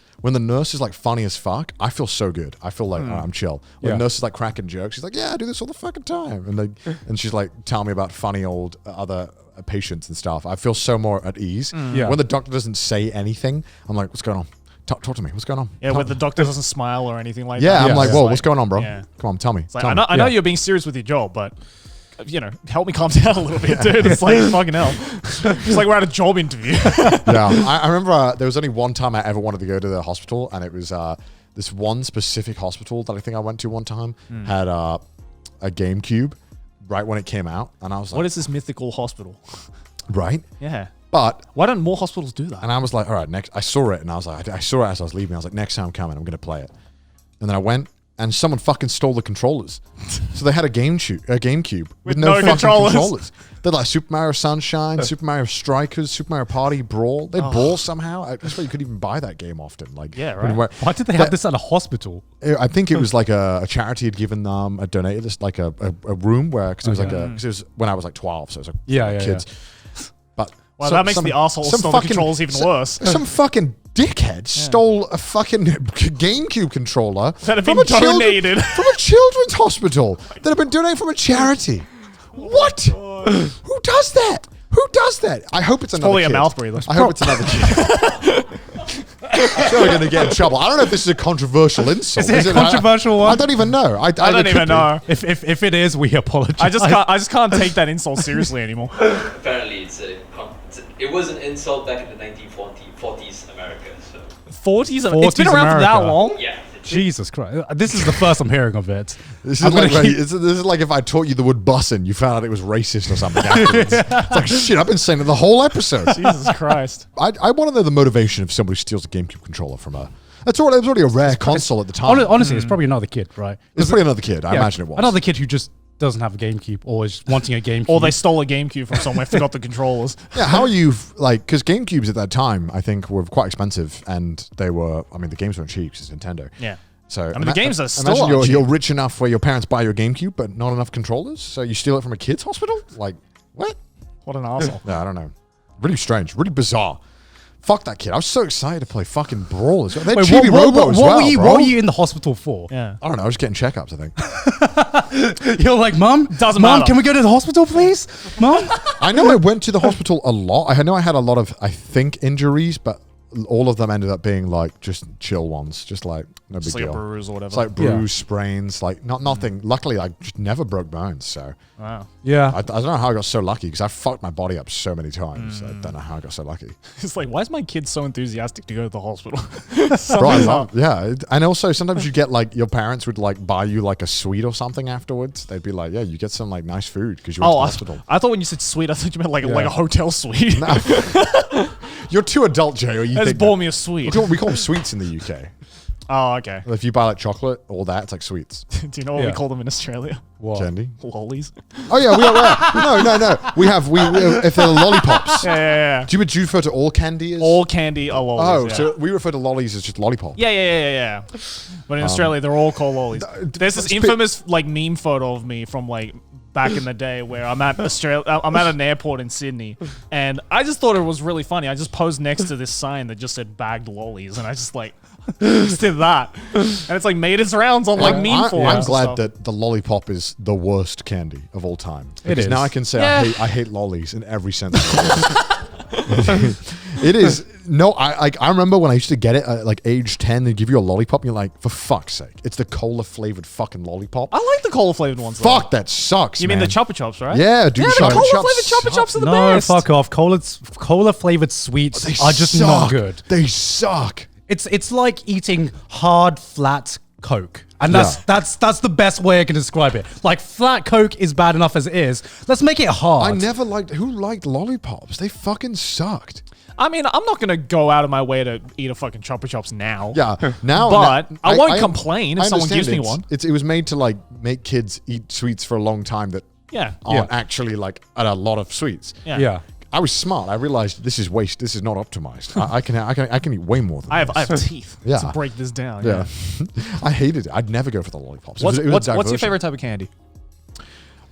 is like funny as fuck, I feel so good. I feel like I'm chill. When the nurse is like cracking jokes, she's like, yeah, I do this all the fucking time. And she's like telling me about funny old other patients and stuff. I feel so more at ease. When the doctor doesn't say anything, I'm like, what's going on? Talk to me. What's going on? Yeah, when the doctor doesn't smile or anything like that. Yeah, I'm like, whoa, what's going on, bro? Yeah. Come on, tell me. Like, I know you're being serious with your job, but you know, help me calm down a little bit, dude. It's like fucking hell. It's like we're at a job interview. I remember there was only one time I ever wanted to go to the hospital, and it was this one specific hospital that I think I went to one time had a GameCube right when it came out, and I was like, what is this mythical hospital? Right? Yeah. But why don't more hospitals do that? And I was like, all right, next. I saw it, and I was like, I saw it as I was leaving. I was like, next time I'm coming, I'm going to play it. And then I went, and someone fucking stole the controllers. So they had a GameCube with no fucking controllers. They're like Super Mario Sunshine, Super Mario Strikers, Super Mario Party Brawl. They brawl somehow. I swear you couldn't even buy that game often. Like, yeah, right. Why did they have this at a hospital? I think it was like a charity had given them a donated this like a room where because it was like because it was when I was like 12, so it was like kids. But well, that makes the arsehole stole the controls even worse. Some fucking dickhead stole a fucking GameCube controller that had been donated from a children's hospital that had been donated from a charity. What? Who does that? Who does that? I hope it's another probably kid. a mouth breather. I hope it's another kid. I'm sure we're going to get in trouble. I don't know if this is a controversial insult. Is it a controversial one? I don't even know. I don't even know. If it is, we apologize. I just can't take that insult seriously anymore. Apparently, it was an insult back in the 1940s America. So 40s? It's been around for that long? Yeah. Jesus Christ. This is the first I'm hearing of it. This is like if I taught you the word bussin', you found out it was racist or something afterwards. It's like, shit, I've been saying it the whole episode. Jesus Christ. I want to know the motivation if somebody steals a GameCube controller from a... It was already a rare console at the time. Honestly, it's probably another kid, right? It's probably another kid. I imagine it was. Another kid who just doesn't have a GameCube or is wanting a GameCube. Or they stole a GameCube from somewhere, forgot the controllers. Yeah, how are you, like, because GameCubes at that time, I think, were quite expensive and they were, I mean, the games weren't cheap because it's Nintendo. Yeah. So I mean, the games are still imagine you're rich enough where your parents buy your GameCube, but not enough controllers, so you steal it from a kid's hospital? Like, what? What an arsehole. Yeah, I don't know. Really strange, really bizarre. Fuck that kid. I was so excited to play fucking Brawl as well. They're Chibi Robo as well, What were you in the hospital for? Yeah. I don't know. I was getting checkups, I think. You're like, Mom, can we go to the hospital, please? Mom? I know I went to the hospital a lot. I know I had a lot of, I think, injuries, but all of them ended up being like just chill ones. Just like, no big deal. Like a bruise or whatever. It's like bruise, sprains, like nothing. Luckily, I just never broke bones, so. Wow. Yeah. I don't know how I got so lucky because I fucked my body up so many times. I don't know how I got so lucky. It's like, why is my kid so enthusiastic to go to the hospital? Yeah. And also sometimes you get like, your parents would like buy you like a sweet or something afterwards. They'd be like, yeah, you get some like nice food because you went to the hospital. I thought when you said sweet, I thought you meant like a hotel suite. No. You're too adult, Jay. Just bought me a sweet. We call them sweets in the UK. Oh, okay. If you buy like chocolate, all that, it's like sweets. Do you know what we call them in Australia? What? Candy? Lollies. Oh yeah, we are. No. We if they're lollipops. Yeah. Do you refer to all candy as? All candy are lollies. Oh, so we refer to lollies as just lollipop. Yeah. But in Australia, they're all called lollies. There's this infamous like meme photo of me from like back in the day where I'm at an airport in Sydney, and I just thought it was really funny. I just posed next to this sign that just said bagged lollies, and I just like just did that, and it's like made its rounds on like meme forums. I'm glad that the lollipop is the worst candy of all time. It is. Now I can say I hate lollies in every sense of the word. It is. No, I remember when I used to get it at like age 10, they'd give you a lollipop and you're like, for fuck's sake, it's the cola flavored fucking lollipop. I like the cola flavored ones. Fuck, that sucks. You mean the Chupa Chups, right? Yeah, dude. Yeah, the cola flavored Chupa Chups are the best. No, fuck off. Cola flavored sweets are just not good. They suck. It's like eating hard, flat Coke. And that's the best way I can describe it. Like, flat Coke is bad enough as it is. Let's make it hard. I never liked... Who liked lollipops? They fucking sucked. I mean, I'm not going to go out of my way to eat a fucking Chupa Chups now. Yeah, now... But I won't complain if someone gives me one. It was made to, like, make kids eat sweets for a long time that aren't actually, like, at a lot of sweets. Yeah. I was smart. I realized this is waste. This is not optimized. I can eat way more than I this. have teeth to break this down. Yeah. I hated it. I'd never go for the lollipops. What's your favorite type of candy?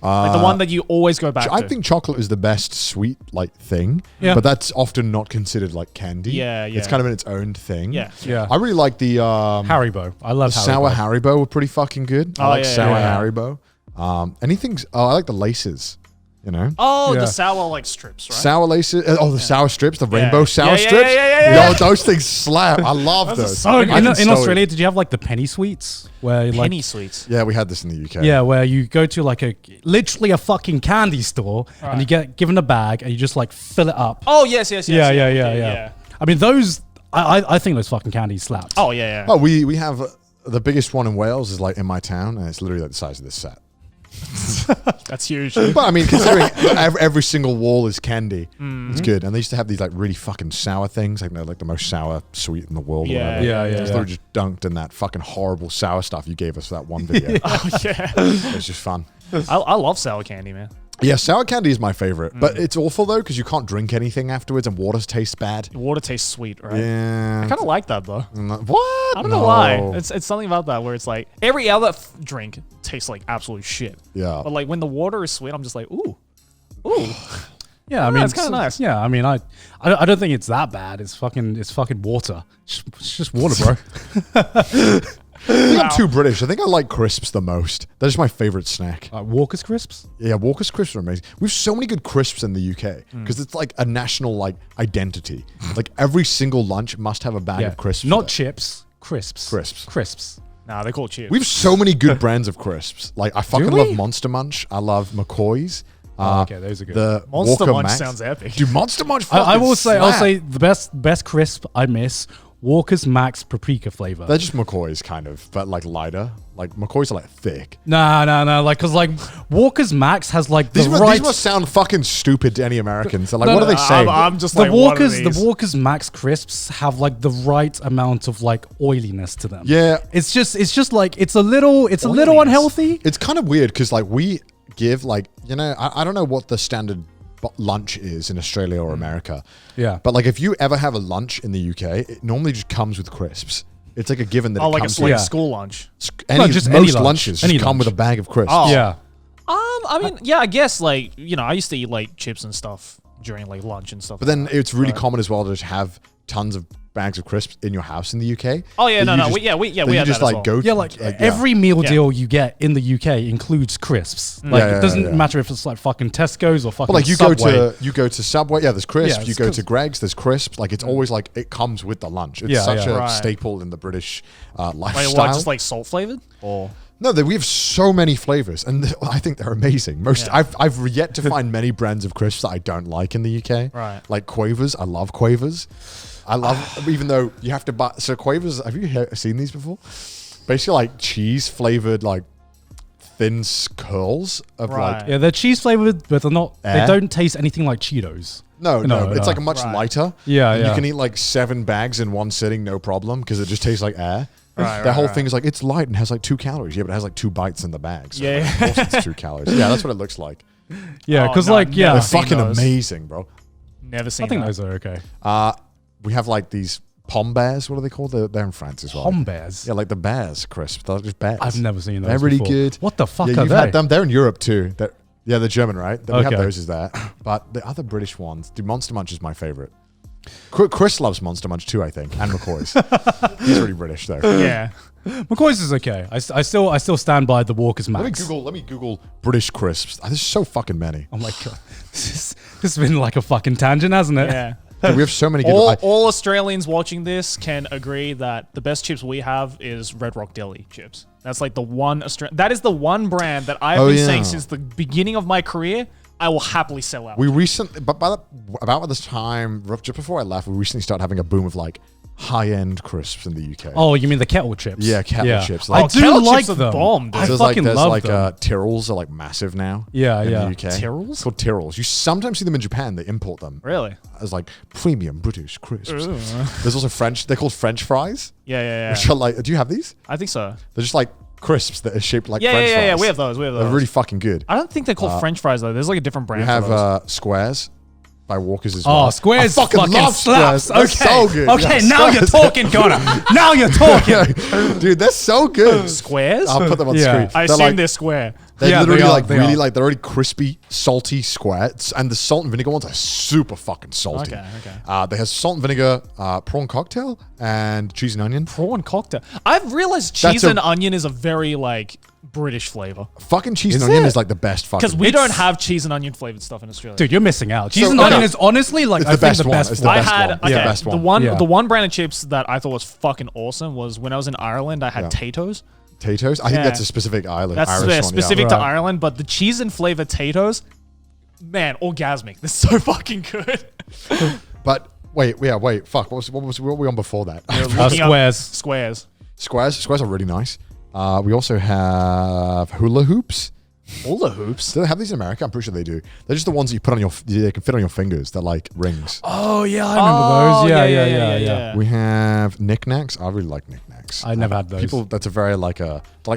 Like the one that you always go back to? I think chocolate is the best sweet like thing, but that's often not considered like candy. Yeah. It's kind of in its own thing. Yeah. I really like the Haribo. I love the Haribo. sour Haribo were pretty fucking good. I like sour Haribo. I like the laces. You know? Oh, the sour like strips, right? Sour laces. The sour strips, the rainbow sour strips. Yeah. Yo, those things slap. I love those. So in Australia, did you have like the penny sweets? Penny sweets? Yeah, we had this in the UK. Yeah, where you go to like literally a fucking candy store and you get given a bag and you just like fill it up. Oh, yes. Yeah. I mean, those, I think those fucking candies slap. Oh, yeah. Oh, we have the biggest one in Wales is like in my town and it's literally like the size of this set. That's huge. But I mean, considering every single wall is candy, it's good. And they used to have these like really fucking sour things, like the most sour sweet in the world. Yeah. They were just dunked in that fucking horrible sour stuff you gave us for that one video. Oh yeah, it was just fun. I love sour candy, man. Yeah, sour candy is my favorite, but it's awful though because you can't drink anything afterwards and water tastes bad. Water tastes sweet, right? Yeah, I kind of like that though. What? I don't know why. It's something about that where it's like every other drink tastes like absolute shit. Yeah, but like when the water is sweet, I'm just like ooh. Yeah, I mean it's kind of nice. Yeah, I mean I don't think it's that bad. It's fucking water. It's just water, bro. I think I'm too British. I think I like crisps the most. That's just my favorite snack. Walker's crisps? Yeah, Walker's crisps are amazing. We have so many good crisps in the UK because it's like a national like identity. Like every single lunch must have a bag of crisps. Not chips, crisps. Crisps. Nah, they're called chips. We have so many good brands of crisps. Like I fucking love Monster Munch. I love McCoy's. Okay, those are good. The Monster Walker Munch Max. sounds epic. Dude, Monster Munch. I'll say the best crisp I miss. Walker's Max paprika flavor. They're just McCoy's kind of, but like lighter. Like McCoy's are like thick. Nah. Like, cause like Walker's Max has like these must sound fucking stupid to any Americans. They're like, what are they saying? I'm just the like, the Walker's Max crisps have like the right amount of like oiliness to them. Yeah. It's just like, it's a little unhealthy. It's kind of weird because like we give like, you know, I don't know what the standard lunch is in Australia or America. Yeah. But like if you ever have a lunch in the UK, it normally just comes with crisps. It's like a given that it like comes a school lunch. most lunches just come with a bag of crisps. Oh. Yeah. I mean, yeah, I guess like, you know, I used to eat like chips and stuff during like lunch and stuff. But then it's really common as well to just have tons of bags of crisps in your house in the UK. Oh yeah, we had just that like as go well. to, Yeah, like every meal deal you get in the UK includes crisps. Like it doesn't matter if it's like fucking Tesco's or fucking like you Subway. go to Subway, there's crisps. Yeah, you go to Greg's, there's crisps. Like it's always like it comes with the lunch. It's such a staple in the British lifestyle. Wait, what, just like salt flavored or? No, we have so many flavors, and I think they're amazing. I've yet to find many brands of crisps that I don't like in the UK. Right, like Quavers. I love Quavers. I love, even though you have to buy. So Quavers, have you seen these before? Basically, like cheese flavored, like thin curls of like. Yeah, they're cheese flavored, but they're not. They don't taste anything like Cheetos. No, it's like a much lighter. Yeah. You can eat like 7 bags in one sitting, no problem, because it just tastes like air. The whole thing is like it's light and has like 2 calories. Yeah, but it has like 2 bites in the bag. So of course it's 2 calories. Yeah, that's what it looks like. Yeah, because they're fucking amazing, bro. Never seen. I think those are okay. We have like these Pom Bears. What are they called? They're in France as well. Pom Bears? Yeah, like the bears crisp. They're just bears. I've never seen those. They're really before. good. What the fuck are you've they? had them. They're in Europe too. They're German, right? We have Okay. those as that. But the other British ones, dude, Monster Munch is my favorite. Chris loves Monster Munch too, I think, and McCoy's. He's really British though. Yeah. McCoy's is okay. I still stand by the Walker's Max. Let me Google British crisps. There's so fucking many. I'm like, God, this has been like a fucking tangent, hasn't it? Yeah. Dude, we have so many good. All Australians watching this can agree that the best chips we have is Red Rock Deli chips. That's like the one that is the one brand that I've been saying since the beginning of my career. I will happily sell out. We recently, but about this time, just before I left, we recently started having a boom of like high-end crisps in the UK. Oh, you mean the kettle chips? Yeah, kettle chips. I do like them. Bomb, I fucking love them. Tyrrells are like massive now. Yeah, in yeah. the UK. Tyrrells? It's called Tyrrells. You sometimes see them in Japan. They import them. Really? As like premium British crisps. Ooh. There's also French. They're called French fries. Yeah. Which are like, do you have these? I think so. They're just like crisps that are shaped like French fries. Yeah, we have those. They're really fucking good. I don't think they're called French fries though. There's like a different brand. We have Squares by Walkers as well. Oh, Squares I fucking love slaps. Squares. Okay. So good. Okay, yeah, now you're talking, Connor. Now you're talking. Dude, they're so good. Squares? I'll put them on screen. I assume they're square. They're literally they're already crispy, salty squares, and the salt and vinegar ones are super fucking salty. Okay. They have salt and vinegar prawn cocktail and cheese and onion. Prawn cocktail. I've realized cheese and onion is a very like British flavor. Fucking cheese and onion is like the best fucking. Because we don't have cheese and onion flavored stuff in Australia. Dude, you're missing out. Cheese and onion is honestly like the best one. It's the best one. The one brand of chips that I thought was fucking awesome was when I was in Ireland. I had Tato's. Tato's? I think that's a specific island. That's Irish specific to Ireland, but the cheese and flavor Tato's, man, orgasmic. They're so fucking good. But wait, fuck. What were we on before that? Squares. Squares are really nice. We also have hula hoops. Hula hoops? Do they have these in America? I'm pretty sure they do. They're just the ones that you put on they can fit on your fingers. They're like rings. Oh, yeah, I remember those. Yeah. We have knickknacks. I really like knickknacks. I never had those. That's a very like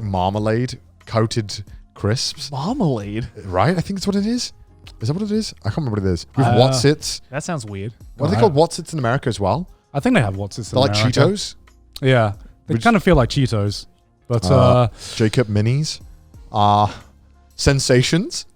marmalade coated crisps. Marmalade? Right? I think that's what it is. Is that what it is? I can't remember what it is. We have Wotsits. That sounds weird. Are they called Wotsits in America as well? I think they have Wotsits in America. They're like Cheetos? Yeah. They kind of feel like Cheetos. But Jacob Minis. Sensations.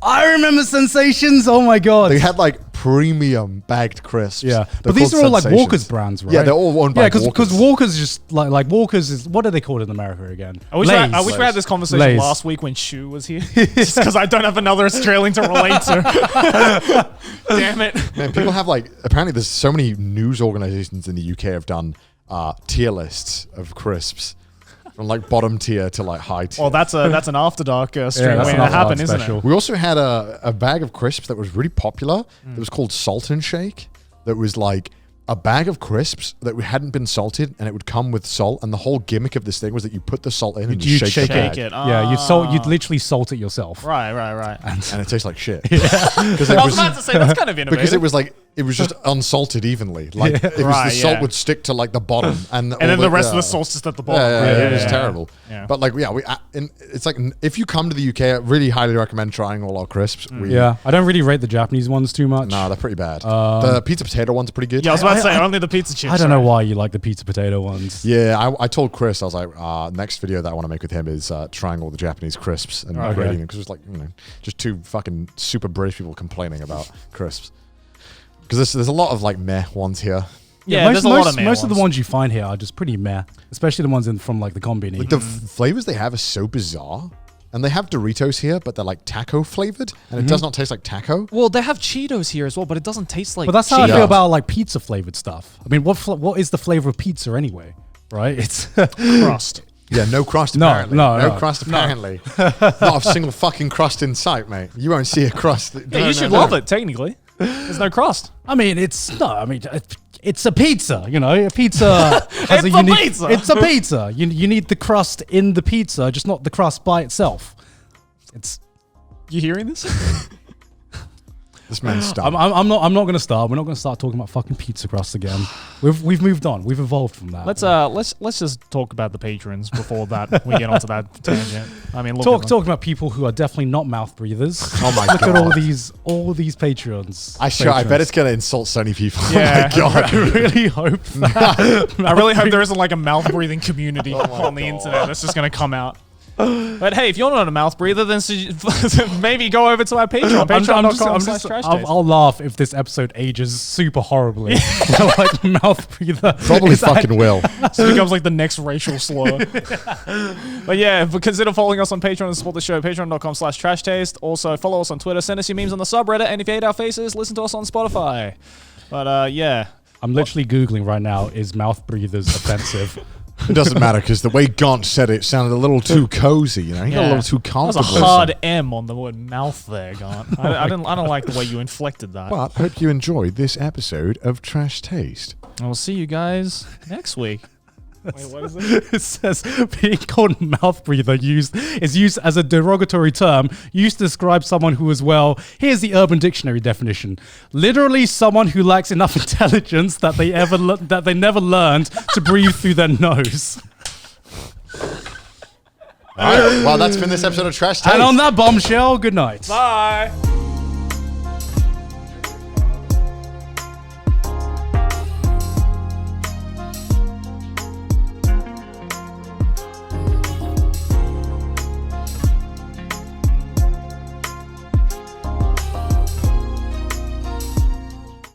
I remember Sensations. Oh my god. They had like premium bagged crisps. Yeah, but these are all like Walker's brands, right? Yeah, they're all owned by Walker's. because Walker's just like Walker's is, what are they called in America again? I wish we had this conversation last week when Shu was here. Just because I don't have another Australian to relate to. Damn it. Man, people have like, apparently there's so many news organizations in the UK have done tier lists of crisps. From like bottom tier to like high tier. Well, that's an After Dark stream waiting to happen, isn't it? We also had a bag of crisps that was really popular. It was called Salt and Shake. That was like a bag of crisps that hadn't been salted, and it would come with salt. And the whole gimmick of this thing was that you put the salt in and you shake it. Yeah, you'd literally salt it yourself. Right. And it tastes like shit. I was about to say that's kind of innovative. Because it was just unsalted evenly. Like the salt would stick to like the bottom, and then the rest of the salt's just at the bottom. It was terrible. Yeah. But like, it's like if you come to the UK, I really highly recommend trying all our crisps. I don't really rate the Japanese ones too much. No, they're pretty bad. The pizza potato ones are pretty good. Yeah, I was about to say only the pizza chips. I don't know why you like the pizza potato ones. Yeah, I told Chris, I was like, next video that I want to make with him is trying all the Japanese crisps and rating them, because it's like, just two fucking super British people complaining about crisps. Because there's a lot of like meh ones here. Yeah, there's a lot of meh most of the ones you find here are just pretty meh, especially the ones from like the combini. Like the flavors they have are so bizarre. And they have Doritos here, but they're like taco flavored, and it does not taste like taco. Well, they have Cheetos here as well, but it doesn't taste like. But that's how I feel about like pizza flavored stuff. I mean, what is the flavor of pizza anyway? Right? It's crust. Yeah, no crust apparently. No crust apparently. Not a single fucking crust in sight, mate. You won't see a crust. Yeah, you should love it. Technically, there's no crust. I mean, it's a pizza. A pizza has pizza. It's a pizza. You need the crust in the pizza, just not the crust by itself. You hearing this? This man's stuck. I'm not going to start. We're not going to start talking about fucking pizza crust again. We've moved on. We've evolved from that. Let's just talk about the patrons before that we get onto that tangent. I mean, talking about people who are definitely not mouth breathers. Oh my god! Look at all these patrons. I bet it's gonna insult so many people. Yeah, oh my god! I really hope that. I really hope there isn't like a mouth breathing community on the internet that's just gonna come out. But hey, if you're not a mouth breather, then maybe go over to our Patreon. Patreon.com/trashtaste. I'll laugh if this episode ages super horribly. Like mouth breather. Probably fucking will. So it becomes like the next racial slur. But yeah, consider following us on Patreon and support the show. Patreon.com/trashtaste. Also, follow us on Twitter. Send us your memes on the subreddit. And if you hate our faces, listen to us on Spotify. But yeah. I'm literally Googling right now, is mouth breathers offensive? It doesn't matter because the way Garnt said it sounded a little too cozy. You know, he got a little too comfortable. There's a hard M on the word mouth there, Garnt. I don't like the way you inflected that. But hope you enjoyed this episode of Trash Taste. And we'll see you guys next week. Wait, what is it? It says being called mouth breather is used as a derogatory term used to describe someone who is, well, here's the Urban Dictionary definition. Literally someone who lacks enough intelligence that they never learned to breathe through their nose. All right. Well, that's been this episode of Trash Taste. And on that bombshell, good night. Bye.